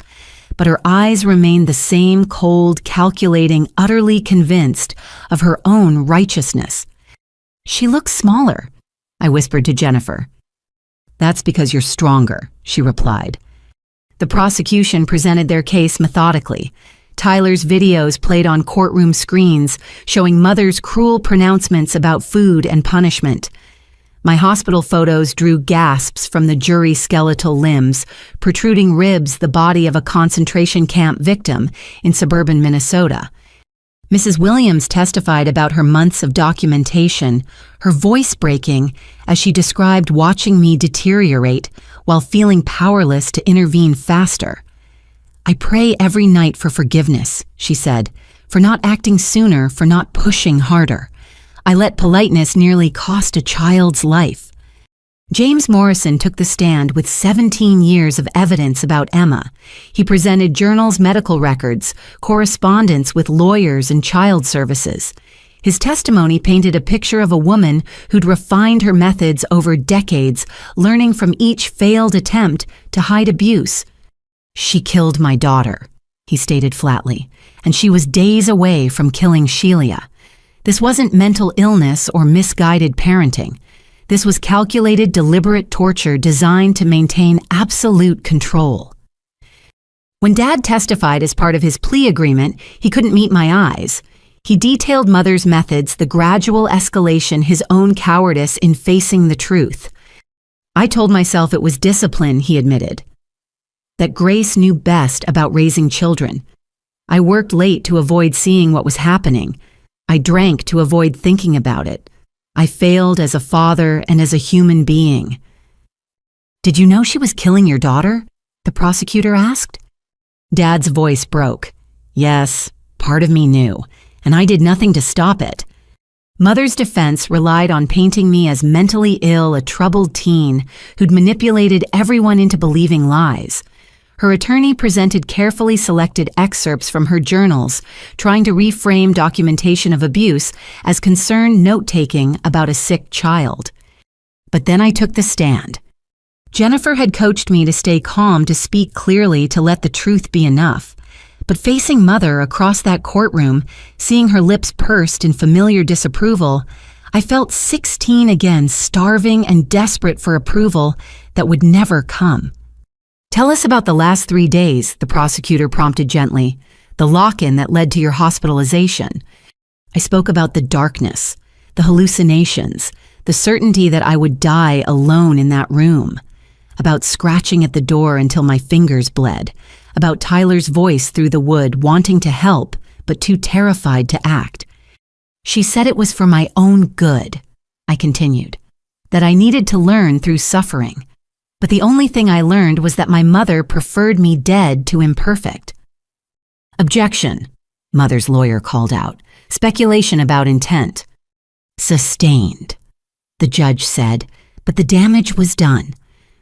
But her eyes remained the same, cold, calculating, utterly convinced of her own righteousness. She looks smaller, I whispered to Jennifer. That's because you're stronger, she replied. The prosecution presented their case methodically. Tyler's videos played on courtroom screens, showing Mother's cruel pronouncements about food and punishment. My hospital photos drew gasps from the jury's skeletal limbs, protruding ribs, the body of a concentration camp victim in suburban Minnesota. Mrs. Williams testified about her months of documentation, her voice breaking as she described watching me deteriorate while feeling powerless to intervene faster. I pray every night for forgiveness, she said, for not acting sooner, for not pushing harder. I let politeness nearly cost a child's life. James Morrison took the stand with 17 years of evidence about Emma. He presented journals, medical records, correspondence with lawyers and child services. His testimony painted a picture of a woman who'd refined her methods over decades, learning from each failed attempt to hide abuse. She killed my daughter, he stated flatly, and she was days away from killing Shelia. This wasn't mental illness or misguided parenting. This was calculated, deliberate torture designed to maintain absolute control. When Dad testified as part of his plea agreement, he couldn't meet my eyes. He detailed Mother's methods, the gradual escalation, his own cowardice in facing the truth. I told myself it was discipline, he admitted. That Grace knew best about raising children. I worked late to avoid seeing what was happening. I drank to avoid thinking about it. I failed as a father and as a human being. Did you know she was killing your daughter? The prosecutor asked. Dad's voice broke. Yes, part of me knew, and I did nothing to stop it. Mother's defense relied on painting me as mentally ill, a troubled teen who'd manipulated everyone into believing lies. Her attorney presented carefully selected excerpts from her journals, trying to reframe documentation of abuse as concerned note-taking about a sick child. But then I took the stand. Jennifer had coached me to stay calm, to speak clearly, to let the truth be enough. But facing Mother across that courtroom, seeing her lips pursed in familiar disapproval, I felt 16 again, starving and desperate for approval that would never come. "Tell us about the last 3 days," the prosecutor prompted gently, "the lock-in that led to your hospitalization." I spoke about the darkness, the hallucinations, the certainty that I would die alone in that room, about scratching at the door until my fingers bled, about Tyler's voice through the wood wanting to help but too terrified to act. "She said it was for my own good," I continued, "that I needed to learn through suffering. But the only thing I learned was that my mother preferred me dead to imperfect." "Objection," Mother's lawyer called out. "Speculation about intent." "Sustained," the judge said, but the damage was done.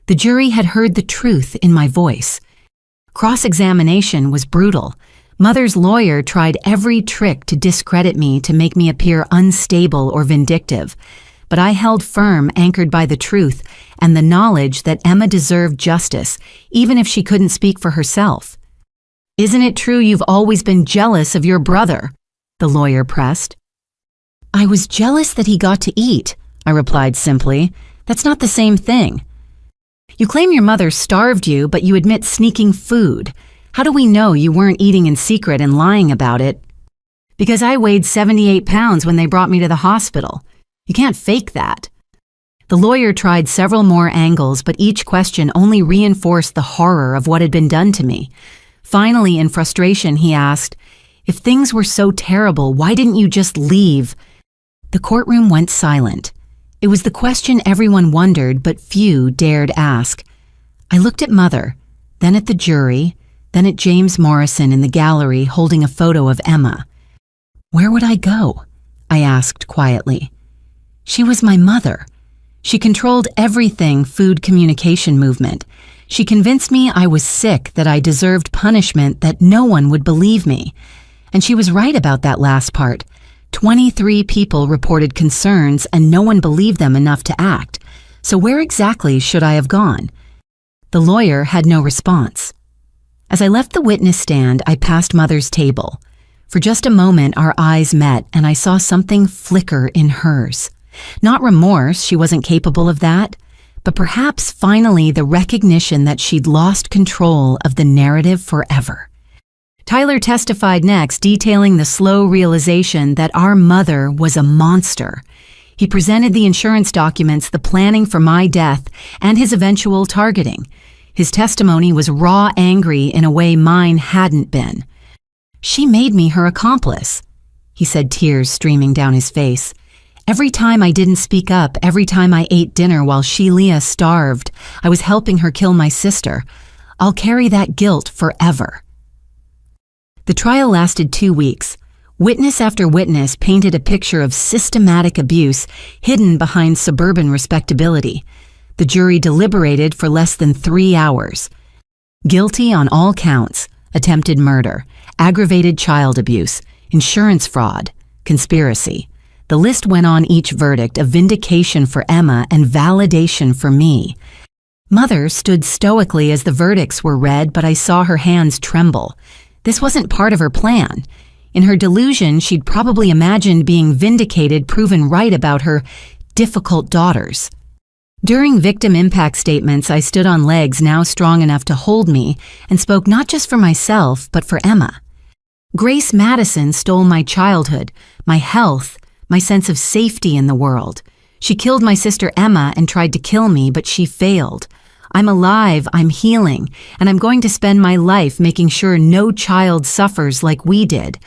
The jury had heard the truth in my voice. Cross-examination was brutal. Mother's lawyer tried every trick to discredit me, to make me appear unstable or vindictive. But I held firm, anchored by the truth and the knowledge that Emma deserved justice, even if she couldn't speak for herself. "Isn't it true you've always been jealous of your brother?" the lawyer pressed. "I was jealous that he got to eat," I replied simply. "That's not the same thing." "You claim your mother starved you, but you admit sneaking food. How do we know you weren't eating in secret and lying about it?" "Because I weighed 78 pounds when they brought me to the hospital. You can't fake that." The lawyer tried several more angles, but each question only reinforced the horror of what had been done to me. Finally, in frustration, he asked, "If things were so terrible, why didn't you just leave?" The courtroom went silent. It was the question everyone wondered, but few dared ask. I looked at Mother, then at the jury, then at James Morrison in the gallery holding a photo of Emma. "Where would I go?" I asked quietly. She was my mother. She controlled everything food communication movement. She convinced me I was sick, that I deserved punishment, that no one would believe me. And she was right about that last part. 23 people reported concerns and no one believed them enough to act. So where exactly should I have gone? The lawyer had no response. As I left the witness stand, I passed Mother's table. For just a moment, our eyes met and I saw something flicker in hers. Not remorse, she wasn't capable of that, but perhaps finally the recognition that she'd lost control of the narrative forever. Tyler testified next, detailing the slow realization that our mother was a monster. He presented the insurance documents, the planning for my death, and his eventual targeting. His testimony was raw, angry in a way mine hadn't been. "She made me her accomplice," he said, tears streaming down his face. "Every time I didn't speak up, every time I ate dinner while Leah starved, I was helping her kill my sister. I'll carry that guilt forever." The trial lasted 2 weeks. Witness after witness painted a picture of systematic abuse hidden behind suburban respectability. The jury deliberated for less than 3 hours. Guilty on all counts: attempted murder, aggravated child abuse, insurance fraud, conspiracy. The list went on each verdict, a vindication for Emma and validation for me. Mother stood stoically as the verdicts were read, but I saw her hands tremble. This wasn't part of her plan. In her delusion, she'd probably imagined being vindicated, proven right about her difficult daughters. During victim impact statements, I stood on legs now strong enough to hold me and spoke not just for myself, but for Emma. Grace Madison stole my childhood, my health, my sense of safety in the world. She killed my sister Emma and tried to kill me, but she failed. I'm alive, I'm healing, and I'm going to spend my life making sure no child suffers like we did.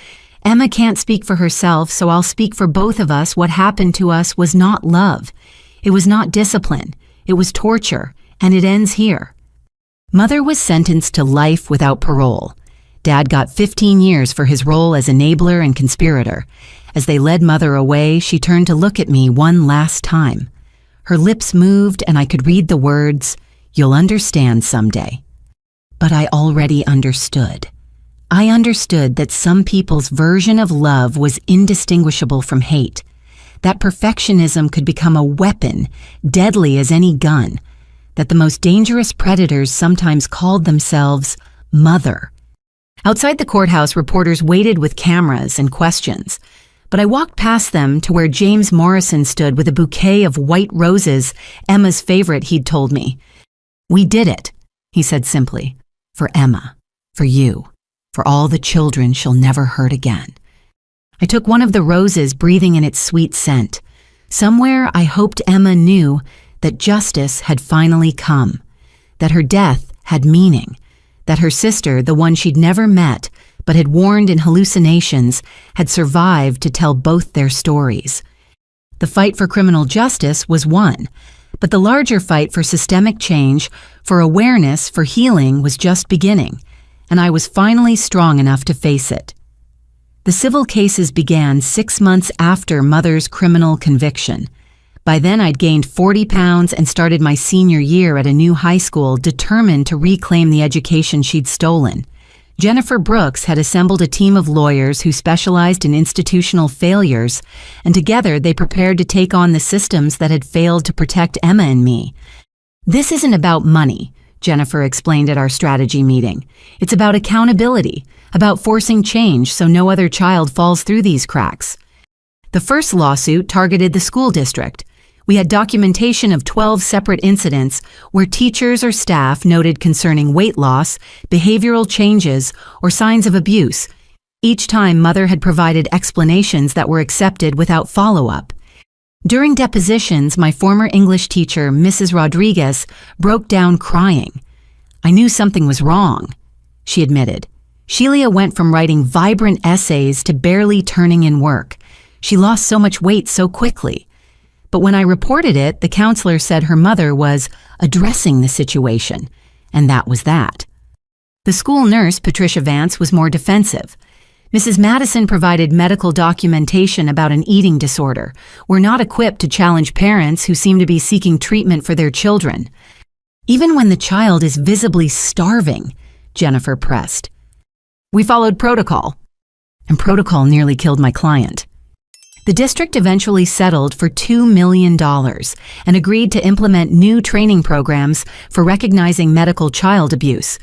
Emma can't speak for herself, so I'll speak for both of us. What happened to us was not love. It was not discipline. It was torture, and it ends here. Mother was sentenced to life without parole. Dad got 15 years for his role as enabler and conspirator. As they led Mother away, she turned to look at me one last time. Her lips moved, and I could read the words, "You'll understand someday." But I already understood. I understood that some people's version of love was indistinguishable from hate, that perfectionism could become a weapon, deadly as any gun, that the most dangerous predators sometimes called themselves mother. Outside the courthouse, reporters waited with cameras and questions, but I walked past them to where James Morrison stood with a bouquet of white roses, Emma's favorite, he'd told me. "We did it," he said simply, "for Emma, for you, for all the children she'll never hurt again." I took one of the roses, breathing in its sweet scent. Somewhere I hoped Emma knew that justice had finally come, that her death had meaning, that her sister, the one she'd never met but had warned in hallucinations, had survived to tell both their stories. The fight for criminal justice was won, but the larger fight for systemic change, for awareness, for healing was just beginning, and I was finally strong enough to face it. The civil cases began 6 months after Mother's criminal conviction. By then I'd gained 40 pounds and started my senior year at a new high school, determined to reclaim the education she'd stolen. Jennifer Brooks had assembled a team of lawyers who specialized in institutional failures, and together they prepared to take on the systems that had failed to protect Emma and me. "This isn't about money," Jennifer explained at our strategy meeting. "It's about accountability, about forcing change so no other child falls through these cracks." The first lawsuit targeted the school district. We had documentation of 12 separate incidents where teachers or staff noted concerning weight loss, behavioral changes, or signs of abuse. Each time, Mother had provided explanations that were accepted without follow-up. During depositions, my former English teacher, Mrs. Rodriguez, broke down crying. "I knew something was wrong," she admitted. "Sheila went from writing vibrant essays to barely turning in work. She lost so much weight so quickly." But when I reported it, the counselor said her mother was addressing the situation, and that was that. The school nurse, Patricia Vance, was more defensive. Mrs. Madison provided medical documentation about an eating disorder. "We're not equipped to challenge parents who seem to be seeking treatment for their children." "Even when the child is visibly starving," Jennifer pressed. "We followed protocol, and protocol nearly killed my client." The district eventually settled for $2 million and agreed to implement new training programs for recognizing medical child abuse.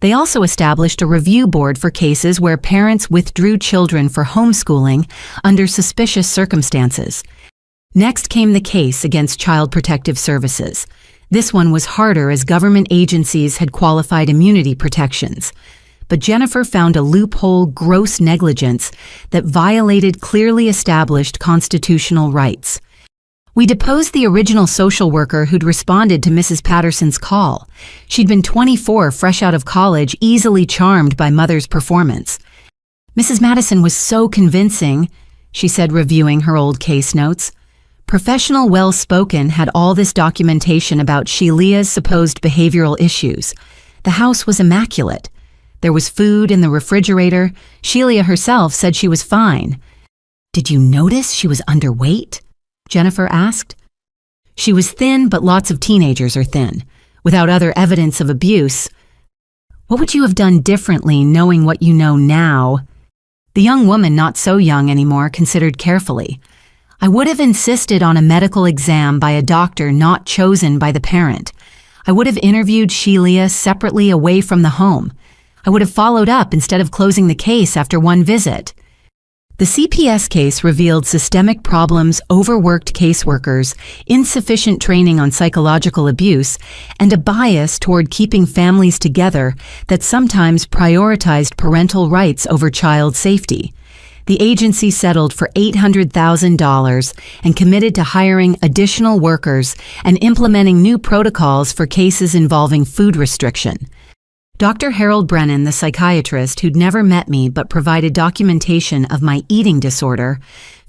They also established a review board for cases where parents withdrew children for homeschooling under suspicious circumstances. Next came the case against Child Protective Services. This one was harder as government agencies had qualified immunity protections. But Jennifer found a loophole, gross negligence, that violated clearly established constitutional rights. We deposed the original social worker who'd responded to Mrs. Patterson's call. She'd been 24, fresh out of college, easily charmed by Mother's performance. "Mrs. Madison was so convincing," she said, reviewing her old case notes. "Professional, well-spoken, had all this documentation about Sheila's supposed behavioral issues. The house was immaculate. There was food in the refrigerator. Sheila herself said she was fine." "Did you notice she was underweight?" Jennifer asked. "She was thin, but lots of teenagers are thin, without other evidence of abuse." "What would you have done differently knowing what you know now?" The young woman, not so young anymore, considered carefully. "I would have insisted on a medical exam by a doctor not chosen by the parent. I would have interviewed Sheila separately away from the home. I would have followed up instead of closing the case after one visit." The CPS case revealed systemic problems, overworked caseworkers, insufficient training on psychological abuse, and a bias toward keeping families together that sometimes prioritized parental rights over child safety. The agency settled for $800,000 and committed to hiring additional workers and implementing new protocols for cases involving food restriction. Dr. Harold Brennan, the psychiatrist who'd never met me but provided documentation of my eating disorder,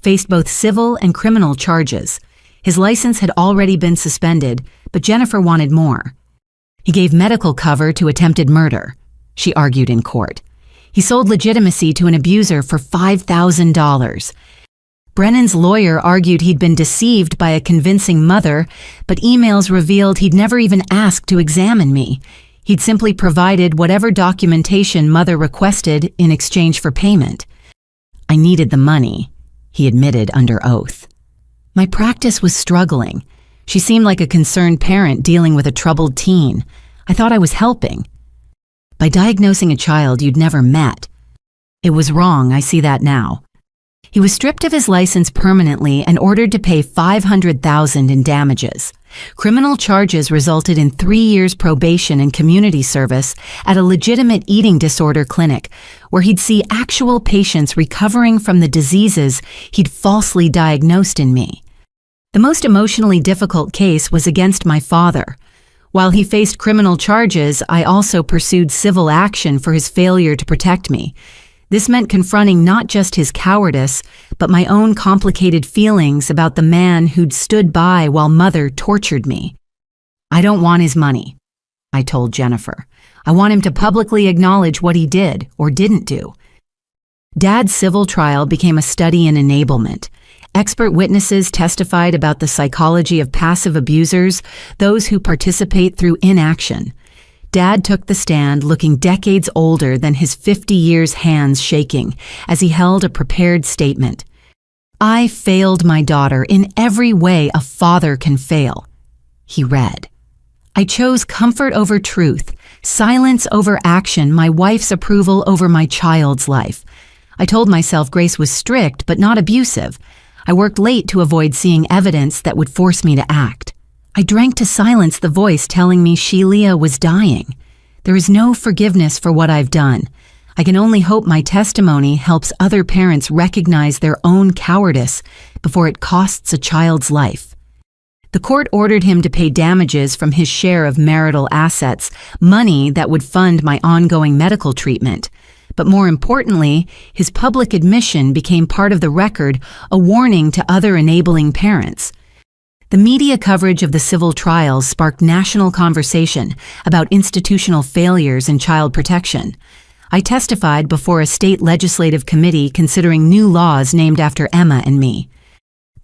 faced both civil and criminal charges. His license had already been suspended, but Jennifer wanted more. He gave medical cover to attempted murder, she argued in court. He sold legitimacy to an abuser for $5,000. Brennan's lawyer argued he'd been deceived by a convincing mother, but emails revealed he'd never even asked to examine me. He'd simply provided whatever documentation Mother requested in exchange for payment. I needed the money, he admitted under oath. My practice was struggling. She seemed like a concerned parent dealing with a troubled teen. I thought I was helping. By diagnosing a child you'd never met. It was wrong, I see that now. He was stripped of his license permanently and ordered to pay $500,000 in damages. Criminal charges resulted in 3 years probation and community service at a legitimate eating disorder clinic, where he'd see actual patients recovering from the diseases he'd falsely diagnosed in me. The most emotionally difficult case was against my father. While he faced criminal charges, I also pursued civil action for his failure to protect me. This meant confronting not just his cowardice, but my own complicated feelings about the man who'd stood by while Mother tortured me. I don't want his money, I told Jennifer. I want him to publicly acknowledge what he did or didn't do. Dad's civil trial became a study in enablement. Expert witnesses testified about the psychology of passive abusers, those who participate through inaction. Dad took the stand looking decades older than his 50 years hands shaking as he held a prepared statement. I failed my daughter in every way a father can fail, he read. I chose comfort over truth, silence over action, my wife's approval over my child's life. I told myself Grace was strict but not abusive. I worked late to avoid seeing evidence that would force me to act. I drank to silence the voice telling me Shelia was dying. There is no forgiveness for what I've done. I can only hope my testimony helps other parents recognize their own cowardice before it costs a child's life. The court ordered him to pay damages from his share of marital assets, money that would fund my ongoing medical treatment. But more importantly, his public admission became part of the record, a warning to other enabling parents. The media coverage of the civil trials sparked national conversation about institutional failures in child protection. I testified before a state legislative committee considering new laws named after Emma and me.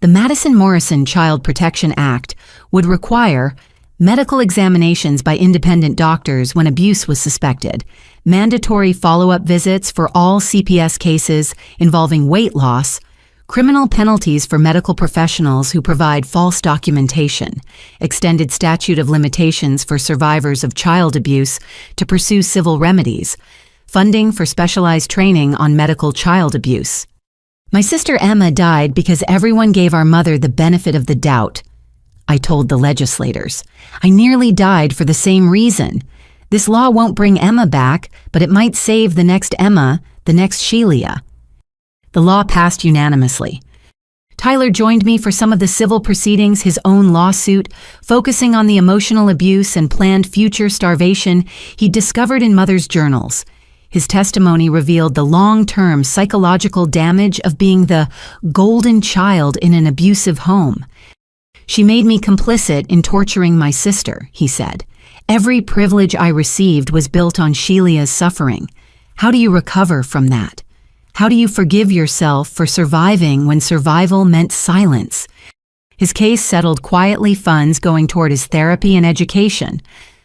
The Madison-Morrison Child Protection Act would require medical examinations by independent doctors when abuse was suspected, mandatory follow-up visits for all CPS cases involving weight loss, criminal penalties for medical professionals who provide false documentation, extended statute of limitations for survivors of child abuse to pursue civil remedies, funding for specialized training on medical child abuse. My sister Emma died because everyone gave our mother the benefit of the doubt, I told the legislators. I nearly died for the same reason. This law won't bring Emma back, but it might save the next Emma, the next Shelia. The law passed unanimously. Tyler joined me for some of the civil proceedings, his own lawsuit, focusing on the emotional abuse and planned future starvation he discovered in Mother's journals. His testimony revealed the long-term psychological damage of being the golden child in an abusive home. She made me complicit in torturing my sister, he said. Every privilege I received was built on Shelia's suffering. How do you recover from that? How do you forgive yourself for surviving when survival meant silence? His case settled quietly, funds going toward his therapy and education.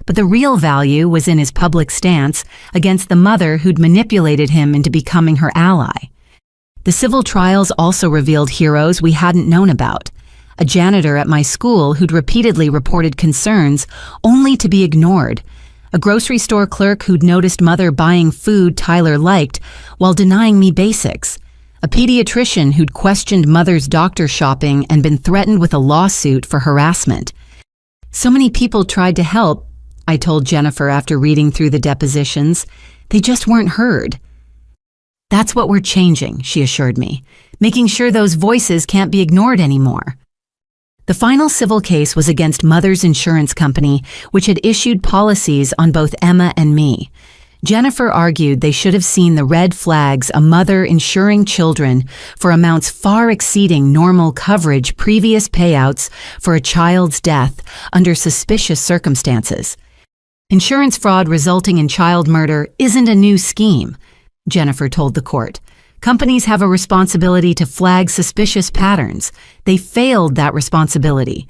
But the real value was in his public stance against the mother who'd manipulated him into becoming her ally. The civil trials also revealed heroes we hadn't known about. A janitor at my school who'd repeatedly reported concerns only to be ignored. A grocery store clerk who'd noticed Mother buying food Tyler liked while denying me basics. A pediatrician who'd questioned Mother's doctor shopping and been threatened with a lawsuit for harassment. So many people tried to help, I told Jennifer after reading through the depositions. They just weren't heard. That's what we're changing, she assured me, making sure those voices can't be ignored anymore. The final civil case was against Mother's insurance company, which had issued policies on both Emma and me. Jennifer argued they should have seen the red flags a mother insuring children for amounts far exceeding normal coverage, previous payouts for a child's death under suspicious circumstances. Insurance fraud resulting in child murder isn't a new scheme, Jennifer told the court. Companies have a responsibility to flag suspicious patterns. They failed that responsibility.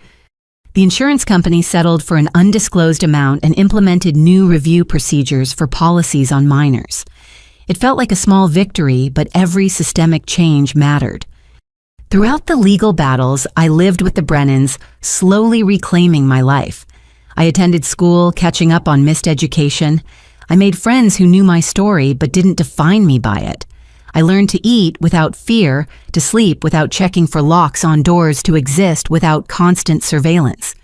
The insurance company settled for an undisclosed amount and implemented new review procedures for policies on minors. It felt like a small victory, but every systemic change mattered. Throughout the legal battles, I lived with the Brennans, slowly reclaiming my life. I attended school, catching up on missed education. I made friends who knew my story but didn't define me by it. I learned to eat without fear, to sleep without checking for locks on doors, to exist without constant surveillance.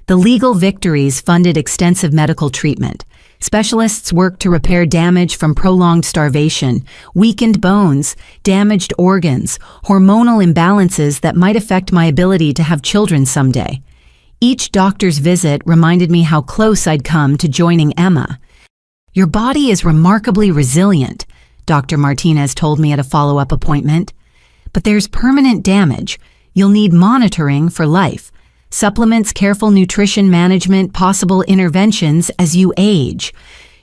The legal victories funded extensive medical treatment. Specialists worked to repair damage from prolonged starvation, weakened bones, damaged organs, hormonal imbalances that might affect my ability to have children someday. Each doctor's visit reminded me how close I'd come to joining Emma. "Your body is remarkably resilient," Dr. Martinez told me at a follow-up appointment. "But there's permanent damage. You'll need monitoring for life. Supplements, careful nutrition management, possible interventions as you age.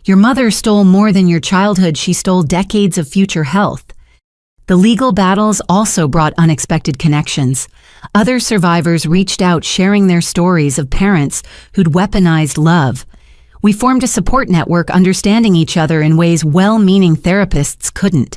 Your mother stole more than your childhood. She stole decades of future health." The legal battles also brought unexpected connections. Other survivors reached out, sharing their stories of parents who'd weaponized love. We formed a support network, understanding each other in ways well-meaning therapists couldn't.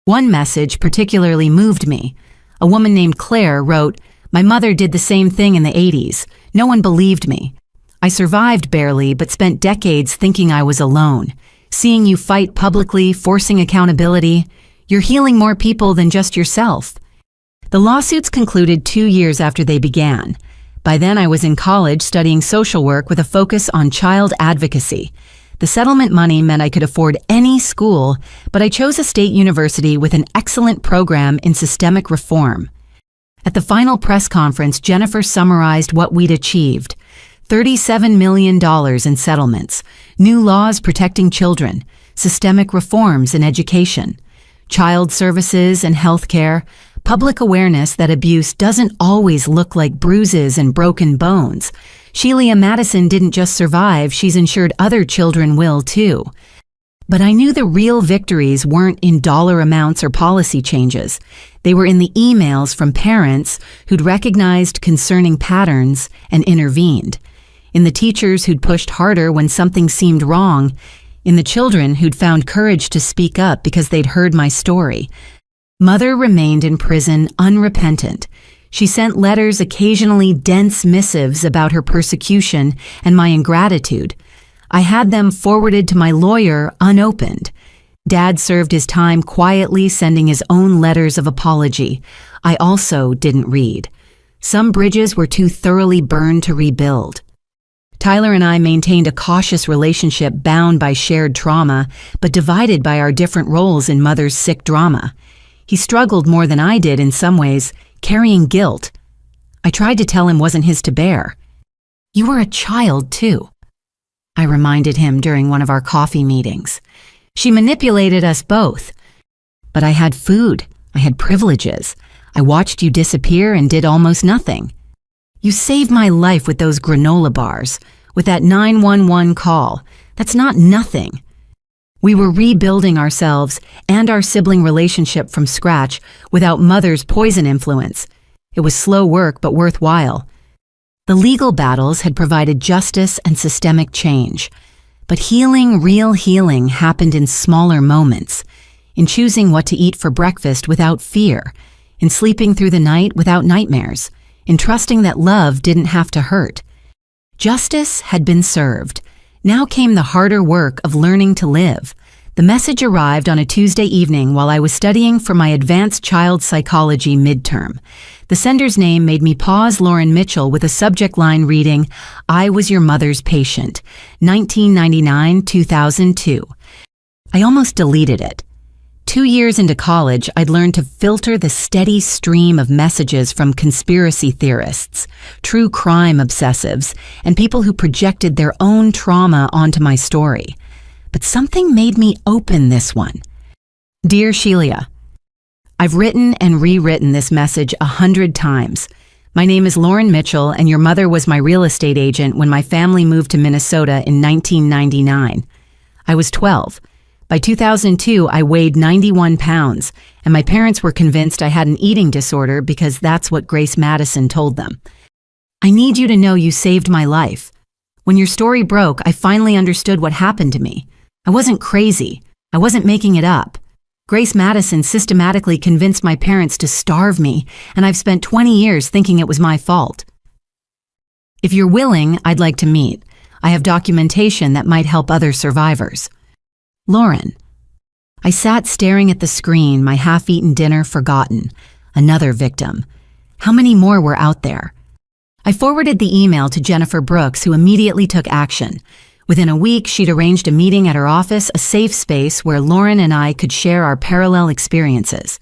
One message particularly moved me. A woman named Claire wrote, "My mother did the same thing in the 80s. No one believed me. I survived barely, but spent decades thinking I was alone. Seeing you fight publicly, forcing accountability, you're healing more people than just yourself." The lawsuits concluded 2 years after they began. By then I was in college studying social work with a focus on child advocacy. The settlement money meant I could afford any school, but I chose a state university with an excellent program in systemic reform. At the final press conference, Jennifer summarized what we'd achieved. $37 million in settlements, new laws protecting children, systemic reforms in education, child services and health care, public awareness that abuse doesn't always look like bruises and broken bones. Shelia Madison didn't just survive, she's ensured other children will too. But I knew the real victories weren't in dollar amounts or policy changes. They were in the emails from parents who'd recognized concerning patterns and intervened, in the teachers who'd pushed harder when something seemed wrong, in the children who'd found courage to speak up because they'd heard my story. Mother remained in prison unrepentant. She sent letters, occasionally dense missives about her persecution and my ingratitude. I had them forwarded to my lawyer unopened. Dad served his time quietly, sending his own letters of apology. I also didn't read. Some bridges were too thoroughly burned to rebuild. Tyler and I maintained a cautious relationship bound by shared trauma, but divided by our different roles in Mother's sick drama. He struggled more than I did in some ways, carrying guilt. I tried to tell him wasn't his to bear. "You were a child, too," I reminded him during one of our coffee meetings. "She manipulated us both. But I had food. I had privileges. I watched you disappear and did almost nothing. You saved my life with those granola bars, with that 911 call. That's not nothing." We were rebuilding ourselves and our sibling relationship from scratch without Mother's poison influence. It was slow work, but worthwhile. The legal battles had provided justice and systemic change. But healing, real healing, happened in smaller moments. In choosing what to eat for breakfast without fear. In sleeping through the night without nightmares. In trusting that love didn't have to hurt. Justice had been served. Now came the harder work of learning to live. The message arrived on a Tuesday evening while I was studying for my advanced child psychology midterm. The sender's name made me pause Lauren Mitchell with a subject line reading, "I was your mother's patient, 1999-2002. I almost deleted it. 2 years into college, I'd learned to filter the steady stream of messages from conspiracy theorists, true crime obsessives, and people who projected their own trauma onto my story. But something made me open this one. Dear Shelia, I've written and rewritten this message 100 times. My name is Lauren Mitchell, and your mother was my real estate agent when my family moved to Minnesota in 1999. I was 12. By 2002, I weighed 91 pounds, and my parents were convinced I had an eating disorder because that's what Grace Madison told them. I need you to know you saved my life. When your story broke, I finally understood what happened to me. I wasn't crazy. I wasn't making it up. Grace Madison systematically convinced my parents to starve me, and I've spent 20 years thinking it was my fault. If you're willing, I'd like to meet. I have documentation that might help other survivors. Lauren. I sat staring at the screen, my half-eaten dinner forgotten. Another victim. How many more were out there? I forwarded the email to Jennifer Brooks, who immediately took action. Within a week, she'd arranged a meeting at her office, a safe space where Lauren and I could share our parallel experiences.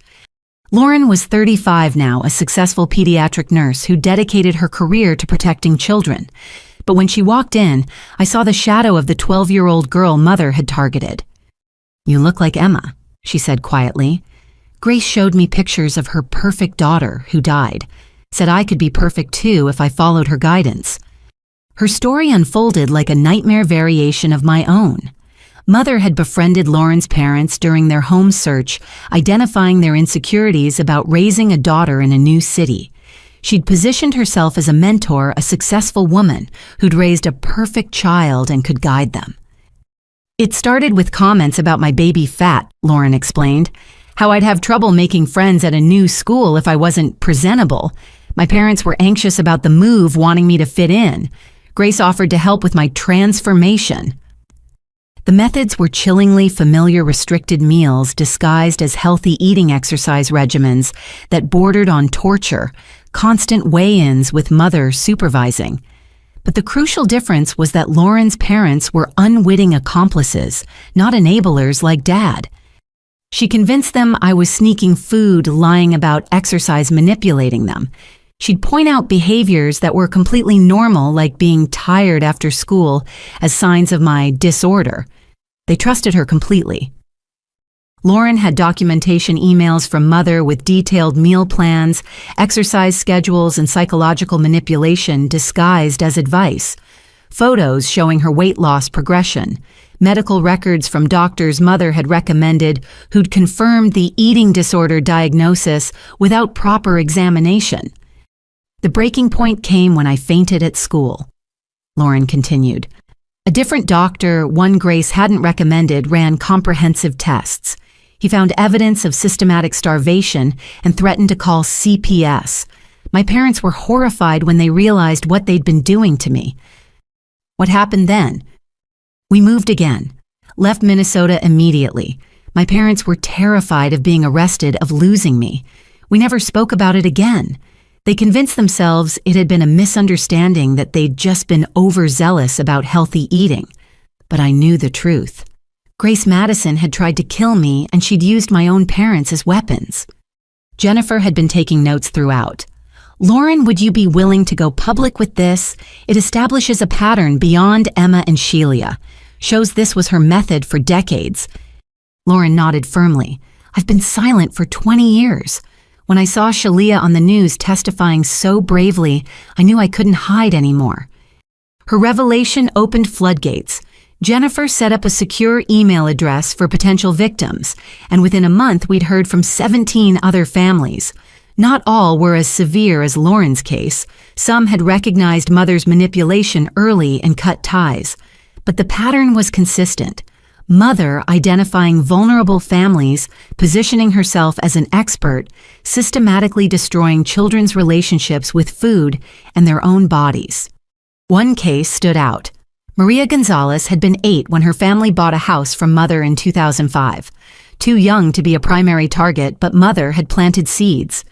Lauren was 35 now, a successful pediatric nurse who dedicated her career to protecting children. But when she walked in, I saw the shadow of the 12-year-old girl Mother had targeted. "You look like Emma," she said quietly. Grace showed me pictures of her perfect daughter who died. Said I could be perfect too if I followed her guidance. Her story unfolded like a nightmare variation of my own. Mother had befriended Lauren's parents during their home search, identifying their insecurities about raising a daughter in a new city. She'd positioned herself as a mentor, a successful woman who'd raised a perfect child and could guide them. "It started with comments about my baby fat," Lauren explained. "How I'd have trouble making friends at a new school if I wasn't presentable. My parents were anxious about the move, wanting me to fit in. Grace offered to help with my transformation." The methods were chillingly familiar restricted meals disguised as healthy eating exercise regimens that bordered on torture, constant weigh-ins with Mother supervising. But the crucial difference was that Lauren's parents were unwitting accomplices, not enablers like Dad. She convinced them I was sneaking food, lying about exercise, manipulating them. She'd point out behaviors that were completely normal, like being tired after school, as signs of my disorder. They trusted her completely. Lauren had documentation emails from Mother with detailed meal plans, exercise schedules, and psychological manipulation disguised as advice. Photos showing her weight loss progression. Medical records from doctors Mother had recommended who'd confirmed the eating disorder diagnosis without proper examination. The breaking point came when I fainted at school. Lauren continued. A different doctor, one Grace hadn't recommended, ran comprehensive tests. He found evidence of systematic starvation and threatened to call CPS. My parents were horrified when they realized what they'd been doing to me. What happened then? We moved again, left Minnesota immediately. My parents were terrified of being arrested, of losing me. We never spoke about it again. They convinced themselves it had been a misunderstanding, that they'd just been overzealous about healthy eating. But I knew the truth. Grace Madison had tried to kill me, and she'd used my own parents as weapons. Jennifer had been taking notes throughout. "Lauren, would you be willing to go public with this? It establishes a pattern beyond Emma and Sheila. Shows this was her method for decades." Lauren nodded firmly. "I've been silent for 20 years. When I saw Sheila on the news testifying so bravely, I knew I couldn't hide anymore." Her revelation opened floodgates. Jennifer set up a secure email address for potential victims, and within a month we'd heard from 17 other families. Not all were as severe as Lauren's case. Some had recognized Mother's manipulation early and cut ties. But the pattern was consistent. Mother identifying vulnerable families, positioning herself as an expert, systematically destroying children's relationships with food and their own bodies. One case stood out. Maria Gonzalez had been 8 when her family bought a house from Mother in 2005. Too young to be a primary target, but Mother had planted seeds.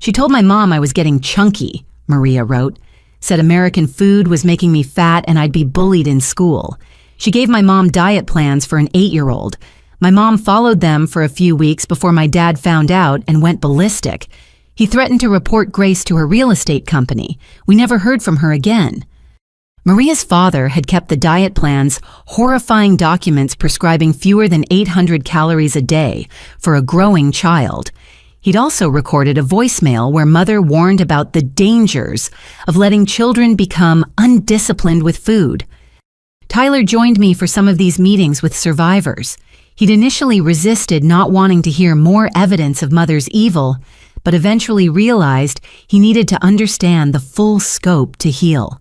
"She told my mom I was getting chunky," Maria wrote. "Said American food was making me fat and I'd be bullied in school. She gave my mom diet plans for an 8-year-old. My mom followed them for a few weeks before my dad found out and went ballistic. He threatened to report Grace to her real estate company. We never heard from her again." Maria's father had kept the diet plans, horrifying documents prescribing fewer than 800 calories a day for a growing child. He'd also recorded a voicemail where Mother warned about the dangers of letting children become undisciplined with food. Tyler joined me for some of these meetings with survivors. He'd initially resisted, not wanting to hear more evidence of Mother's evil, but eventually realized he needed to understand the full scope to heal.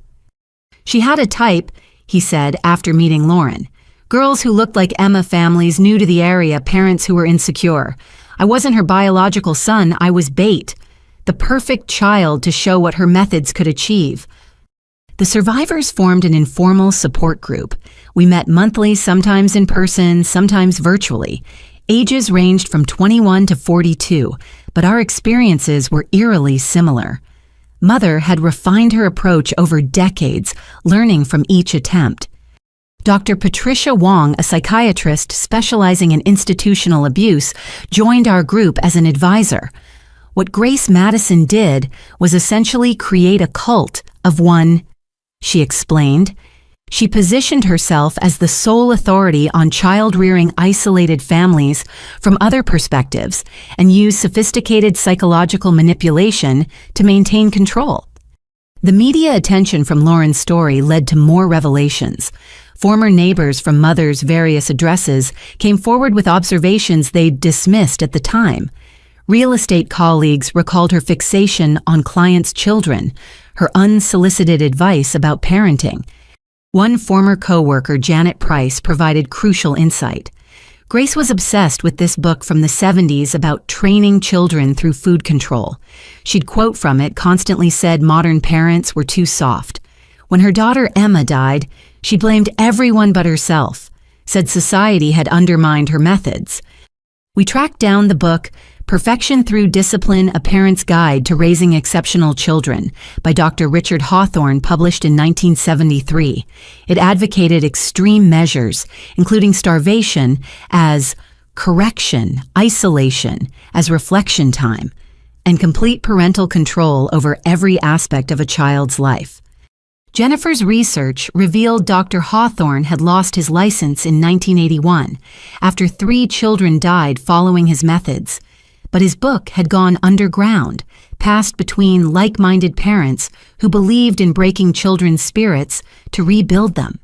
She had a type, he said after meeting Lauren. Girls who looked like Emma, families new to the area, parents who were insecure. I wasn't her biological son, I was bait. The perfect child to show what her methods could achieve. The survivors formed an informal support group. We met monthly, sometimes in person, sometimes virtually. Ages ranged from 21 to 42, but our experiences were eerily similar. Mother had refined her approach over decades, learning from each attempt. Dr. Patricia Wong, a psychiatrist specializing in institutional abuse, joined our group as an advisor. What Grace Madison did was essentially create a cult of one, she explained. She positioned herself as the sole authority on child-rearing isolated families from other perspectives and used sophisticated psychological manipulation to maintain control. The media attention from Lauren's story led to more revelations. Former neighbors from Mother's various addresses came forward with observations they'd dismissed at the time. Real estate colleagues recalled her fixation on clients' children, her unsolicited advice about parenting. One former co-worker, Janet Price, provided crucial insight. Grace was obsessed with this book from the 70s about training children through food control. She'd quote from it, constantly said modern parents were too soft. When her daughter Emma died, she blamed everyone but herself, said society had undermined her methods. We tracked down the book, Perfection Through Discipline, A Parent's Guide to Raising Exceptional Children, by Dr. Richard Hawthorne, published in 1973. It advocated extreme measures, including starvation as correction, isolation as reflection time, and complete parental control over every aspect of a child's life. Jennifer's research revealed Dr. Hawthorne had lost his license in 1981 after 3 children died following his methods. But his book had gone underground, passed between like-minded parents who believed in breaking children's spirits to rebuild them.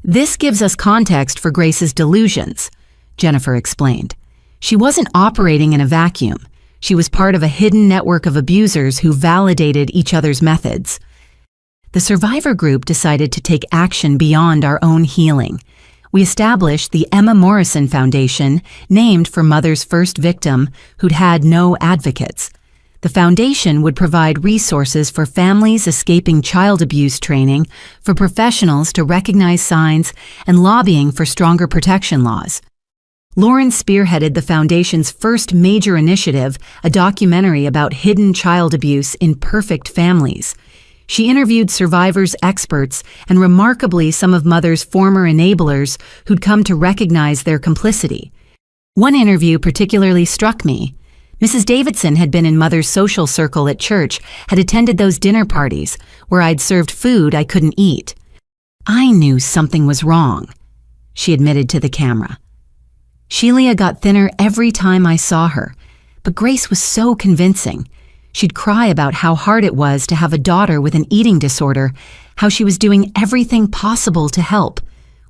This gives us context for Grace's delusions, Jennifer explained. She wasn't operating in a vacuum. She was part of a hidden network of abusers who validated each other's methods. The survivor group decided to take action beyond our own healing. We established the Emma Morrison Foundation, named for Mother's first victim who'd had no advocates. The foundation would provide resources for families escaping child abuse, training for professionals to recognize signs, and lobbying for stronger protection laws. Lauren spearheaded the foundation's first major initiative, a documentary about hidden child abuse in perfect families. She interviewed survivors, experts, and remarkably some of Mother's former enablers who'd come to recognize their complicity. One interview particularly struck me. Mrs. Davidson had been in Mother's social circle at church, had attended those dinner parties where I'd served food I couldn't eat. I knew something was wrong, she admitted to the camera. Sheila got thinner every time I saw her, but Grace was so convincing. She'd cry about how hard it was to have a daughter with an eating disorder, how she was doing everything possible to help.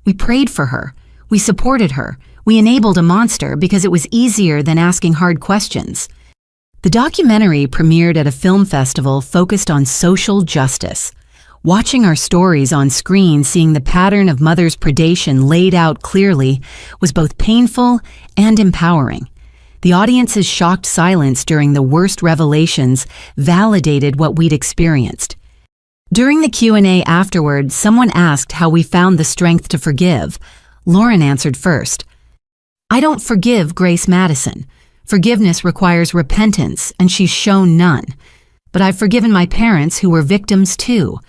We prayed for her. We supported her. We enabled a monster because it was easier than asking hard questions. The documentary premiered at a film festival focused on social justice. Watching our stories on screen, seeing the pattern of Mother's predation laid out clearly, was both painful and empowering. The audience's shocked silence during the worst revelations validated what we'd experienced. During the Q&A afterward, someone asked how we found the strength to forgive. Lauren answered first. I don't forgive Grace Madison. Forgiveness requires repentance, and she's shown none. But I've forgiven my parents who were victims too.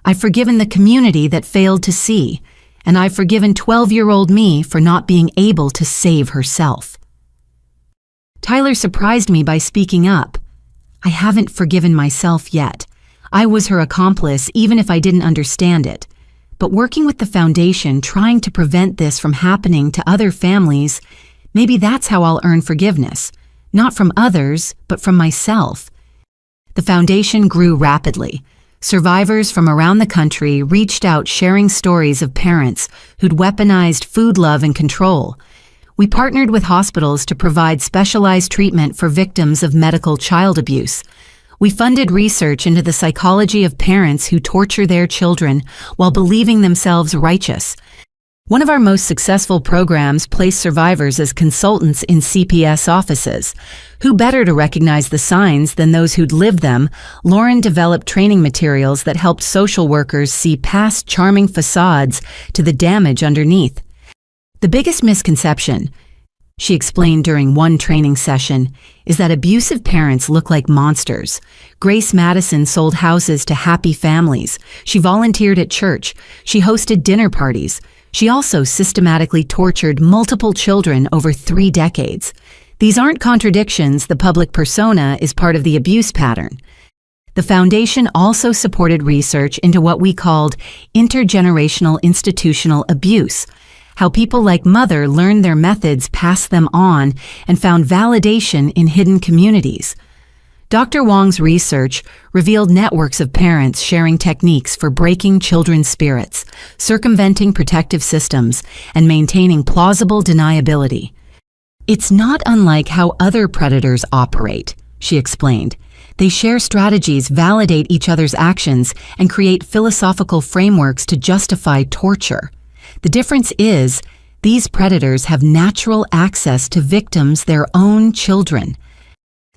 I've forgiven the community that failed to see, and I've forgiven 12-year-old me for not being able to save herself. Tyler surprised me by speaking up. I haven't forgiven myself yet. I was her accomplice even if I didn't understand it. But working with the foundation, trying to prevent this from happening to other families, maybe that's how I'll earn forgiveness. Not from others, but from myself. The foundation grew rapidly. Survivors from around the country reached out sharing stories of parents who'd weaponized food love and control. We partnered with hospitals to provide specialized treatment for victims of medical child abuse. We funded research into the psychology of parents who torture their children while believing themselves righteous. One of our most successful programs placed survivors as consultants in CPS offices. Who better to recognize the signs than those who'd lived them? Lauren developed training materials that helped social workers see past charming facades to the damage underneath. The biggest misconception, she explained during one training session, is that abusive parents look like monsters. Grace Madison sold houses to happy families. She volunteered at church. She hosted dinner parties. She also systematically tortured multiple children over 3 decades. These aren't contradictions. The public persona is part of the abuse pattern. The foundation also supported research into what we called intergenerational institutional abuse, how people like Mother learned their methods, passed them on, and found validation in hidden communities. Dr. Wong's research revealed networks of parents sharing techniques for breaking children's spirits, circumventing protective systems, and maintaining plausible deniability. It's not unlike how other predators operate, she explained. They share strategies, validate each other's actions, and create philosophical frameworks to justify torture. The difference is, these predators have natural access to victims, their own children.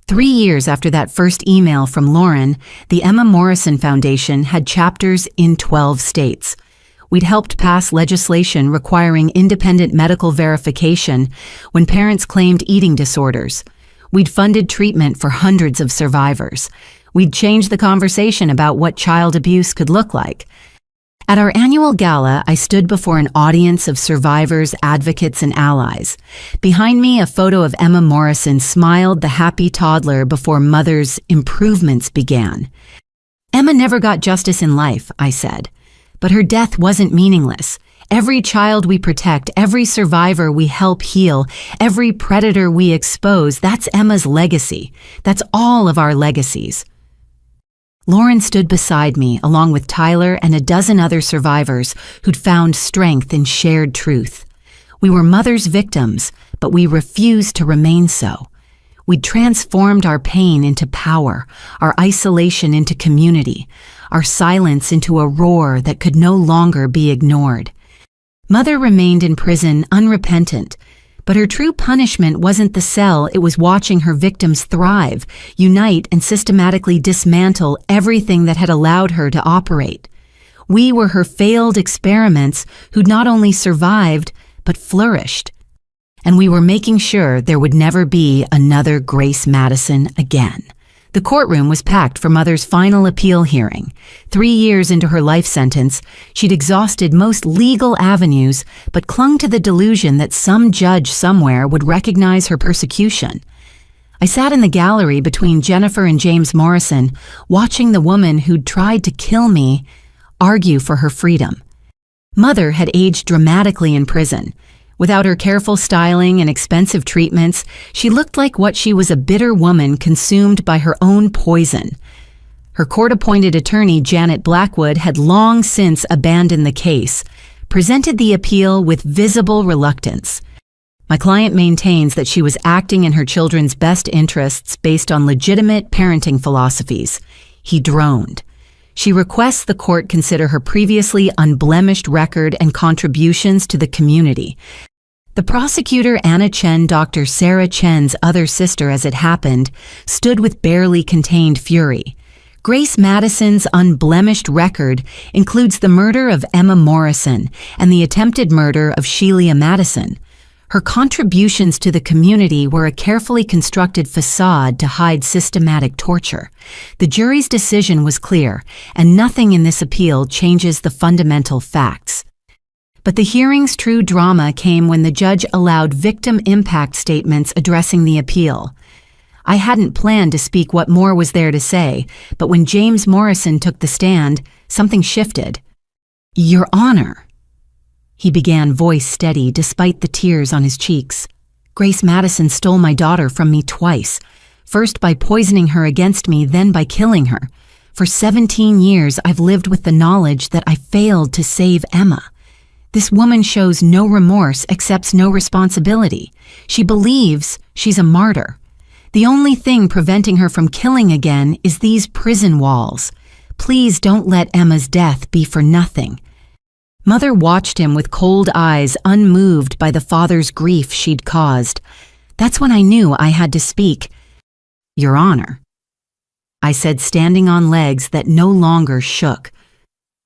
3 years after that first email from Lauren, the Emma Morrison Foundation had chapters in 12 states. We'd helped pass legislation requiring independent medical verification when parents claimed eating disorders. We'd funded treatment for hundreds of survivors. We'd changed the conversation about what child abuse could look like. At our annual gala, I stood before an audience of survivors, advocates, and allies. Behind me, a photo of Emma Morrison smiled, the happy toddler, before Mother's improvements began. Emma never got justice in life, I said, but her death wasn't meaningless. Every child we protect, every survivor we help heal, every predator we expose, that's Emma's legacy. That's all of our legacies. Lauren stood beside me, along with Tyler and a dozen other survivors who'd found strength in shared truth. We were Mother's victims, but we refused to remain so. We'd transformed our pain into power, our isolation into community, our silence into a roar that could no longer be ignored. Mother remained in prison unrepentant, but her true punishment wasn't the cell, it was watching her victims thrive, unite, and systematically dismantle everything that had allowed her to operate. We were her failed experiments who'd not only survived, but flourished. And we were making sure there would never be another Grace Madison again. The courtroom was packed for Mother's final appeal hearing. 3 years into her life sentence, she'd exhausted most legal avenues, but clung to the delusion that some judge somewhere would recognize her persecution. I sat in the gallery between Jennifer and James Morrison, watching the woman who'd tried to kill me argue for her freedom. Mother had aged dramatically in prison. Without her careful styling and expensive treatments, she looked like what she was, a bitter woman consumed by her own poison. Her court-appointed attorney, Janet Blackwood, had long since abandoned the case, presented the appeal with visible reluctance. My client maintains that she was acting in her children's best interests based on legitimate parenting philosophies. He droned. She requests the court consider her previously unblemished record and contributions to the community. The prosecutor, Anna Chen, Dr. Sarah Chen's other sister as it happened, stood with barely contained fury. Grace Madison's unblemished record includes the murder of Emma Morrison and the attempted murder of Shelia Madison. Her contributions to the community were a carefully constructed facade to hide systematic torture. The jury's decision was clear, and nothing in this appeal changes the fundamental facts. But the hearing's true drama came when the judge allowed victim impact statements addressing the appeal. I hadn't planned to speak what more was there to say, but when James Morrison took the stand, something shifted. "Your Honor," he began, voice steady despite the tears on his cheeks. "Grace Madison stole my daughter from me twice, first by poisoning her against me, then by killing her. For 17 years, I've lived with the knowledge that I failed to save Emma. This woman shows no remorse, accepts no responsibility. She believes she's a martyr. The only thing preventing her from killing again is these prison walls. Please don't let Emma's death be for nothing. Mother watched him with cold eyes, unmoved by the father's grief she'd caused. That's when I knew I had to speak. Your Honor, I said, standing on legs that no longer shook.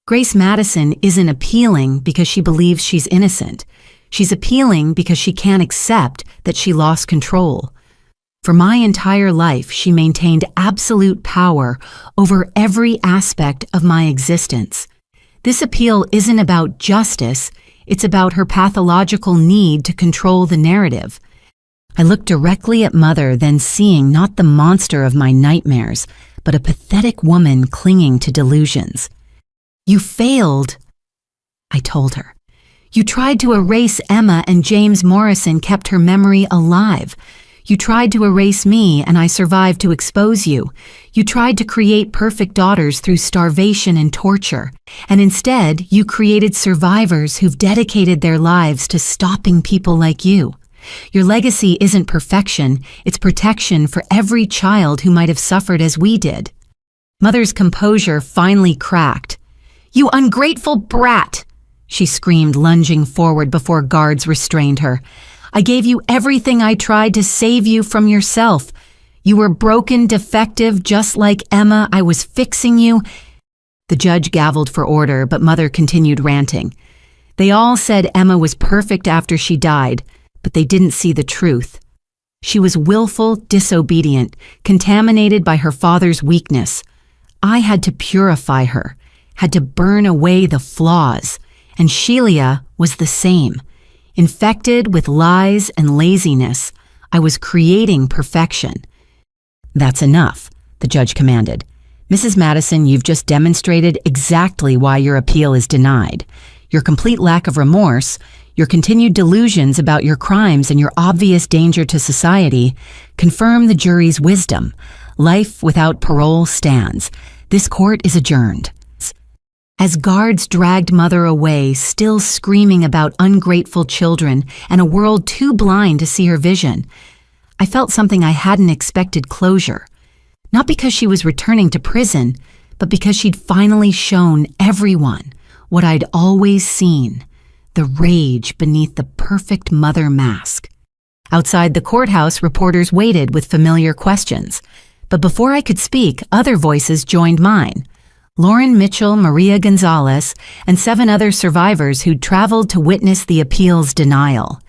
Grace Madison isn't appealing because she believes she's innocent. She's appealing because she can't accept that she lost control. For my entire life, she maintained absolute power over every aspect of my existence. This appeal isn't about justice, it's about her pathological need to control the narrative. I looked directly at Mother, then seeing not the monster of my nightmares, but a pathetic woman clinging to delusions. You failed, I told her. You tried to erase Emma, and James Morrison kept her memory alive. You tried to erase me, and I survived to expose you. You tried to create perfect daughters through starvation and torture, and instead you created survivors who've dedicated their lives to stopping people like you. Your legacy isn't perfection, it's protection for every child who might have suffered as we did. Mother's composure finally cracked. You ungrateful brat, she screamed, lunging forward before guards restrained her. I gave you everything I tried to save you from yourself. You were broken, defective, just like Emma. I was fixing you. The judge gavelled for order, but Mother continued ranting. They all said Emma was perfect after she died, but they didn't see the truth. She was willful, disobedient, contaminated by her father's weakness. I had to purify her, had to burn away the flaws, and Sheila was the same. Infected with lies and laziness, I was creating perfection. That's enough, the judge commanded. Mrs. Madison, you've just demonstrated exactly why your appeal is denied. Your complete lack of remorse, your continued delusions about your crimes, and your obvious danger to society confirm the jury's wisdom. Life without parole stands. This court is adjourned. As guards dragged Mother away, still screaming about ungrateful children and a world too blind to see her vision, I felt something I hadn't expected: closure. Not because she was returning to prison, but because she'd finally shown everyone what I'd always seen, the rage beneath the perfect mother mask. Outside the courthouse, reporters waited with familiar questions. But before I could speak, other voices joined mine. Lauren Mitchell, Maria Gonzalez, and 7 other survivors who'd traveled to witness the appeal's denial.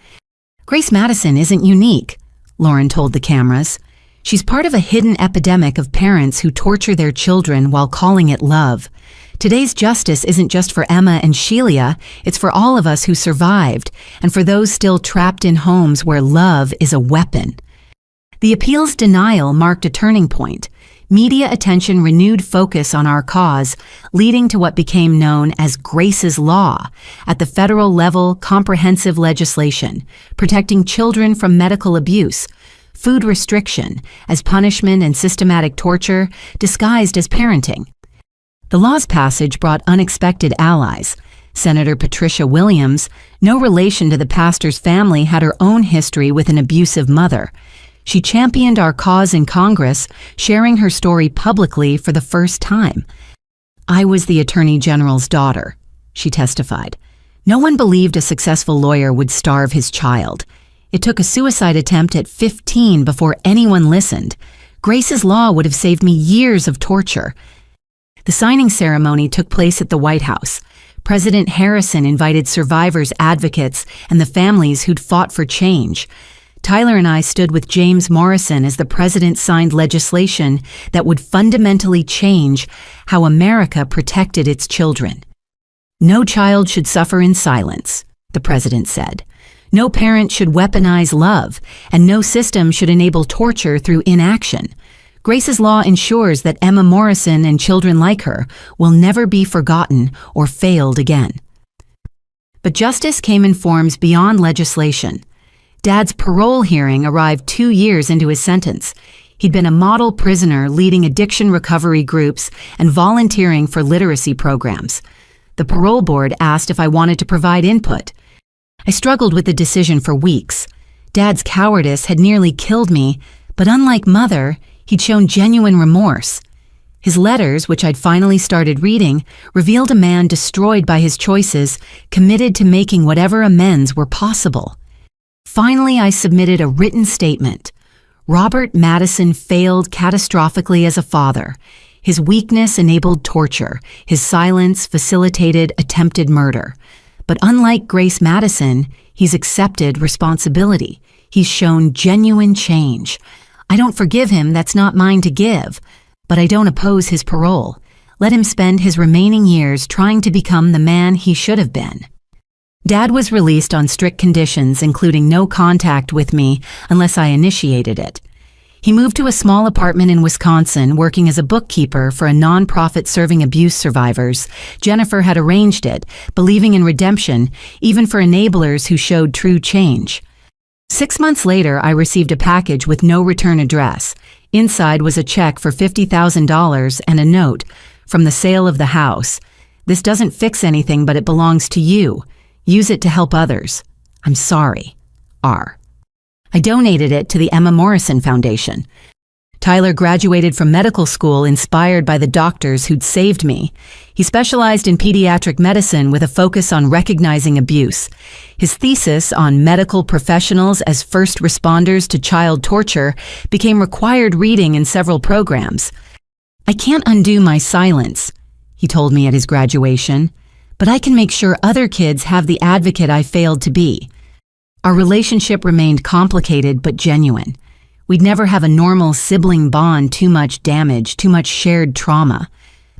Grace Madison isn't unique, Lauren told the cameras. She's part of a hidden epidemic of parents who torture their children while calling it love. Today's justice isn't just for Emma and Sheila, it's for all of us who survived, and for those still trapped in homes where love is a weapon. The appeal's denial marked a turning point. Media attention renewed focus on our cause, leading to what became known as Grace's Law, at the federal level, comprehensive legislation protecting children from medical abuse, food restriction as punishment, and systematic torture disguised as parenting. The law's passage brought unexpected allies. Senator Patricia Williams, no relation to the pastor's family, had her own history with an abusive mother. She championed our cause in Congress, sharing her story publicly for the first time. I was the Attorney General's daughter, she testified. No one believed a successful lawyer would starve his child. It took a suicide attempt at 15 before anyone listened. Grace's Law would have saved me years of torture. The signing ceremony took place at the White House. President Harrison invited survivors, advocates, and the families who'd fought for change. Tyler and I stood with James Morrison as the president signed legislation that would fundamentally change how America protected its children. No child should suffer in silence, the president said. No parent should weaponize love, and no system should enable torture through inaction. Grace's Law ensures that Emma Morrison and children like her will never be forgotten or failed again. But justice came in forms beyond legislation. Dad's parole hearing arrived 2 years into his sentence. He'd been a model prisoner, leading addiction recovery groups and volunteering for literacy programs. The parole board asked if I wanted to provide input. I struggled with the decision for weeks. Dad's cowardice had nearly killed me, but unlike Mother, he'd shown genuine remorse. His letters, which I'd finally started reading, revealed a man destroyed by his choices, committed to making whatever amends were possible. Finally, I submitted a written statement. Robert Madison failed catastrophically as a father. His weakness enabled torture. His silence facilitated attempted murder. But unlike Grace Madison, he's accepted responsibility. He's shown genuine change. I don't forgive him, that's not mine to give. But I don't oppose his parole. Let him spend his remaining years trying to become the man he should have been. Dad was released on strict conditions, including no contact with me unless I initiated it. He moved to a small apartment in Wisconsin, working as a bookkeeper for a nonprofit serving abuse survivors. Jennifer had arranged it, believing in redemption, even for enablers who showed true change. 6 months later, I received a package with no return address. Inside was a check for $50,000 and a note from the sale of the house. This doesn't fix anything, but it belongs to you. Use it to help others. I'm sorry. R. I donated it to the Emma Morrison Foundation. Tyler graduated from medical school inspired by the doctors who'd saved me. He specialized in pediatric medicine with a focus on recognizing abuse. His thesis on medical professionals as first responders to child torture became required reading in several programs. I can't undo my silence, he told me at his graduation, but I can make sure other kids have the advocate I failed to be. Our relationship remained complicated but genuine. We'd never have a normal sibling bond, too much damage, too much shared trauma.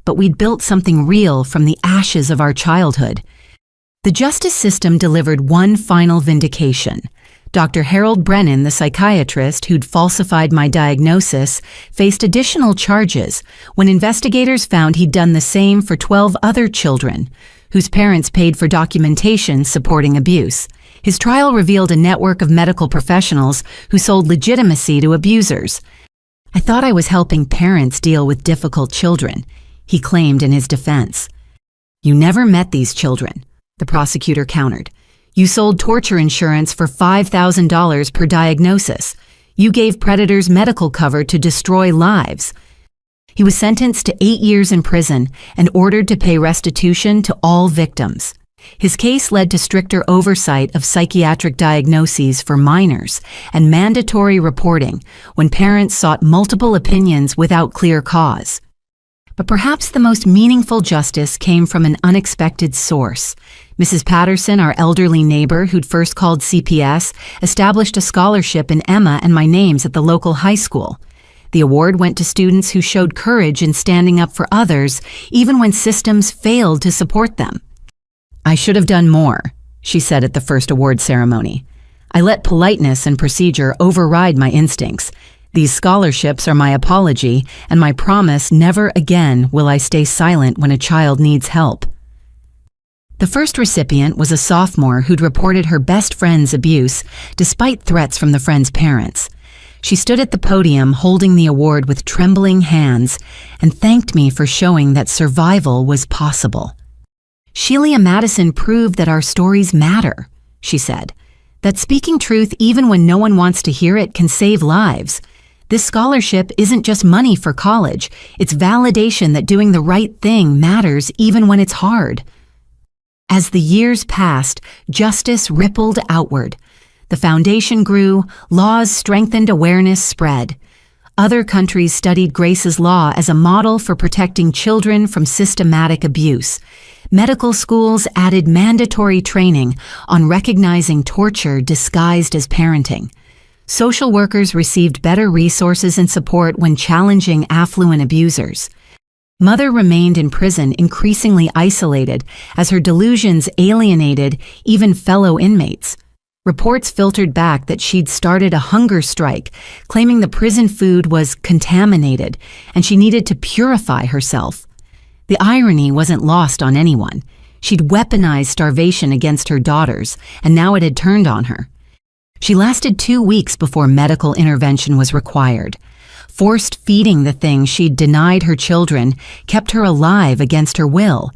But we'd built something real from the ashes of our childhood. The justice system delivered one final vindication. Dr. Harold Brennan, the psychiatrist who'd falsified my diagnosis, faced additional charges when investigators found he'd done the same for 12 other children, whose parents paid for documentation supporting abuse. His trial revealed a network of medical professionals who sold legitimacy to abusers. I thought I was helping parents deal with difficult children, he claimed in his defense. You never met these children, the prosecutor countered. You sold torture insurance for $5,000 per diagnosis. You gave predators medical cover to destroy lives. He was sentenced to 8 years in prison and ordered to pay restitution to all victims. His case led to stricter oversight of psychiatric diagnoses for minors and mandatory reporting when parents sought multiple opinions without clear cause. But perhaps the most meaningful justice came from an unexpected source. Mrs. Patterson, our elderly neighbor who'd first called CPS, established a scholarship in Emma and my names at the local high school. The award went to students who showed courage in standing up for others, even when systems failed to support them. I should have done more, she said at the first award ceremony. I let politeness and procedure override my instincts. These scholarships are my apology and my promise never again will I stay silent when a child needs help. The first recipient was a sophomore who'd reported her best friend's abuse despite threats from the friend's parents. She stood at the podium holding the award with trembling hands and thanked me for showing that survival was possible. Shelia Madison proved that our stories matter, she said, that speaking truth even when no one wants to hear it can save lives. This scholarship isn't just money for college, it's validation that doing the right thing matters even when it's hard. As the years passed, justice rippled outward. The foundation grew, laws strengthened, awareness spread. Other countries studied Grace's law as a model for protecting children from systematic abuse. Medical schools added mandatory training on recognizing torture disguised as parenting. Social workers received better resources and support when challenging affluent abusers. Mother remained in prison, increasingly isolated, as her delusions alienated even fellow inmates. Reports filtered back that she'd started a hunger strike, claiming the prison food was contaminated and she needed to purify herself. The irony wasn't lost on anyone. She'd weaponized starvation against her daughters, and now it had turned on her. She lasted 2 weeks before medical intervention was required. Forced feeding the thing she'd denied her children kept her alive against her will.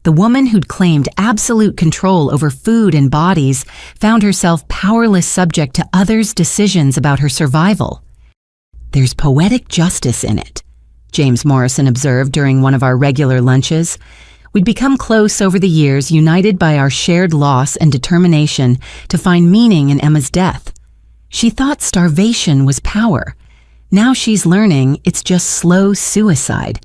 The woman who'd claimed absolute control over food and bodies found herself powerless subject to others' decisions about her survival. "There's poetic justice in it," James Morrison observed during one of our regular lunches. We'd become close over the years, united by our shared loss and determination to find meaning in Emma's death. She thought starvation was power. Now she's learning it's just slow suicide.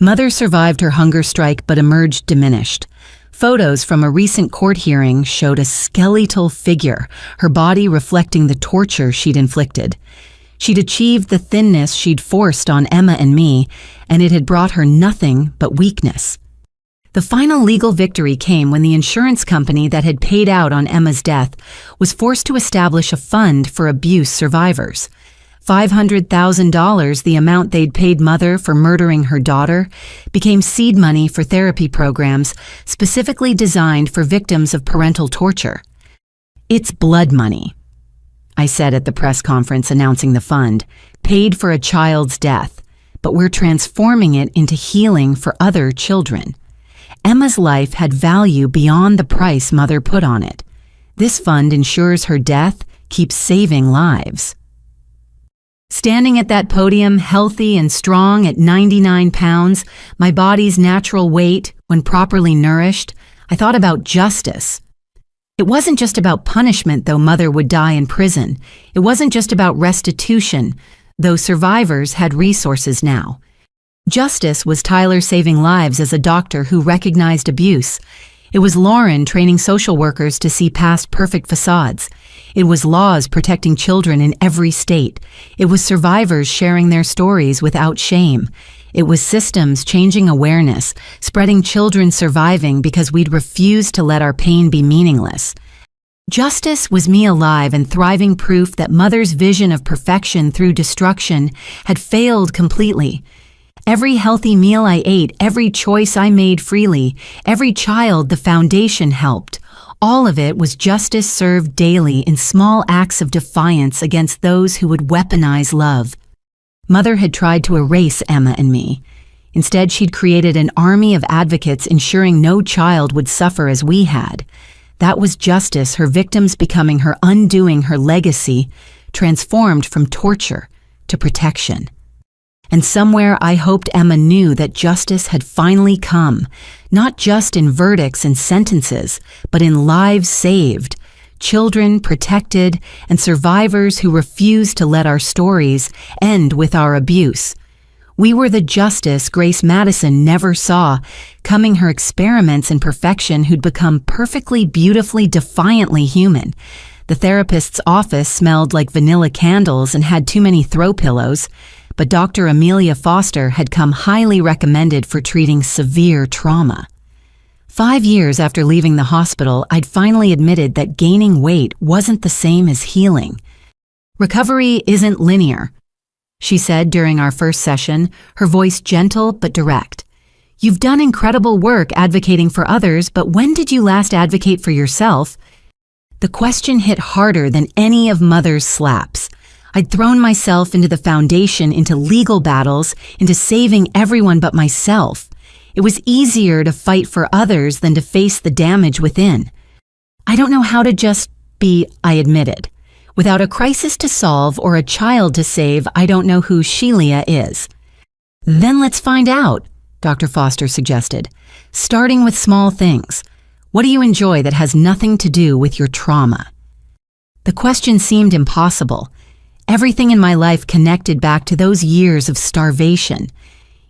Mother survived her hunger strike but emerged diminished. Photos from a recent court hearing showed a skeletal figure, her body reflecting the torture she'd inflicted. She'd achieved the thinness she'd forced on Emma and me, and it had brought her nothing but weakness. The final legal victory came when the insurance company that had paid out on Emma's death was forced to establish a fund for abuse survivors. $500,000, the amount they'd paid Mother for murdering her daughter, became seed money for therapy programs specifically designed for victims of parental torture. "It's blood money," I said at the press conference announcing the fund, "paid for a child's death, but we're transforming it into healing for other children." Emma's life had value beyond the price Mother put on it. This fund ensures her death keeps saving lives. Standing at that podium, healthy and strong at 99 pounds, my body's natural weight, when properly nourished, I thought about justice. It wasn't just about punishment, though Mother would die in prison. It wasn't just about restitution, though survivors had resources now. Justice was Tyler saving lives as a doctor who recognized abuse. It was Lauren training social workers to see past perfect facades. It was laws protecting children in every state. It was survivors sharing their stories without shame. It was systems changing awareness, spreading children surviving because we'd refused to let our pain be meaningless. Justice was me alive and thriving proof that Mother's vision of perfection through destruction had failed completely. Every healthy meal I ate, every choice I made freely, every child the foundation helped, all of it was justice served daily in small acts of defiance against those who would weaponize love. Mother had tried to erase Emma and me. Instead, she'd created an army of advocates ensuring no child would suffer as we had. That was justice, her victims becoming her undoing her legacy, transformed from torture to protection. And somewhere I hoped Emma knew that justice had finally come, not just in verdicts and sentences, but in lives saved, children protected, and survivors who refused to let our stories end with our abuse. We were the justice Grace Madison never saw, coming her experiments in perfection who'd become perfectly, beautifully, defiantly human. The therapist's office smelled like vanilla candles and had too many throw pillows. But Dr. Amelia Foster had come highly recommended for treating severe trauma. 5 years after leaving the hospital, I'd finally admitted that gaining weight wasn't the same as healing. "Recovery isn't linear," she said during our first session, her voice gentle but direct. "You've done incredible work advocating for others, but when did you last advocate for yourself?" The question hit harder than any of Mother's slaps. I'd thrown myself into the foundation, into legal battles, into saving everyone but myself. It was easier to fight for others than to face the damage within. "I don't know how to just be," I admitted. "Without a crisis to solve or a child to save, I don't know who Sheila is." "Then let's find out," Dr. Foster suggested, "starting with small things. What do you enjoy that has nothing to do with your trauma?" The question seemed impossible. Everything in my life connected back to those years of starvation.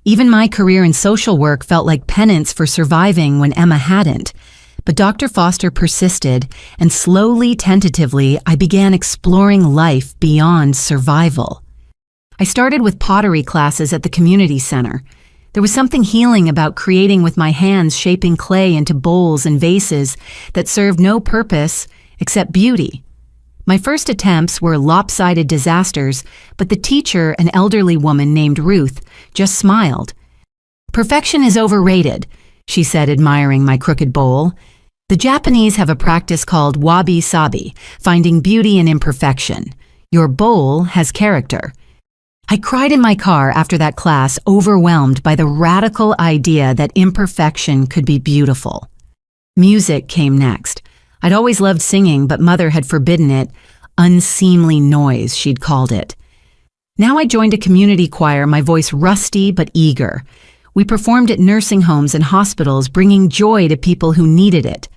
Even my career in social work felt like penance for surviving when Emma hadn't. But Dr. Foster persisted, and slowly, tentatively, I began exploring life beyond survival. I started with pottery classes at the community center. There was something healing about creating with my hands, shaping clay into bowls and vases that served no purpose except beauty. My first attempts were lopsided disasters, but the teacher, an elderly woman named Ruth, just smiled. "Perfection is overrated," she said, admiring my crooked bowl. "The Japanese have a practice called wabi-sabi, finding beauty in imperfection. Your bowl has character." I cried in my car after that class, overwhelmed by the radical idea that imperfection could be beautiful. Music came next. I'd always loved singing, but Mother had forbidden it. Unseemly noise, she'd called it. Now I joined a community choir, my voice rusty but eager. We performed at nursing homes and hospitals, bringing joy to people who needed it.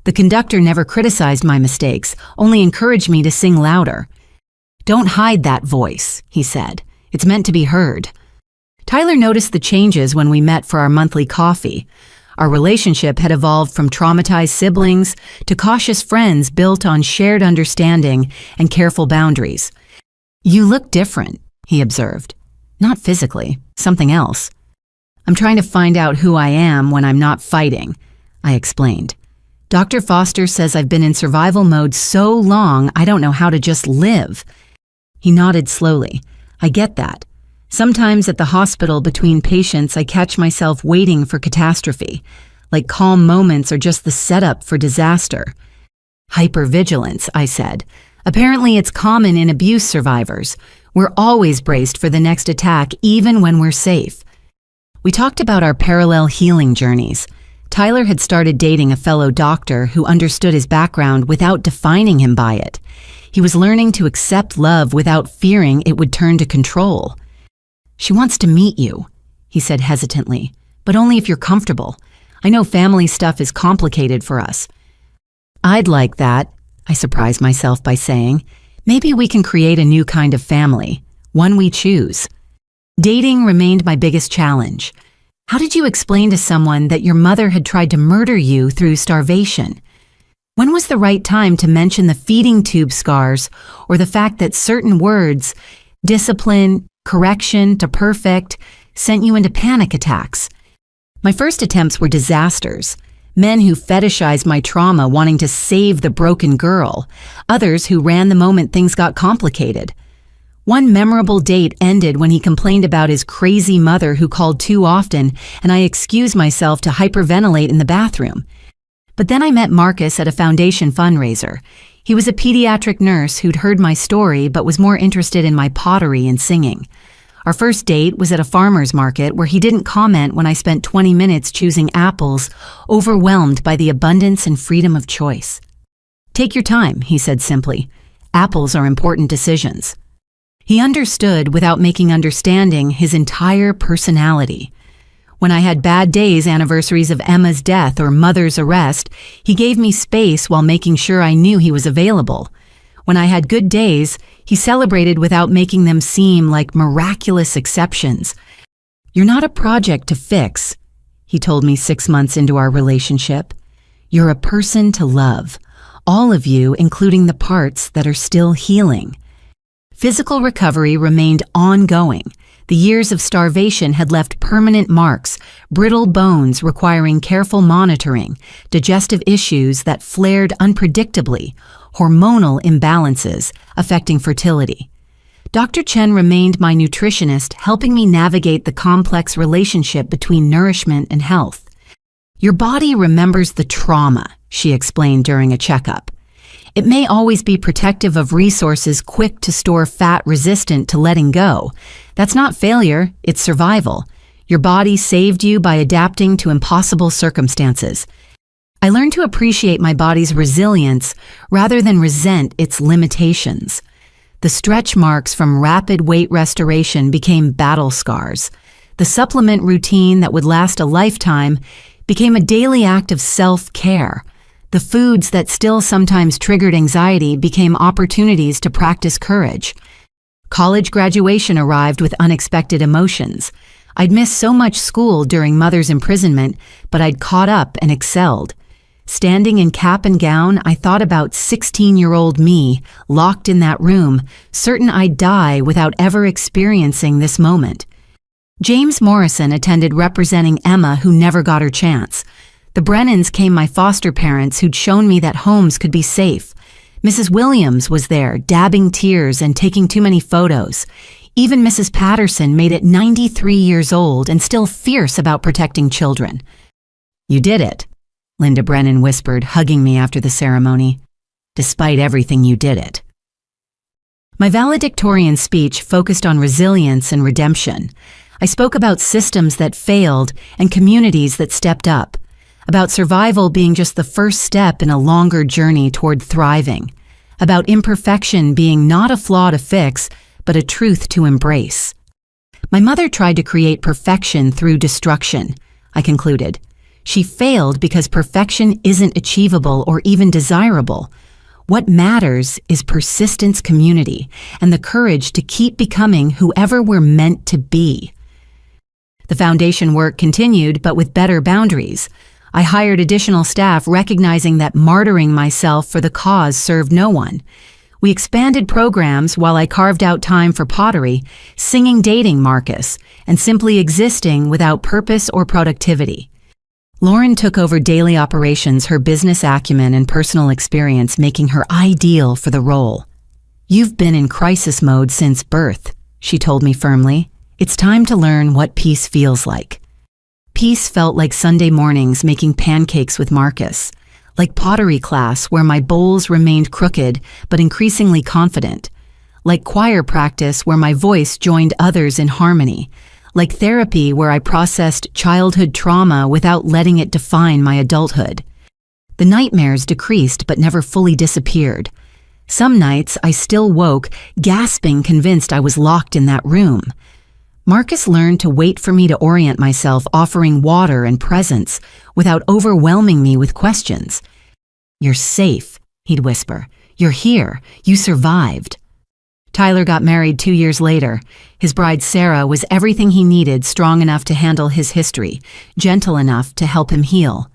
The conductor never criticized my mistakes, only encouraged me to sing louder. "Don't hide that voice," he said. "It's meant to be heard." Tyler noticed the changes when we met for our monthly coffee. Our relationship had evolved from traumatized siblings to cautious friends built on shared understanding and careful boundaries. "You look different," he observed. "Not physically, something else." "I'm trying to find out who I am when I'm not fighting," I explained. "Dr. Foster says I've been in survival mode so long I don't know how to just live." He nodded slowly. "I get that. Sometimes at the hospital between patients I catch myself waiting for catastrophe, like calm moments are just the setup for disaster." "Hypervigilance," I said. "Apparently it's common in abuse survivors. We're always braced for the next attack even when we're safe." We talked about our parallel healing journeys. Tyler had started dating a fellow doctor who understood his background without defining him by it. He was learning to accept love without fearing it would turn to control. "She wants to meet you," he said hesitantly, "but only if you're comfortable. I know family stuff is complicated for us." "I'd like that," I surprised myself by saying. "Maybe we can create a new kind of family, one we choose." Dating remained my biggest challenge. How did you explain to someone that your mother had tried to murder you through starvation? When was the right time to mention the feeding tube scars or the fact that certain words, discipline, correction to perfect, sent you into panic attacks? My first attempts were disasters. Men who fetishized my trauma wanting to save the broken girl, others who ran the moment things got complicated. One memorable date ended when he complained about his crazy mother who called too often, and I excused myself to hyperventilate in the bathroom. But then I met Marcus at a foundation fundraiser. He was a pediatric nurse who'd heard my story but was more interested in my pottery and singing. Our first date was at a farmer's market where he didn't comment when I spent 20 minutes choosing apples, overwhelmed by the abundance and freedom of choice. "Take your time," he said simply. "Apples are important decisions." He understood without making understanding his entire personality. When I had bad days, anniversaries of Emma's death or Mother's arrest, he gave me space while making sure I knew he was available. When I had good days, he celebrated without making them seem like miraculous exceptions. "You're not a project to fix," he told me 6 months into our relationship. "You're a person to love, all of you, including the parts that are still healing." Physical recovery remained ongoing. The years of starvation had left permanent marks, brittle bones requiring careful monitoring, digestive issues that flared unpredictably, hormonal imbalances affecting fertility. Dr. Chen remained my nutritionist, helping me navigate the complex relationship between nourishment and health. "Your body remembers the trauma," she explained during a checkup. "It may always be protective of resources quick to store fat resistant to letting go. That's not failure, it's survival. Your body saved you by adapting to impossible circumstances." I learned to appreciate my body's resilience rather than resent its limitations. The stretch marks from rapid weight restoration became battle scars. The supplement routine that would last a lifetime became a daily act of self-care. The foods that still sometimes triggered anxiety became opportunities to practice courage. College graduation arrived with unexpected emotions. I'd missed so much school during Mother's imprisonment, but I'd caught up and excelled. Standing in cap and gown, I thought about 16-year-old me, locked in that room, certain I'd die without ever experiencing this moment. James Morrison attended representing Emma, who never got her chance. The Brennans came my foster parents who'd shown me that homes could be safe. Mrs. Williams was there, dabbing tears and taking too many photos. Even Mrs. Patterson made it 93 years old and still fierce about protecting children. "You did it," Linda Brennan whispered, hugging me after the ceremony. "Despite everything, you did it." My valedictorian speech focused on resilience and redemption. I spoke about systems that failed and communities that stepped up, about survival being just the first step in a longer journey toward thriving, about imperfection being not a flaw to fix, but a truth to embrace. My mother tried to create perfection through destruction, I concluded. She failed because perfection isn't achievable or even desirable. What matters is persistence, community, and the courage to keep becoming whoever we're meant to be. The foundation work continued, but with better boundaries. I hired additional staff, recognizing that martyring myself for the cause served no one. We expanded programs while I carved out time for pottery, singing dating Marcus, and simply existing without purpose or productivity. Lauren took over daily operations, her business acumen and personal experience making her ideal for the role. "You've been in crisis mode since birth," she told me firmly. "It's time to learn what peace feels like." Peace felt like Sunday mornings making pancakes with Marcus, like pottery class where my bowls remained crooked but increasingly confident, like choir practice where my voice joined others in harmony, like therapy where I processed childhood trauma without letting it define my adulthood. The nightmares decreased but never fully disappeared. Some nights I still woke, gasping, convinced I was locked in that room. Marcus learned to wait for me to orient myself, offering water and presence without overwhelming me with questions. "You're safe," he'd whisper. "You're here. You survived." Tyler got married 2 years later. His bride Sarah was everything he needed, strong enough to handle his history, gentle enough to help him heal.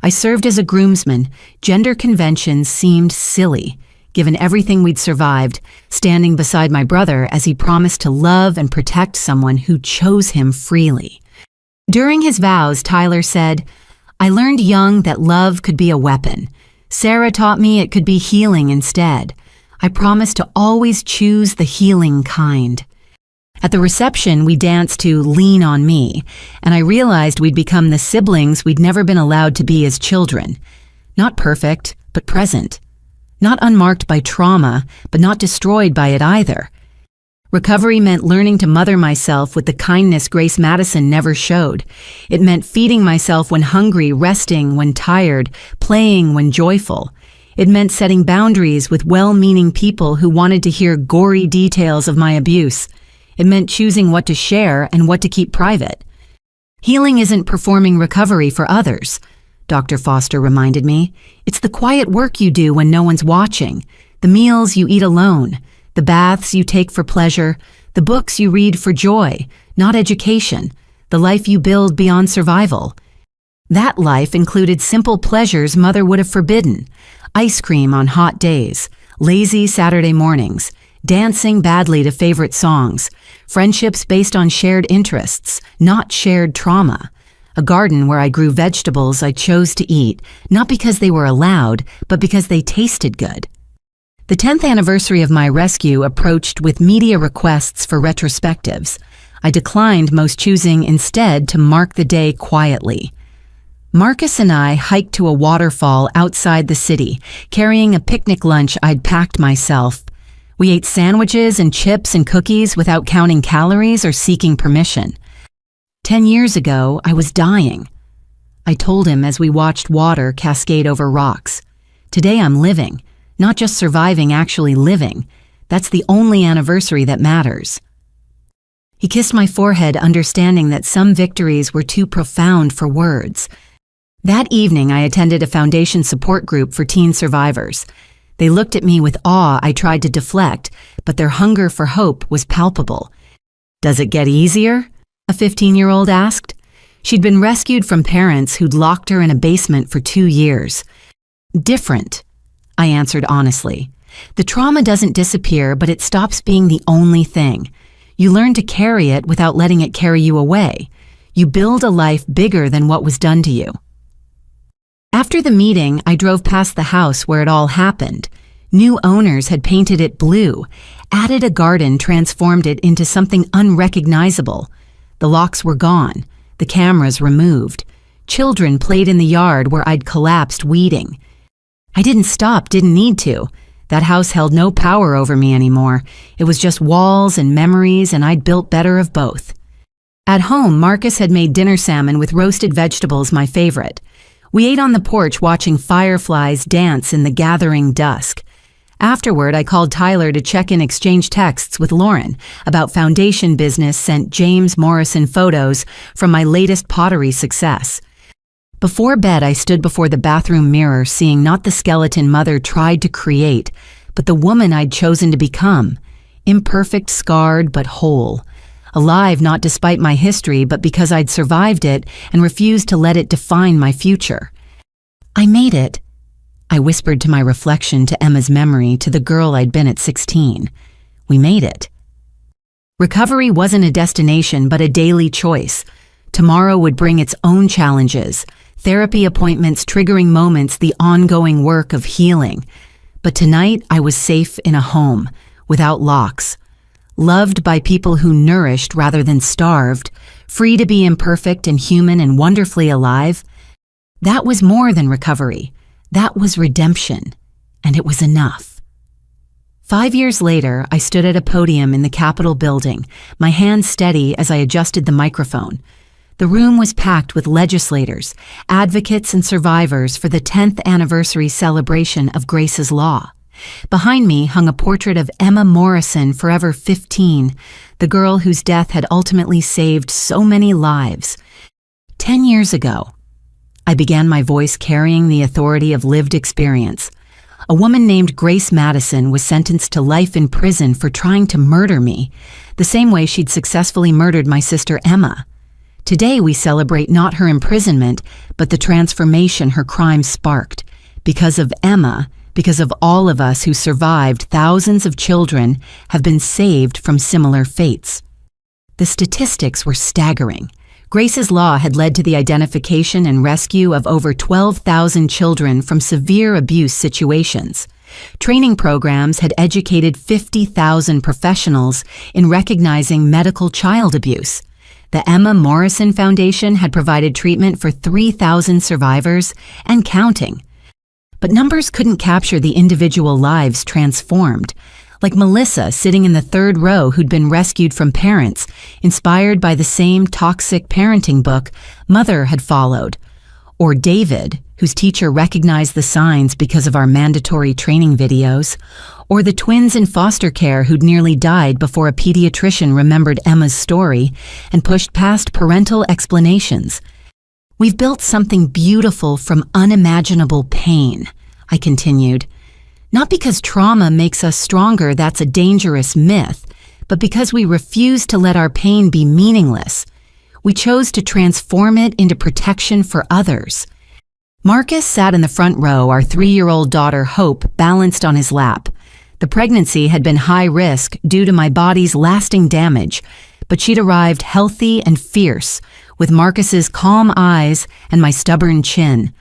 I served as a groomsman. Gender conventions seemed silly, given everything we'd survived, standing beside my brother as he promised to love and protect someone who chose him freely. During his vows, Tyler said, "I learned young that love could be a weapon. Sarah taught me it could be healing instead. I promised to always choose the healing kind." At the reception, we danced to "Lean on Me," and I realized we'd become the siblings we'd never been allowed to be as children. Not perfect, but present. Not unmarked by trauma, but not destroyed by it either. Recovery meant learning to mother myself with the kindness Grace Madison never showed. It meant feeding myself when hungry, resting when tired, playing when joyful. It meant setting boundaries with well-meaning people who wanted to hear gory details of my abuse. It meant choosing what to share and what to keep private. Healing isn't performing recovery for others, Dr. Foster reminded me. It's the quiet work you do when no one's watching, the meals you eat alone, the baths you take for pleasure, the books you read for joy, not education, the life you build beyond survival. That life included simple pleasures Mother would have forbidden: ice cream on hot days, lazy Saturday mornings, dancing badly to favorite songs, friendships based on shared interests, not shared trauma, a garden where I grew vegetables I chose to eat, not because they were allowed, but because they tasted good. The 10th anniversary of my rescue approached with media requests for retrospectives. I declined most, choosing instead to mark the day quietly. Marcus and I hiked to a waterfall outside the city, carrying a picnic lunch I'd packed myself. We ate sandwiches and chips and cookies without counting calories or seeking permission. 10 years ago, I was dying. I told him as we watched water cascade over rocks. Today I'm living, not just surviving, actually living. That's the only anniversary that matters. He kissed my forehead, understanding that some victories were too profound for words. That evening, I attended a foundation support group for teen survivors. They looked at me with awe I tried to deflect, but their hunger for hope was palpable. "Does it get easier?" a 15-year-old asked. She'd been rescued from parents who'd locked her in a basement for 2 years. "Different," I answered honestly. "The trauma doesn't disappear, but it stops being the only thing. You learn to carry it without letting it carry you away. You build a life bigger than what was done to you." After the meeting, I drove past the house where it all happened. New owners had painted it blue, added a garden, transformed it into something unrecognizable. The locks were gone, the cameras removed. Children played in the yard where I'd collapsed weeding. I didn't stop, didn't need to. That house held no power over me anymore. It was just walls and memories, and I'd built better of both. At home, Marcus had made dinner salmon with roasted vegetables my favorite. We ate on the porch watching fireflies dance in the gathering dusk. Afterward, I called Tyler to check and exchange texts with Lauren about foundation business, sent James Morrison photos from my latest pottery success. Before bed, I stood before the bathroom mirror, seeing not the skeleton Mother tried to create, but the woman I'd chosen to become. Imperfect, scarred, but whole. Alive not despite my history, but because I'd survived it and refused to let it define my future. I made it, I whispered to my reflection, to Emma's memory, to the girl I'd been at 16. We made it. Recovery wasn't a destination, but a daily choice. Tomorrow would bring its own challenges. Therapy appointments, triggering moments, the ongoing work of healing. But tonight, I was safe in a home, without locks. Loved by people who nourished rather than starved, free to be imperfect and human and wonderfully alive. That was more than recovery. That was redemption. And it was enough. 5 years later, I stood at a podium in the Capitol building, my hands steady as I adjusted the microphone. The room was packed with legislators, advocates, and survivors for the 10th anniversary celebration of Grace's Law. Behind me hung a portrait of Emma Morrison, forever 15, the girl whose death had ultimately saved so many lives. 10 years ago, I began my voice carrying the authority of lived experience. A woman named Grace Madison was sentenced to life in prison for trying to murder me, the same way she'd successfully murdered my sister Emma. Today we celebrate not her imprisonment, but the transformation her crime sparked. Because of Emma, because of all of us who survived, thousands of children have been saved from similar fates. The statistics were staggering. Grace's Law had led to the identification and rescue of over 12,000 children from severe abuse situations. Training programs had educated 50,000 professionals in recognizing medical child abuse. The Emma Morrison Foundation had provided treatment for 3,000 survivors and counting. But numbers couldn't capture the individual lives transformed, like Melissa sitting in the third row who'd been rescued from parents, inspired by the same toxic parenting book Mother had followed, or David, whose teacher recognized the signs because of our mandatory training videos, or the twins in foster care who'd nearly died before a pediatrician remembered Emma's story and pushed past parental explanations. We've built something beautiful from unimaginable pain, I continued. Not because trauma makes us stronger, that's a dangerous myth, but because we refuse to let our pain be meaningless. We chose to transform it into protection for others. Marcus sat in the front row, our 3-year-old daughter Hope balanced on his lap. The pregnancy had been high risk due to my body's lasting damage, but she'd arrived healthy and fierce, with Marcus's calm eyes and my stubborn chin.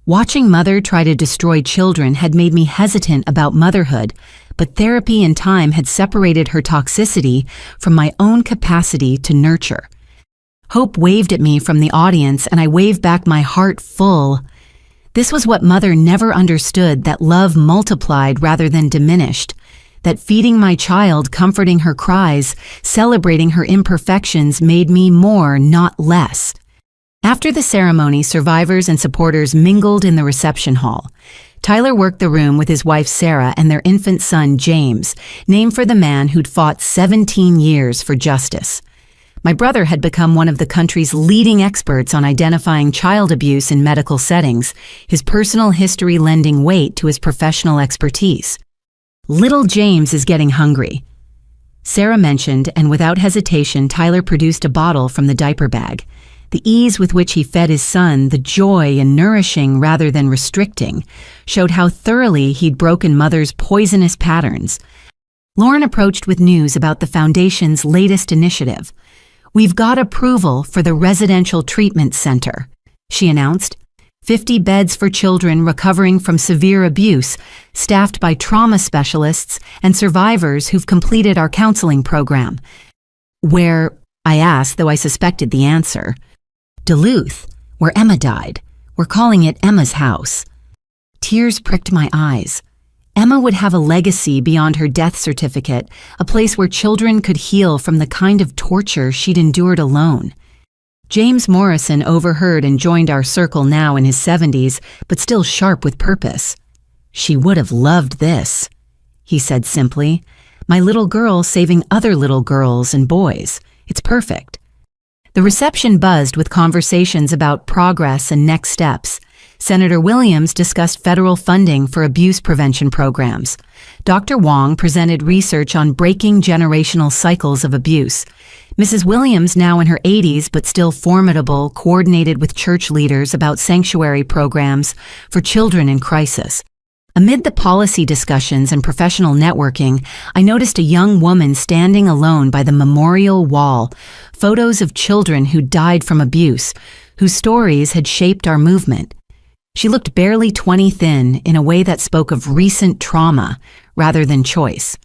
Watching Mother try to destroy children had made me hesitant about motherhood, but therapy and time had separated her toxicity from my own capacity to nurture. Hope waved at me from the audience, and I waved back, my heart full. This was what Mother never understood, that love multiplied rather than diminished, that feeding my child, comforting her cries, celebrating her imperfections made me more, not less. After the ceremony, survivors and supporters mingled in the reception hall. Tyler worked the room with his wife Sarah and their infant son James, named for the man who'd fought 17 years for justice. My brother had become one of the country's leading experts on identifying child abuse in medical settings, his personal history lending weight to his professional expertise. Little James is getting hungry, Sarah mentioned, and without hesitation, Tyler produced a bottle from the diaper bag. The ease with which he fed his son, the joy in nourishing rather than restricting, showed how thoroughly he'd broken Mother's poisonous patterns. Lauren approached with news about the Foundation's latest initiative. "We've got approval for the Residential Treatment Center," she announced. 50 beds for children recovering from severe abuse, staffed by trauma specialists and survivors who've completed our counseling program. "Where?" I asked, though I suspected the answer. "Duluth, where Emma died. We're calling it Emma's house." Tears pricked my eyes. Emma would have a legacy beyond her death certificate, a place where children could heal from the kind of torture she'd endured alone. James Morrison overheard and joined our circle, now in his 70s, but still sharp with purpose. "She would have loved this," he said simply. "My little girl saving other little girls and boys. It's perfect." The reception buzzed with conversations about progress and next steps. Senator Williams discussed federal funding for abuse prevention programs. Dr. Wong presented research on breaking generational cycles of abuse. Mrs. Williams, now in her 80s but still formidable, coordinated with church leaders about sanctuary programs for children in crisis. Amid the policy discussions and professional networking, I noticed a young woman standing alone by the memorial wall, photos of children who died from abuse, whose stories had shaped our movement. She looked barely 20 thin in a way that spoke of recent trauma rather than choice.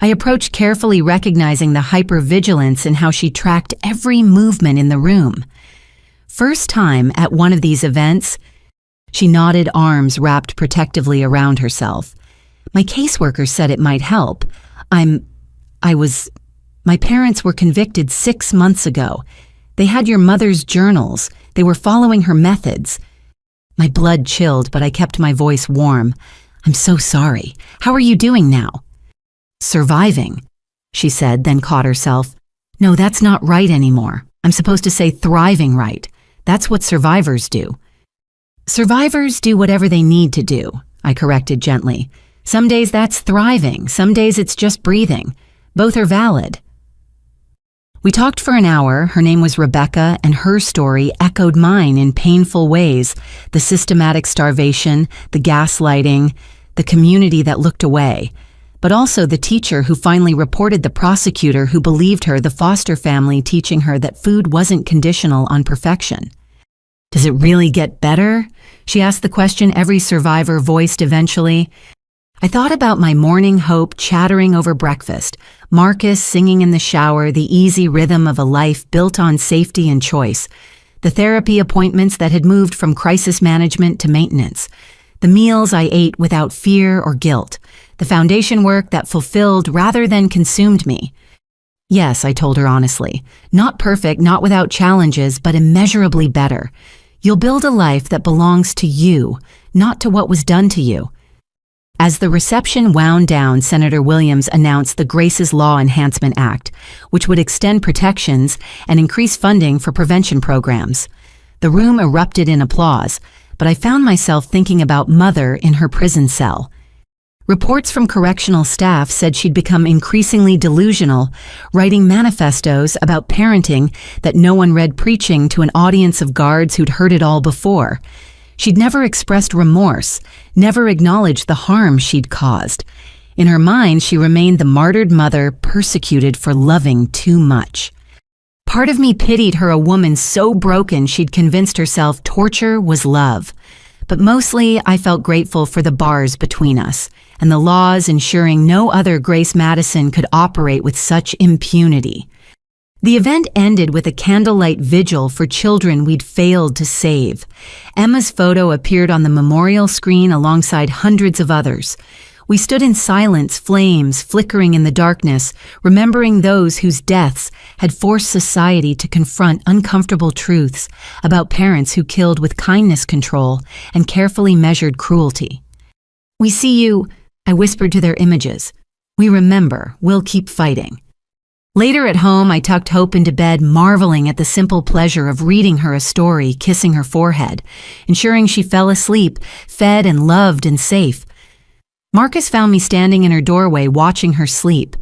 I approached carefully, recognizing the hypervigilance in how she tracked every movement in the room. First time at one of these events, she nodded, arms wrapped protectively around herself. "My caseworker said it might help. My parents were convicted 6 months ago. They had your mother's journals. They were following her methods." My blood chilled, but I kept my voice warm. "I'm so sorry. How are you doing now?" "Surviving," she said, then caught herself. "No, that's not right anymore. I'm supposed to say thriving, right? That's what survivors do." "Survivors do whatever they need to do," I corrected gently. "Some days that's thriving, some days it's just breathing. Both are valid." We talked for an hour. Her name was Rebecca, and her story echoed mine in painful ways: the systematic starvation, the gaslighting, the community that looked away, but also the teacher who finally reported the prosecutor who believed her, the foster family teaching her that food wasn't conditional on perfection. "Does it really get better?" she asked, the question every survivor voiced eventually. I thought about my morning hope chattering over breakfast, Marcus singing in the shower, the easy rhythm of a life built on safety and choice, the therapy appointments that had moved from crisis management to maintenance, the meals I ate without fear or guilt, the foundation work that fulfilled rather than consumed me. Yes, I told her honestly, not perfect, not without challenges, but immeasurably better. You'll build a life that belongs to you, not to what was done to you. As the reception wound down, Senator Williams announced the Grace's Law Enhancement Act, which would extend protections and increase funding for prevention programs. The room erupted in applause, but I found myself thinking about Mother in her prison cell. Reports from correctional staff said she'd become increasingly delusional, writing manifestos about parenting that no one read, preaching to an audience of guards who'd heard it all before. She'd never expressed remorse, never acknowledged the harm she'd caused. In her mind, she remained the martyred mother persecuted for loving too much. Part of me pitied her, a woman so broken she'd convinced herself torture was love. But mostly, I felt grateful for the bars between us and the laws ensuring no other Grace Madison could operate with such impunity. The event ended with a candlelight vigil for children we'd failed to save. Emma's photo appeared on the memorial screen alongside hundreds of others. We stood in silence, flames flickering in the darkness, remembering those whose deaths had forced society to confront uncomfortable truths about parents who killed with kindness, control, and carefully measured cruelty. "We see you," I whispered to their images. "We remember. We'll keep fighting." Later at home, I tucked Hope into bed, marveling at the simple pleasure of reading her a story, kissing her forehead, ensuring she fell asleep, fed and loved and safe. Marcus found me standing in her doorway, watching her sleep.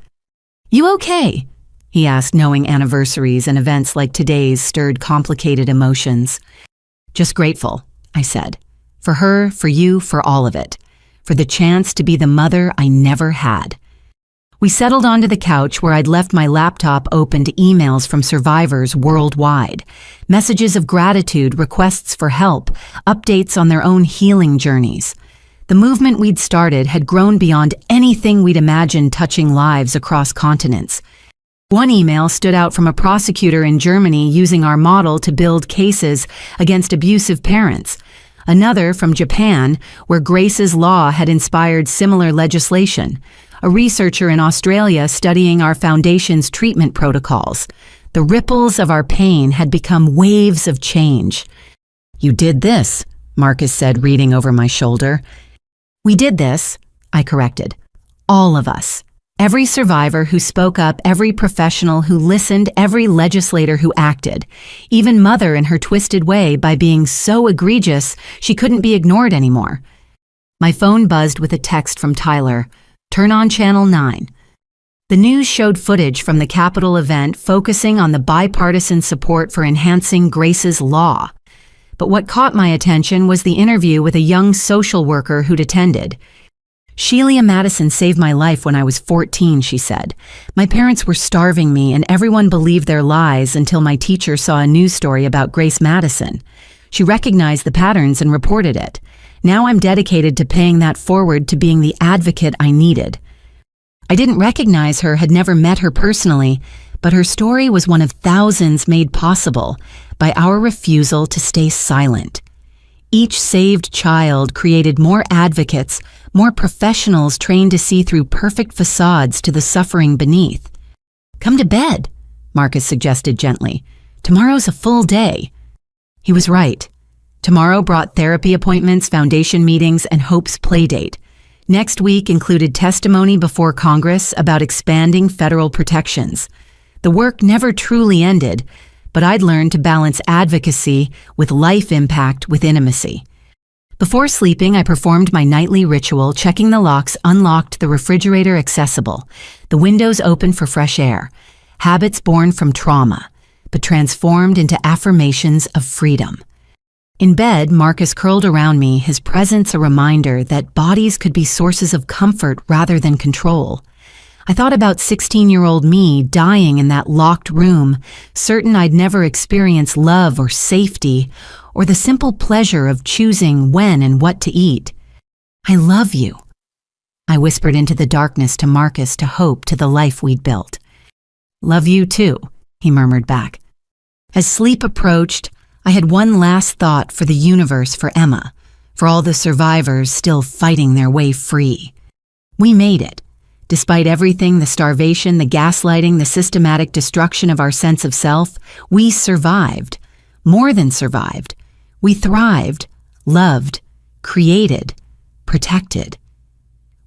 "You okay?" he asked, knowing anniversaries and events like today's stirred complicated emotions. "Just grateful," I said. "For her, for you, for all of it. For the chance to be the mother I never had." We settled onto the couch where I'd left my laptop open to emails from survivors worldwide. Messages of gratitude, requests for help, updates on their own healing journeys. The movement we'd started had grown beyond anything we'd imagined, touching lives across continents. One email stood out from a prosecutor in Germany using our model to build cases against abusive parents. Another from Japan, where Grace's law had inspired similar legislation. A researcher in Australia studying our foundation's treatment protocols. The ripples of our pain had become waves of change. "You did this," Marcus said, reading over my shoulder. "We did this," I corrected. "All of us. Every survivor who spoke up, every professional who listened, every legislator who acted. Even Mother in her twisted way by being so egregious she couldn't be ignored anymore." My phone buzzed with a text from Tyler. "Turn on Channel 9. The news showed footage from the Capitol event focusing on the bipartisan support for enhancing Grace's law. But what caught my attention was the interview with a young social worker who'd attended. "Shelia Madison saved my life when I was 14, she said. "My parents were starving me and everyone believed their lies until my teacher saw a news story about Grace Madison. She recognized the patterns and reported it. Now I'm dedicated to paying that forward to being the advocate I needed." I didn't recognize her, had never met her personally, but her story was one of thousands made possible by our refusal to stay silent. Each saved child created more advocates, more professionals trained to see through perfect facades to the suffering beneath. "Come to bed," Marcus suggested gently. "Tomorrow's a full day." He was right. Tomorrow brought therapy appointments, foundation meetings, and Hope's playdate. Next week included testimony before Congress about expanding federal protections. The work never truly ended, but I'd learned to balance advocacy with life impact with intimacy. Before sleeping, I performed my nightly ritual, checking the locks, unlocked the refrigerator accessible, the windows open for fresh air, habits born from trauma, but transformed into affirmations of freedom. In bed, Marcus curled around me, his presence a reminder that bodies could be sources of comfort rather than control. I thought about 16-year-old me dying in that locked room, certain I'd never experience love or safety, or the simple pleasure of choosing when and what to eat. "I love you," I whispered into the darkness to Marcus, to Hope, to the life we'd built. "Love you too," he murmured back. As sleep approached, I had one last thought for the universe, for Emma, for all the survivors still fighting their way free. We made it. Despite everything, the starvation, the gaslighting, the systematic destruction of our sense of self, we survived. More than survived. We thrived, loved, created, protected.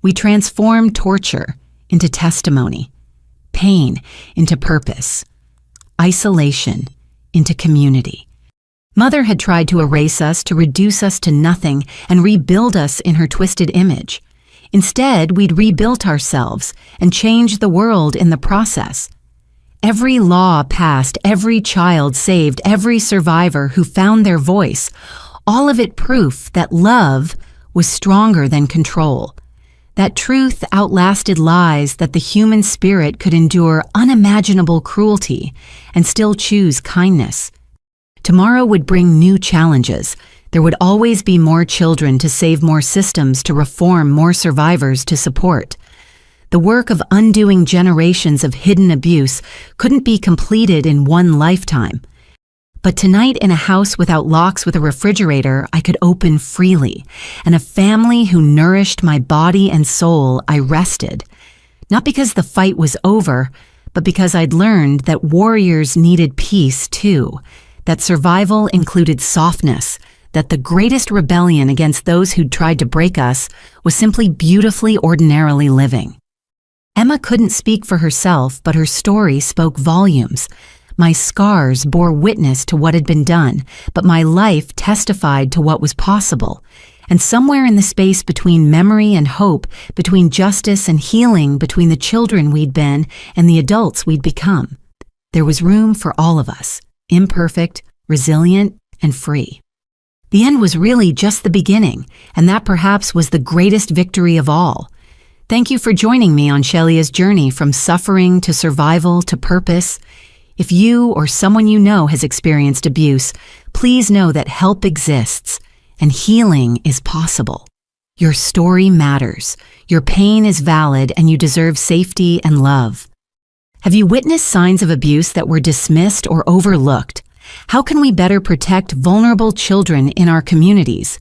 We transformed torture into testimony, pain into purpose, isolation into community. Mother had tried to erase us, to reduce us to nothing, and rebuild us in her twisted image. Instead, we'd rebuilt ourselves and changed the world in the process. Every law passed, every child saved, every survivor who found their voice, all of it proof that love was stronger than control. That truth outlasted lies, that the human spirit could endure unimaginable cruelty and still choose kindness. Tomorrow would bring new challenges. There would always be more children to save, more systems to reform, more survivors to support. The work of undoing generations of hidden abuse couldn't be completed in one lifetime. But tonight, in a house without locks, with a refrigerator I could open freely, and a family who nourished my body and soul, I rested. Not because the fight was over, but because I'd learned that warriors needed peace too, that survival included softness, that the greatest rebellion against those who'd tried to break us was simply beautifully ordinarily living. Emma couldn't speak for herself, but her story spoke volumes. My scars bore witness to what had been done, but my life testified to what was possible. And somewhere in the space between memory and hope, between justice and healing, between the children we'd been and the adults we'd become, there was room for all of us, imperfect, resilient, and free. The end was really just the beginning, and that perhaps was the greatest victory of all. Thank you for joining me on Shelia's journey from suffering to survival to purpose. If you or someone you know has experienced abuse, please know that help exists and healing is possible. Your story matters, your pain is valid, and you deserve safety and love. Have you witnessed signs of abuse that were dismissed or overlooked? How can we better protect vulnerable children in our communities?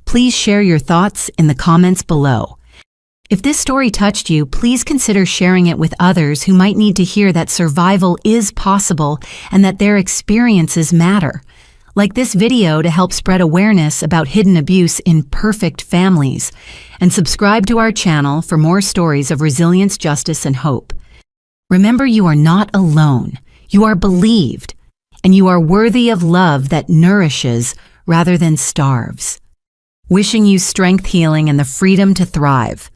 Please share your thoughts in the comments below. If this story touched you, please consider sharing it with others who might need to hear that survival is possible and that their experiences matter. Like this video to help spread awareness about hidden abuse in perfect families, and subscribe to our channel for more stories of resilience, justice, and hope. Remember, you are not alone. You are believed, and you are worthy of love that nourishes rather than starves. Wishing you strength, healing, and the freedom to thrive.